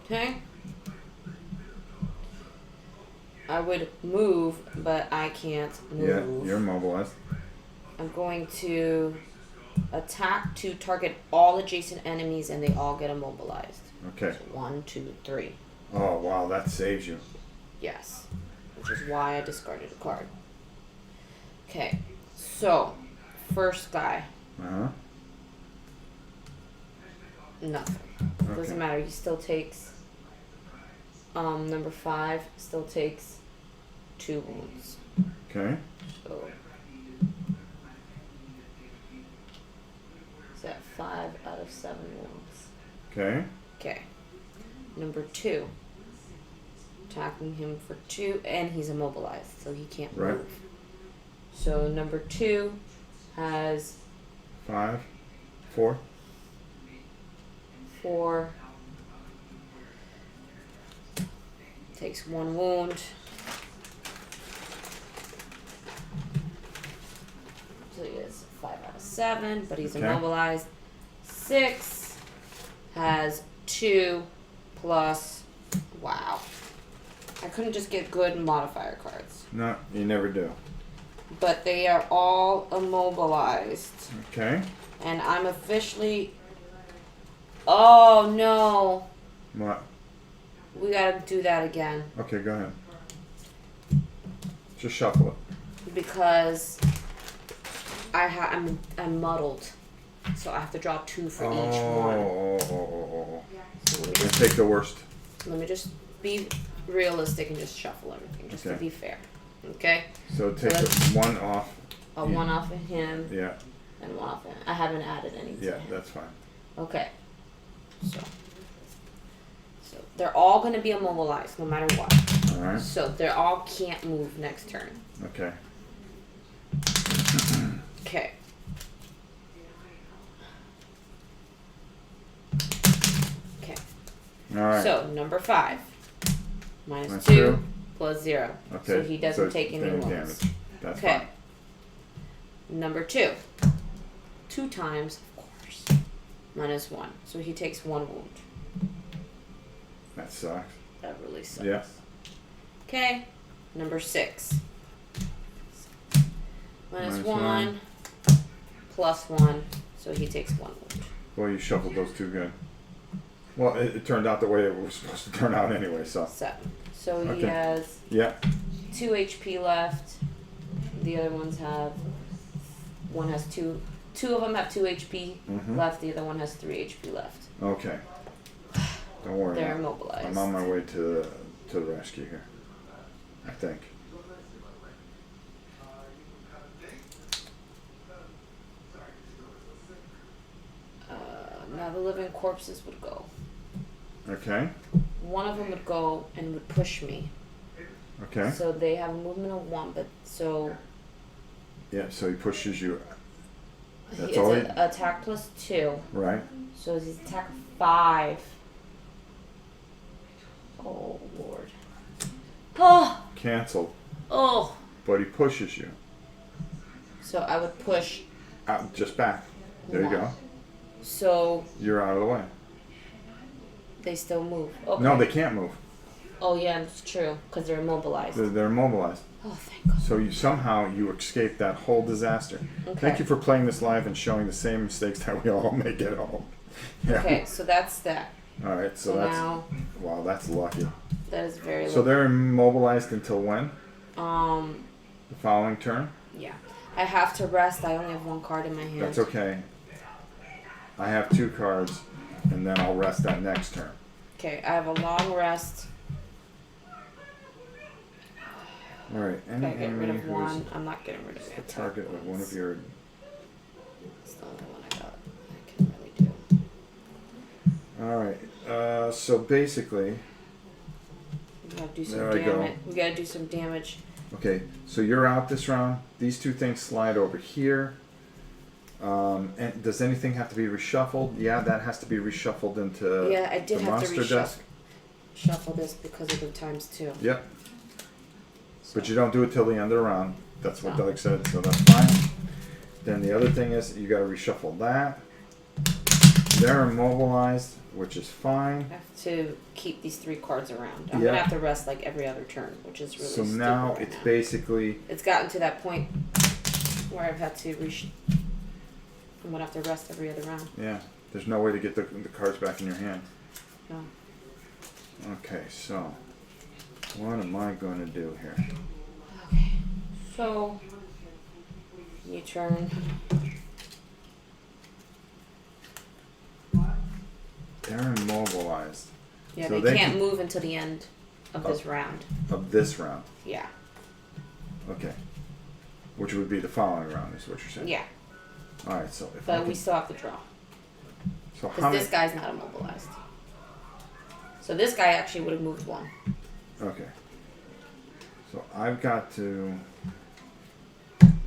Okay. I would move, but I can't move. Yeah, you're immobilized. I'm going to attack to target all adjacent enemies, and they all get immobilized. Okay. So 1, 2, 3. Oh, wow, that saves you. Yes. Which is why I discarded a card. Okay. So, first guy. Uh-huh. Nothing. Okay. Doesn't matter. He still takes. Number 5 still takes 2 wounds. Okay. So. Is that 5 out of 7 wounds? Okay. Okay. Number 2. Attacking him for 2, and he's immobilized, so he can't Right. move. So number 2 has 5, 4. 4. Takes 1 wound. So he is 5 out of 7, but he's Okay. immobilized. 6 has 2 plus. Wow. I couldn't just get good modifier cards. No, you never do. But they are all immobilized. Okay. And I'm officially. Oh no. What? We gotta do that again. Okay, go ahead. Just shuffle it. Because I'm muddled. So I have to draw 2 for each one. Oh. So let me You just, take the worst. be realistic and just shuffle everything, just to Okay. be fair. Okay? So take So that's- the 1 off. A 1 off of him Yeah, and 1 off of him. I haven't added any to yeah, him. that's fine. Okay. So they're all gonna be immobilized no matter what. Alright. So they all can't move next turn. Okay. Okay. Okay. Alright. So number 5. Minus Minus 2 2. plus 0. Okay. So he doesn't so take any damage. wounds. That's Okay. fine. Number 2. 2 times, of course. Minus 1. So he takes 1 wound. That sucks. That really sucks. Yeah. Okay. Number 6. Minus Minus 1 1. plus 1. So he takes 1 wound. Well, you shuffled those 2 good. Well, it turned out the way it was supposed to turn out anyway, so. 7. So he Okay. has Yeah. 2 HP left. The other ones have. One has 2. 2 of them have 2 HP Mhm. left. The other one has 3 HP left. Okay. Don't worry. They're I'm immobilized. on my way to the rescue here. I think. Now the living corpses would go. Okay. One of them would go and would push me. Okay. So they have a movement of 1, but so Yeah, so he pushes you. That's it's all an attack plus 2. Right? So his attack 5. Oh Lord. Oh. Canceled. Oh. But he pushes you. So I would push Out, just back. There you go. So You're out of the way. they still move. Okay. No, they can't move. Oh yeah, it's true because they're immobilized. They're immobilized. Oh, thank God. So you somehow escaped that whole disaster. Okay. Thank you for playing this live and showing the same mistakes that we all make at home. Yeah. Okay, so that's that. All right. So So that's now wow. That's lucky. that is very. So they're immobilized until when? The following turn. Yeah, I have to rest. I only have one card in my hand. That's okay. I have 2 cards, and then I'll rest that next turn. Okay, I have a long rest. All right. If Any I get rid enemy of who's one, I'm not getting rid of the it. target of one of your. It's the only one I got. I can really do. All right. So basically, We gotta do some There I go. damage. We gotta do some damage. okay. So you're out this round. These 2 things slide over here. And does anything have to be reshuffled? Yeah, that has to be reshuffled into Yeah, I did the have to monster desk. shuffle this because of the times 2. Yep. So, But you don't do it till the end of the round. That's what No. Doug said, so that's fine. Then the other thing is you got to reshuffle that. They're immobilized, which is fine. I have to keep these 3 cards around. I'm Yeah. gonna have to rest like every other turn, which is really So stupid now right it's now. basically It's gotten to that point where I've had to I'm gonna have to rest every other round. yeah. There's no way to get the cards back in your hand. No. Okay, so what am I going to do here? Okay. So you turn. They're immobilized Yeah, So they they can't can- move until the end of this round. of this round. Yeah. Okay. Which would be the following round, is what you're saying. Yeah. All right. So if I But can, we still have to draw. so how Because many? this guy's not immobilized. So this guy actually would have moved 1. Okay. So I've got to.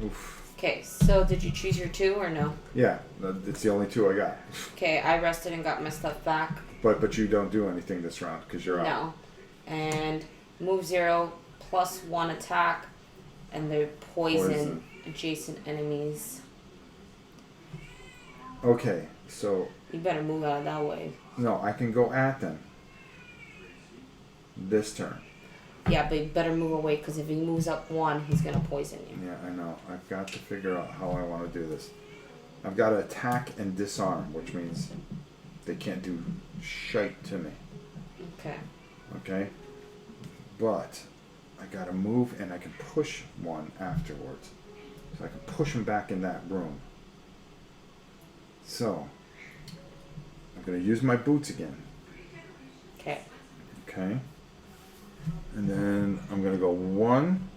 Oof. Okay, so did you choose your 2 or no? Yeah, it's the only 2 I got. Okay, I rested and got my stuff back. But you don't do anything this round because you're out. No. And move 0 plus 1 attack, and they poison adjacent enemies. Okay, so You better move out of that way. no, I can go at them. This turn. Yeah, but you better move away because if he moves up 1, he's gonna poison you. Yeah, I know. I've got to figure out how I want to do this. I've got to attack and disarm, which means they can't do shite to me. Okay. Okay? But I got to move and I can push one afterwards. So I can push him back in that room. So I'm going to use my boots again. Okay. Okay? And then I'm going to go 1.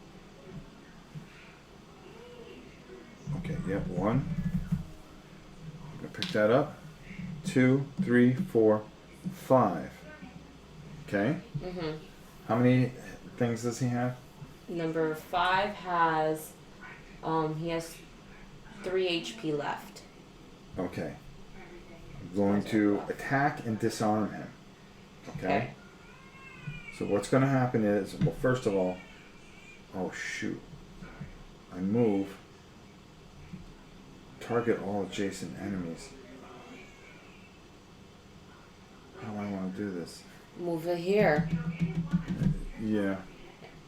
Okay, yep, 1. I'm going to pick that up. 2, 3, 4, 5. Okay? Mhm. How many things does he have? Number 5 has, he has 3 HP left. Okay. I'm going to attack and disarm him. Okay? So what's going to happen is, well, first of all, oh shoot. I move. Target all adjacent enemies. How do I want to do this? Move it here. Yeah.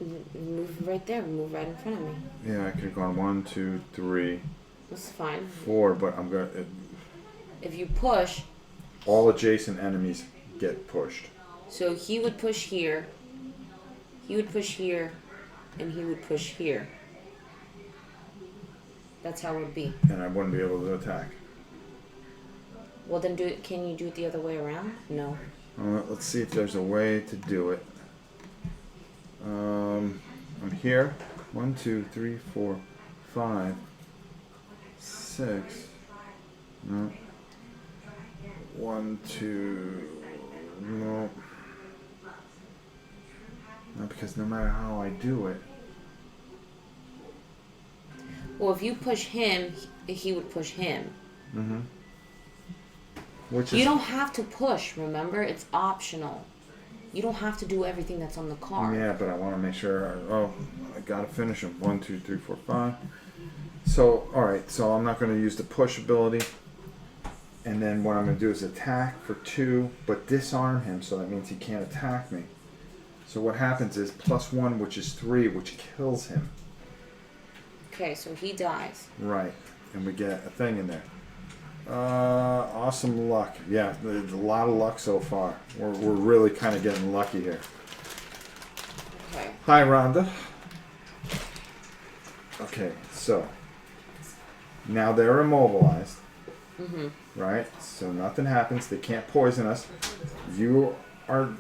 Move right there. Move right in front of me. Yeah, I could have gone 1, 2, 3, That's fine. 4, but I'm going to... If you push, all adjacent enemies get pushed. so he would push here, he would push here, and he would push here. That's how it would be. And I wouldn't be able to attack. Well, then do it. Can you do it the other way around? No. Let's see if there's a way to do it. I'm here. 1, 2, 3, 4, 5, 6. No. 1, 2. No. No, because no matter how I do it. Well, if you push him, he would push him. Which is. You don't have to push. Remember, it's optional. You don't have to do everything that's on the card. Yeah, but I want to make sure. I gotta finish them. 1, 2, 3, 4, 5. So, all right. So I'm not going to use the push ability. And then what I'm going to do is attack for 2, but disarm him. So that means he can't attack me. So what happens is +1, which is 3, which kills him. Okay, so he dies. Right, and we get a thing in there. Awesome luck. Yeah, there's a lot of luck so far. We're really kind of getting lucky here. Okay. Hi, Rhonda. Okay, so now they're immobilized. Mm-hmm. Right? So nothing happens. They can't poison us. You are...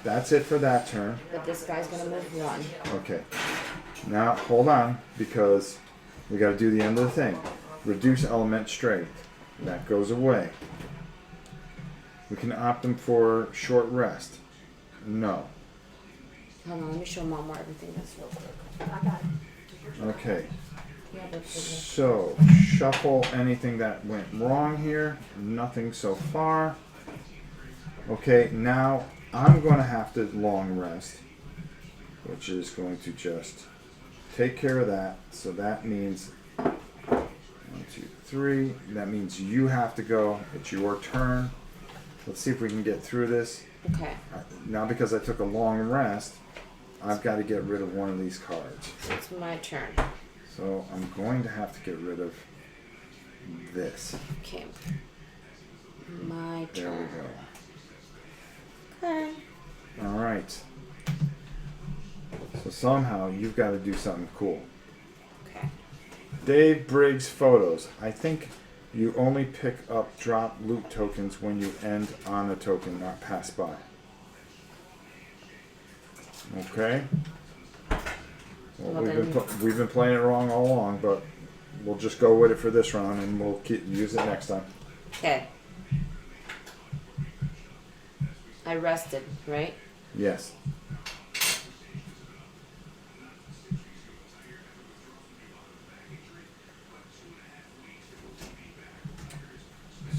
That's it for that turn. But this guy's gonna move 1. Okay. Now, hold on, because we got to do the end of the thing. Reduce element strength. That goes away. We can opt them for short rest. No. Hold on, let me show Mom where everything is real quick. I got it. Okay. Yeah, but So, shuffle anything that went wrong here. Nothing so far. Okay, now I'm going to have to long rest, which is going to just take care of that. So that means 1, 2, 3. That means you have to go. It's your turn. Let's see if we can get through this. okay. Now, because I took a long rest, I've got to get rid of one of these cards. So it's my turn. So I'm going to have to get rid of this. Okay. My There we turn. go. Okay. All right. So somehow you've got to do something cool. Okay. Dave Briggs photos. I think you only pick up drop loot tokens when you end on a token, not pass by. Okay. Well, we've been playing it wrong all along, but we'll just go with it for this round, and we'll use it next time. Okay. I rested, right? Yes.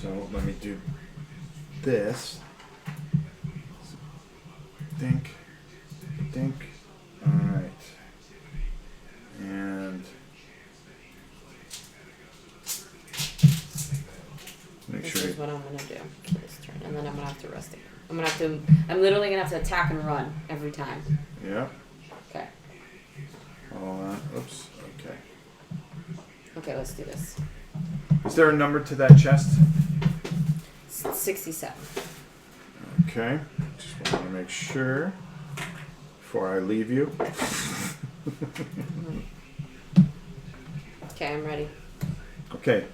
So let me do this. Dink. Dink. Alright. And make This sure is what I'm gonna do for this turn, and then I'm gonna have to rest again. I'm literally gonna have to attack and run every time. yeah. Okay. All that. Oops. Okay. Okay, let's do this. Is there a number to that chest? 67. Okay. Just want to make sure before I leave you. Okay, I'm ready. Okay.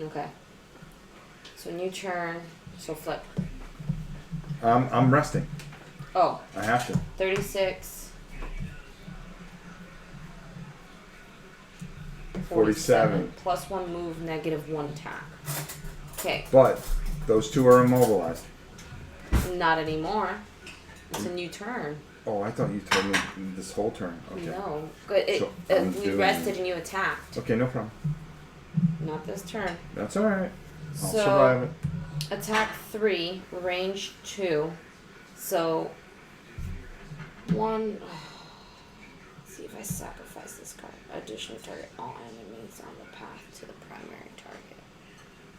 Okay. So new turn. So flip. I'm resting. Oh, I have to. 36. 47. Plus 1 move, -1 attack. Okay. But those two are immobilized. Not anymore. It's a new turn. Oh, I thought you told me this whole turn. Okay. No. Good. So I'm We doing- rested and you attacked. Okay, no problem. Not this turn. That's all right. I'll So- survive it. Attack 3, range 2. So 1. Let's see if I sacrifice this card. Additional target all enemies on the path to the primary target.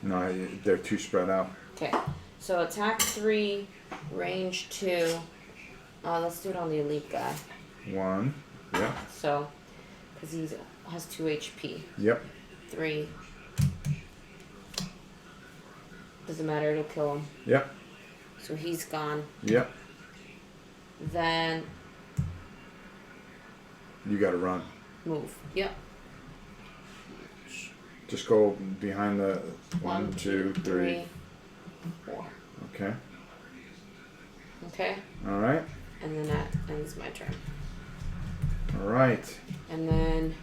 No, they're too spread out. Okay. So attack 3, range 2. Let's do it on the elite guy. 1. Yep. So, because he has 2 HP. Yep. 3. Doesn't matter, it'll kill him. Yep. So he's gone. Yep. Then You got to run. move. Yep. Just go behind the 1, 2, 3, 4. Okay. Okay. All right. And then that ends my turn. All right. And then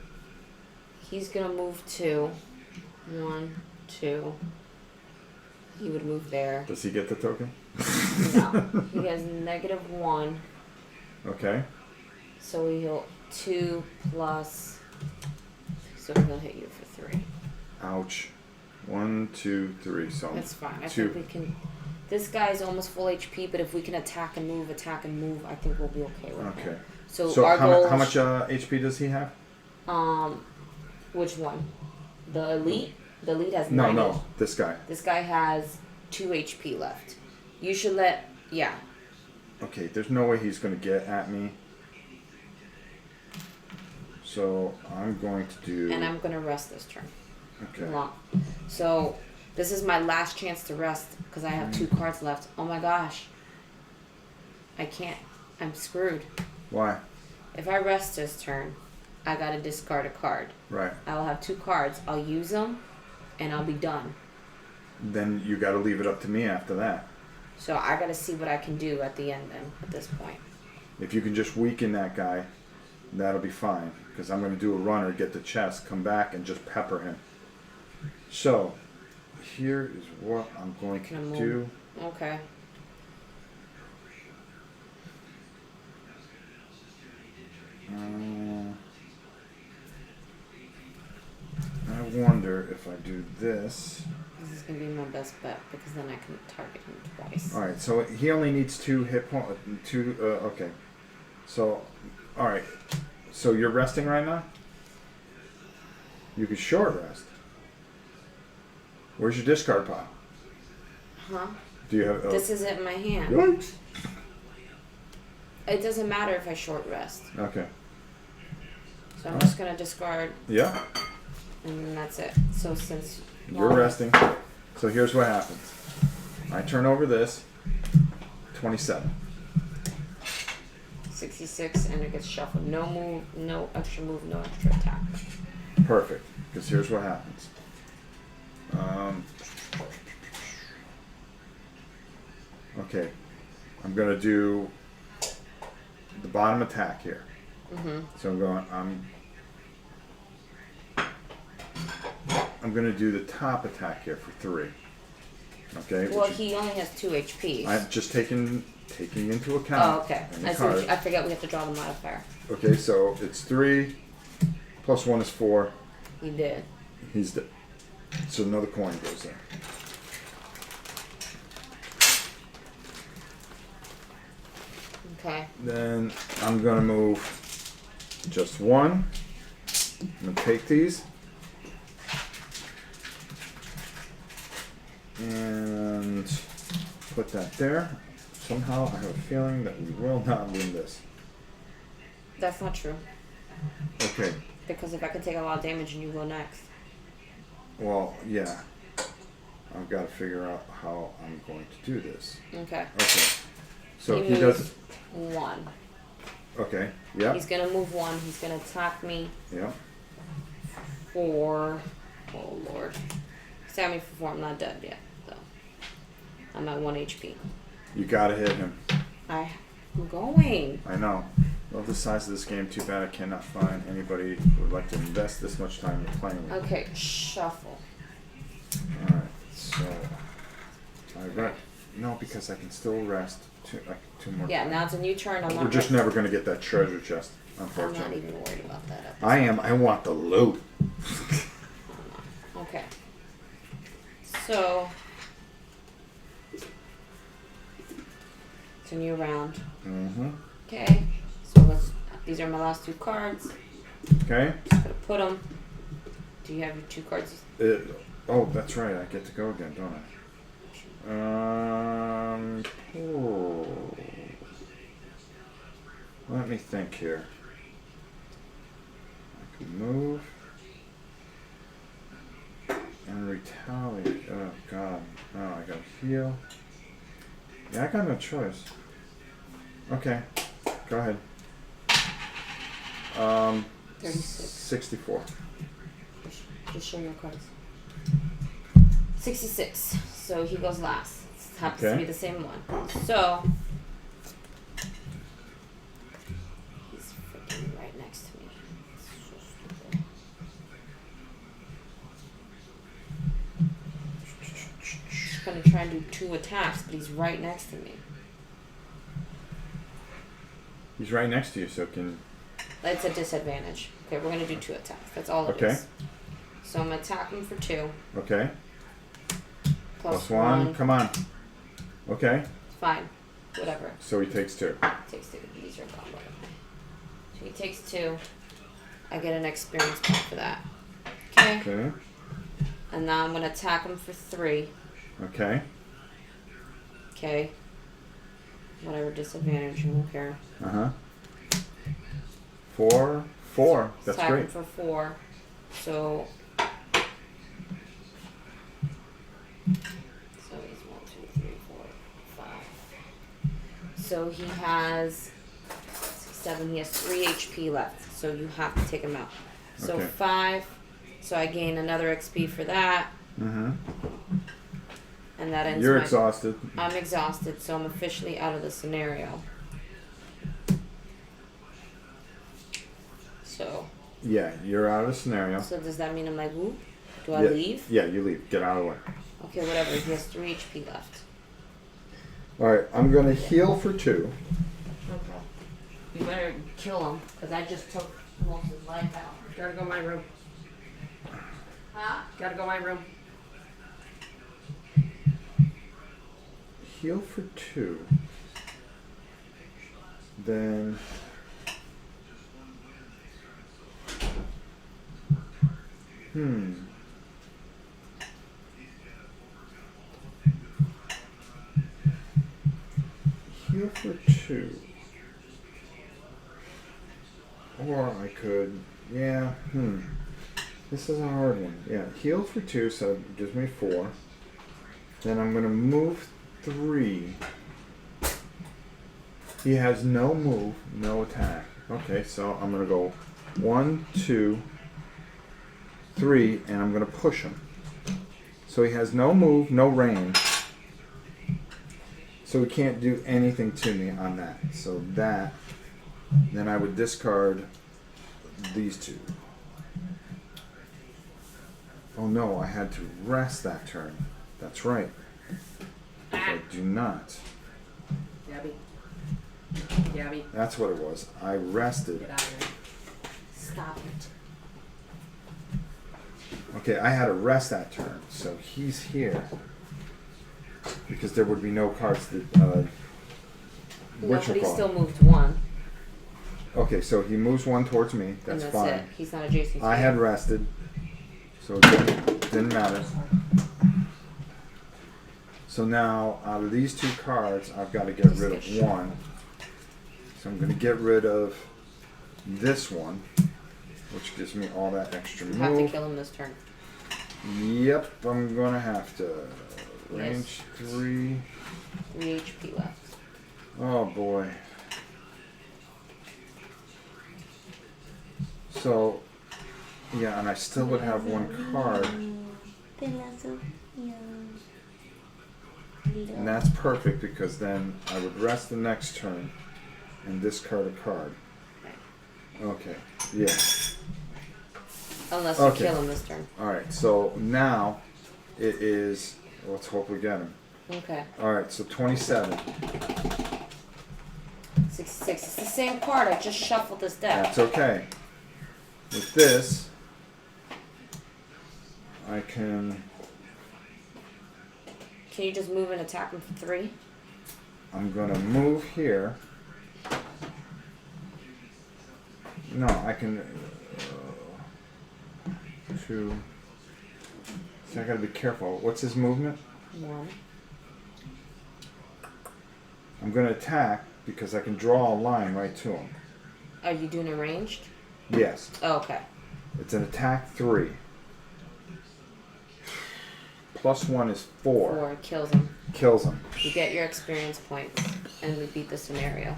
he's gonna move 2. 1, 2. He would move there. Does he get the token? No. He has -1. Okay. So he'll 2 plus. So he'll hit you for 3. Ouch. 1, 2, 3. So That's fine. I two. think we can. This guy's almost full HP, but if we can attack and move, I think we'll be okay with Okay. him. So So our goal. how much HP does he have? Which one? The elite. The elite has No, 9. no, this guy. This guy has 2 HP left. You should let. Yeah. Okay, there's no way he's going to get at me. So I'm going to do. And I'm gonna rest this turn. Okay. Long. So this is my last chance to rest because I have 2 cards left. Oh my gosh. I can't. I'm screwed. Why? If I rest this turn, I gotta discard a card. Right. I'll have 2 cards. I'll use them, and I'll be done. Then you got to leave it up to me after that. So I gotta see what I can do at the end then. At this point. If you can just weaken that guy, that'll be fine. Because I'm going to do a runner, get the chest, come back, and just pepper him. So, here is what I'm going to do. Okay. I wonder if I do this. This is gonna be my best bet because then I can target him twice. Alright, so he only needs 2 hit points. Okay. So, alright. So you're resting right now? You could short rest. Where's your discard pile? Huh? Do you have? This is it in my hand. Yikes. It doesn't matter if I short rest. Okay. So I'm just gonna discard, Yeah. and then that's it. So since You're resting. So here's what happens. I turn over this. 27. 66, and it gets shuffled. No move, no extra move, no extra attack. Perfect. Because here's what happens. Okay. I'm gonna do the bottom attack here. So I'm gonna do the top attack here for 3. Okay. Well, he only has 2 HP. I'm just taking into account. Oh, okay. any I card. forget we have to draw the modifier. Okay, so it's 3 plus 1 is 4. He did. He's dead. So another coin goes in. Okay. Then I'm gonna move just 1. I'm gonna take these. And put that there. Somehow I have a feeling that we will not win this. That's not true. Okay. Because if I can take a lot of damage and you go next. Well, yeah. I've got to figure out how I'm going to do this. Okay. Okay. So he he does. 1. Okay. Yeah. He's gonna move 1. He's gonna attack me Yeah. for. Oh lord. He's attacking me for 4. I'm not dead yet, though. I'm at 1 HP. You gotta hit him. I'm going. I know. Love the size of this game. Too bad I cannot find anybody who would like to invest this much time in playing with. Okay, shuffle. Alright, so I rest. No, because I can still rest 2 more. Yeah, now it's a new turn. I'm We're not. just never gonna get that treasure chest, I'm unfortunately. not even worried about that. I am. I want the loot. Okay. So it's a new round. Mm-hmm. Okay. So these are my last 2 cards. Okay. Just gonna put them. Do you have your 2 cards? Oh, that's right. I get to go again, don't I? Let me think here. I can move and retaliate. Oh God! Oh, I got to heal. Yeah, I got no choice. Okay, go ahead. 36. 64. Just show your cards. 66. So he goes last. It happens to Okay. be the same one. So he's freaking right next to me. It's so stupid. He's gonna try and do 2 attacks, but he's right next to me. He's right next to you, so can. It's a disadvantage. Okay, we're gonna do 2 attacks. That's all it is. Okay. So I'm gonna attack him for 2. Okay. Plus +1. 1. Come on. Okay. Fine. Whatever. So he takes 2. Takes 2. These are gone. By the way. So he takes 2. I get an experience point for that. Okay. Okay. And now I'm gonna attack him for 3. Okay. Okay. Whatever disadvantage, I don't care. 4. 4. That's attack great. him for 4. So. So he's 1, 2, 3, 4, 5. So he has 6, 7. He has 3 HP left. So you have to take him out. So Okay. 5. So I gain another XP for that. Mm-hmm. And that ends You're my... exhausted. I'm exhausted, so I'm officially out of the scenario. So. Yeah, you're out of the scenario. So does that mean I'm like, whoop? Do I Yeah. leave? Yeah, you leave. Get out of the way. Okay, whatever. He has 3 HP left. Alright, I'm gonna heal for 2. Okay. You better kill him, because I just took most of his life out. Gotta go my room. Huh? Gotta go my room. Heal for 2. Then heal for 2. Or I could, yeah, this is a hard one. Yeah, heal for 2, so it gives me 4. Then I'm gonna move 3. He has no move, no attack. Okay, so I'm gonna go 1, 2, 3, and I'm gonna push him. So he has no move, no range. So he can't do anything to me on that. So that, then I would discard these 2. Oh no, I had to rest that turn. That's right. I do not. Gabby. Gabby, That's what it was. I rested. get out of here. Stop it. Okay, I had to rest that turn, so he's here. Because there would be no cards that, No, but he whatchamacallit. still moved 1. Okay, so he moves 1 towards me. And That's that's fine. it. He's not adjacent to I you. had rested, so it didn't matter. So now, out of these 2 cards, I've got to get rid of 1. So I'm going to get rid of this one, which gives me all that extra You have to move. kill him this turn. Yep, I'm going to have to. Yes. Range 3. 3 HP left. Oh boy. So, yeah, and I still would have 1 card. And that's perfect because then I would rest the next turn and discard a card. Okay, yeah. Unless you Okay. kill him this turn. Alright, so now it is, let's hope we get him. Okay. Alright, so 27. 66. It's the same card. I just shuffled this deck. That's okay. With this, I can, Can you just move and attack him for 3? I'm gonna move here. No, I can, 2. See, I gotta be careful. What's his movement? 1. I'm gonna attack because I can draw a line right to him. Are you doing a ranged? Yes, Oh, okay. it's an attack 3. +1 is 4. 4 kills him. Kills him. You get your experience points, and we beat the scenario.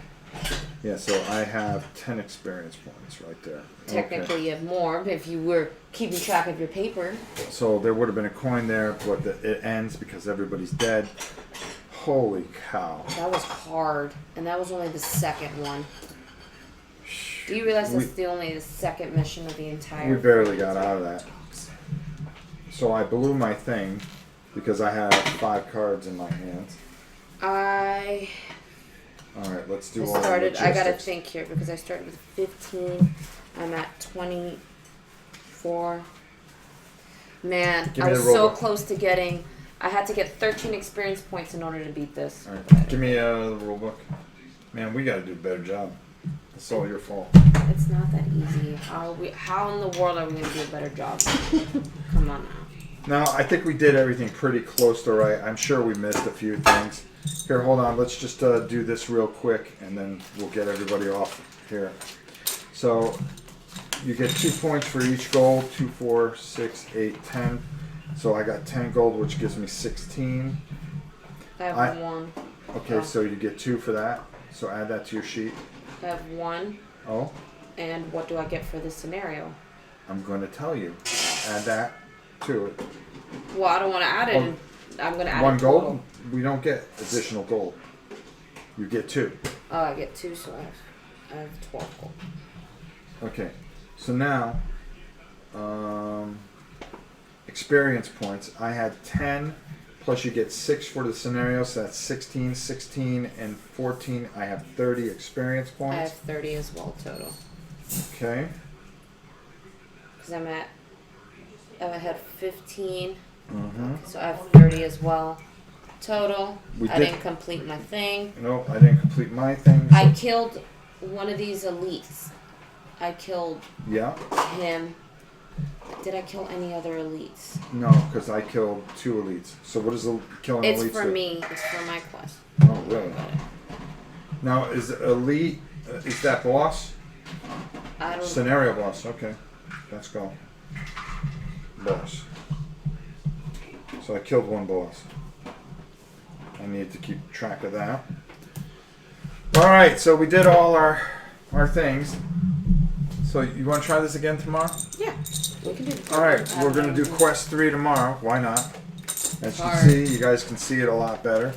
Yeah, so I have 10 experience points right there. Technically, Okay. you have more if you were keeping track of your paper. So there would have been a coin there, but it ends because everybody's dead. Holy cow. That was hard, and that was only the second one. Do you realize that's only the second mission of the entire? We barely got out of that. So I blew my thing because I have 5 cards in my hands. I Alright, let's do all started. the I gotta logistics. think here because I started with 15. I'm at 24. Man, Give I me was the so roll. close to getting I had to get 13 experience points in order to beat this. All right. Give me the rule book. Man, we got to do a better job. It's all your fault. It's not that easy. How in the world are we going to do a better job? Come on now. No, I think we did everything pretty close to right. I'm sure we missed a few things. Here, hold on. Let's just do this real quick, and then we'll get everybody off here. So you get 2 points for each gold. 2, 4, 6, 8, 10. So I got 10 gold, which gives me 16. I have 1. Okay, Oh. so you get 2 for that. So add that to your sheet. I have 1. Oh, And what do I get for this scenario? I'm going to tell you. Add that to it. Well, I don't want to add it. Oh, I'm going to add 1 it gold? total. We don't get additional gold. You get 2. Oh, I get 2, so I have 12 gold. Okay, so now, experience points. I had 10, plus you get 6 for the scenario, so that's 16, 16, and 14. I have 30 experience I have points. 30 as well total. Okay. Because I had 15, Mm-hmm. so I have 30 as well total. We I did- didn't complete my thing. No, I didn't complete my thing. I killed one of these elites. I killed Yeah. him. Did I kill any other elites? No, because I killed 2 elites. So what does killing It's elites for do? me. It's for my quest. Oh, really? Now, is elite, is that boss? I don't. Scenario boss, okay. Let's go. Boss. So I killed 1 boss. I need to keep track of that. Alright, so we did all our things. So you want to try this again tomorrow? Yeah, we can do it. Alright, we're going to do quest 3 tomorrow. Why not? As you Hard. can see, you guys can see it a lot better.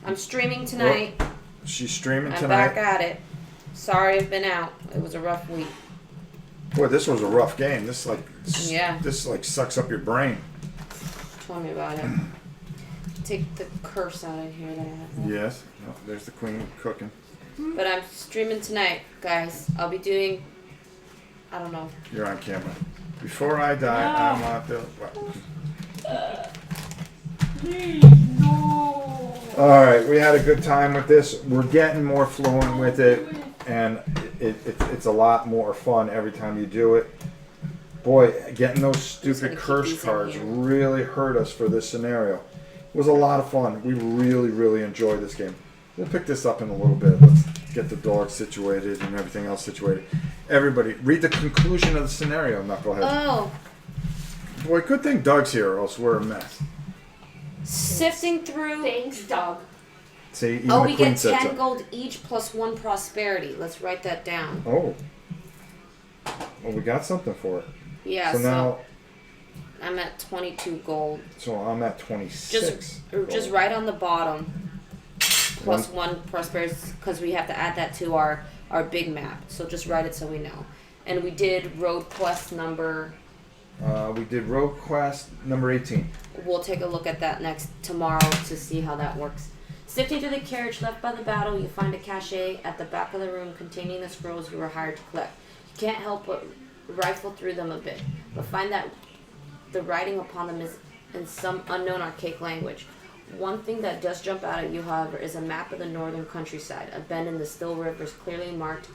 I'm streaming tonight. She's streaming I'm tonight. back at it. Sorry I've been out. It was a rough week. Boy, this was a rough game. This Yeah. this like sucks up your brain. Tell me about it. Take the curse out of here that I have. Yes. Oh, there's the queen cooking. But I'm streaming tonight, guys. I'll be doing. I don't know. You're on camera. Before I die, No. I want the. Please, no. All right, we had a good time with this. We're getting more fluent with it, and it's a lot more fun every time you do it. Boy, getting those just gonna stupid keep curse these in cards here. really hurt us for this scenario. It was a lot of fun. We really, really enjoyed this game. We'll pick this up in a little bit. Let's get the dog situated and everything else situated. Everybody, read the conclusion of the scenario, Knucklehead. Oh, Boy, good thing Doug's here, or else we're a mess. sifting through. Thanks, dog. See, even Oh, the we queen get said 10 so. gold each plus 1 prosperity. Let's write that down. Oh. Well, we got something for it. Yeah, So now, I'm at 22 gold. so I'm at 26. Just right on the bottom. Plus 1 prosperity, because we have to add that to our big map. So just write it so we know. And we did road quest number. We did road quest number 18. We'll take a look at that tomorrow to see how that works. Sifting through the carriage left by the battle, you find a cache at the back of the room containing the scrolls you were hired to collect. You can't help but rifle through them a bit, but find that the writing upon them is in some unknown archaic language. One thing that does jump out at you, however, is a map of the northern countryside. A bend in the still river is clearly marked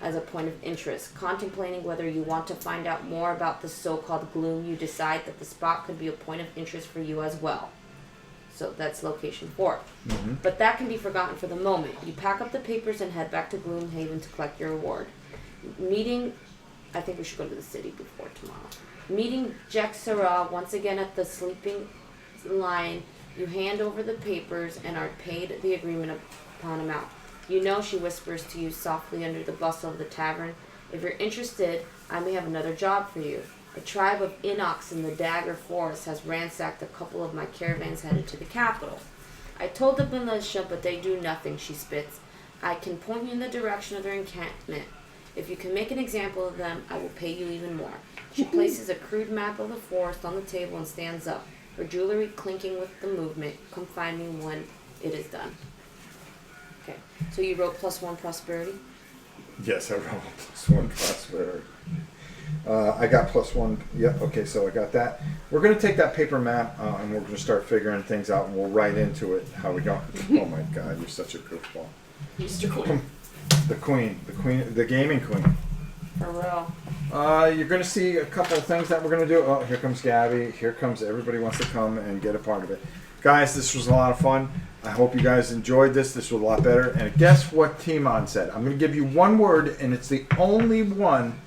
as a point of interest. Contemplating whether you want to find out more about the so-called gloom, you decide that the spot could be a point of interest for you as well. So that's location 4. Mm-hmm. But that can be forgotten for the moment. You pack up the papers and head back to Gloomhaven to collect your reward. I think we should go to the city before tomorrow. Meeting Jack Sarah once again at the sleeping lion, you hand over the papers and are paid the agreement upon amount. You know, she whispers to you softly under the bustle of the tavern. If you're interested, I may have another job for you. A tribe of Inox in the Dagger Forest has ransacked a couple of my caravans headed to the capital. I told the militia, but they do nothing, she spits. I can point you in the direction of their encampment. If you can make an example of them, I will pay you even more. She places a crude map of the forest on the table and stands up, her jewelry clinking with the movement. Come find me when it is done. Okay, so you wrote +1 prosperity? Yes, I rolled +1 prosperity. I got +1. Yep. Okay, so I got that. We're gonna take that paper map and we're gonna start figuring things out, and we'll write into it how we go. Oh my God, you're such a goofball. Mr. Queen. The queen, the gaming queen. For real. You're gonna see a couple of things that we're gonna do. Oh, here comes Gabby. Here comes everybody wants to come and get a part of it. Guys, this was a lot of fun. I hope you guys enjoyed this. This was a lot better. And guess what Timon said? I'm gonna give you one word, and it's the only one.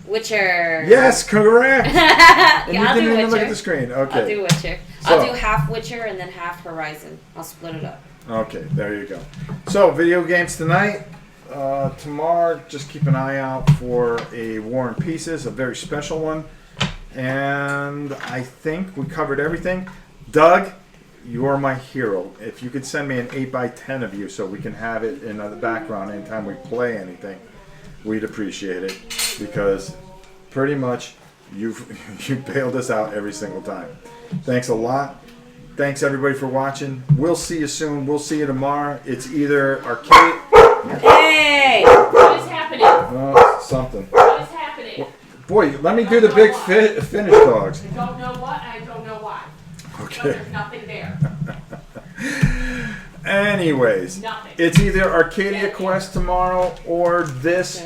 Witcher. Yes, correct. And Yeah, you I'll didn't do even look Witcher. at the screen. Okay. I'll do Witcher. So- I'll do half Witcher and then half Horizon. I'll split it up. Okay, there you go. So, video games tonight. Tomorrow, just keep an eye out for a War and Pieces, a very special one. And I think we covered everything. Doug, you are my hero. If you could send me an 8x10 of you so we can have it in the background anytime we play anything, we'd appreciate it. Because pretty much you bailed us out every single time. Thanks a lot. Thanks everybody for watching. We'll see you soon. We'll see you tomorrow. It's either arcade. Hey! What is happening? Something. What is happening? Boy, let me do the big finish dogs. I don't know what, I don't know why. But Okay. there's nothing there. Anyways, Nothing. it's either Arcadia Quest tomorrow or this.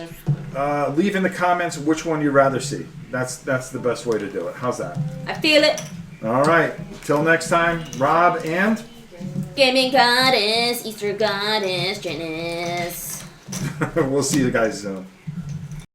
Leave in the comments which one you'd rather see. That's the best way to do it. How's that? I feel it. All right. Till next time, Rob and Gaming goddess, Easter goddess, Janice. we'll see you guys soon.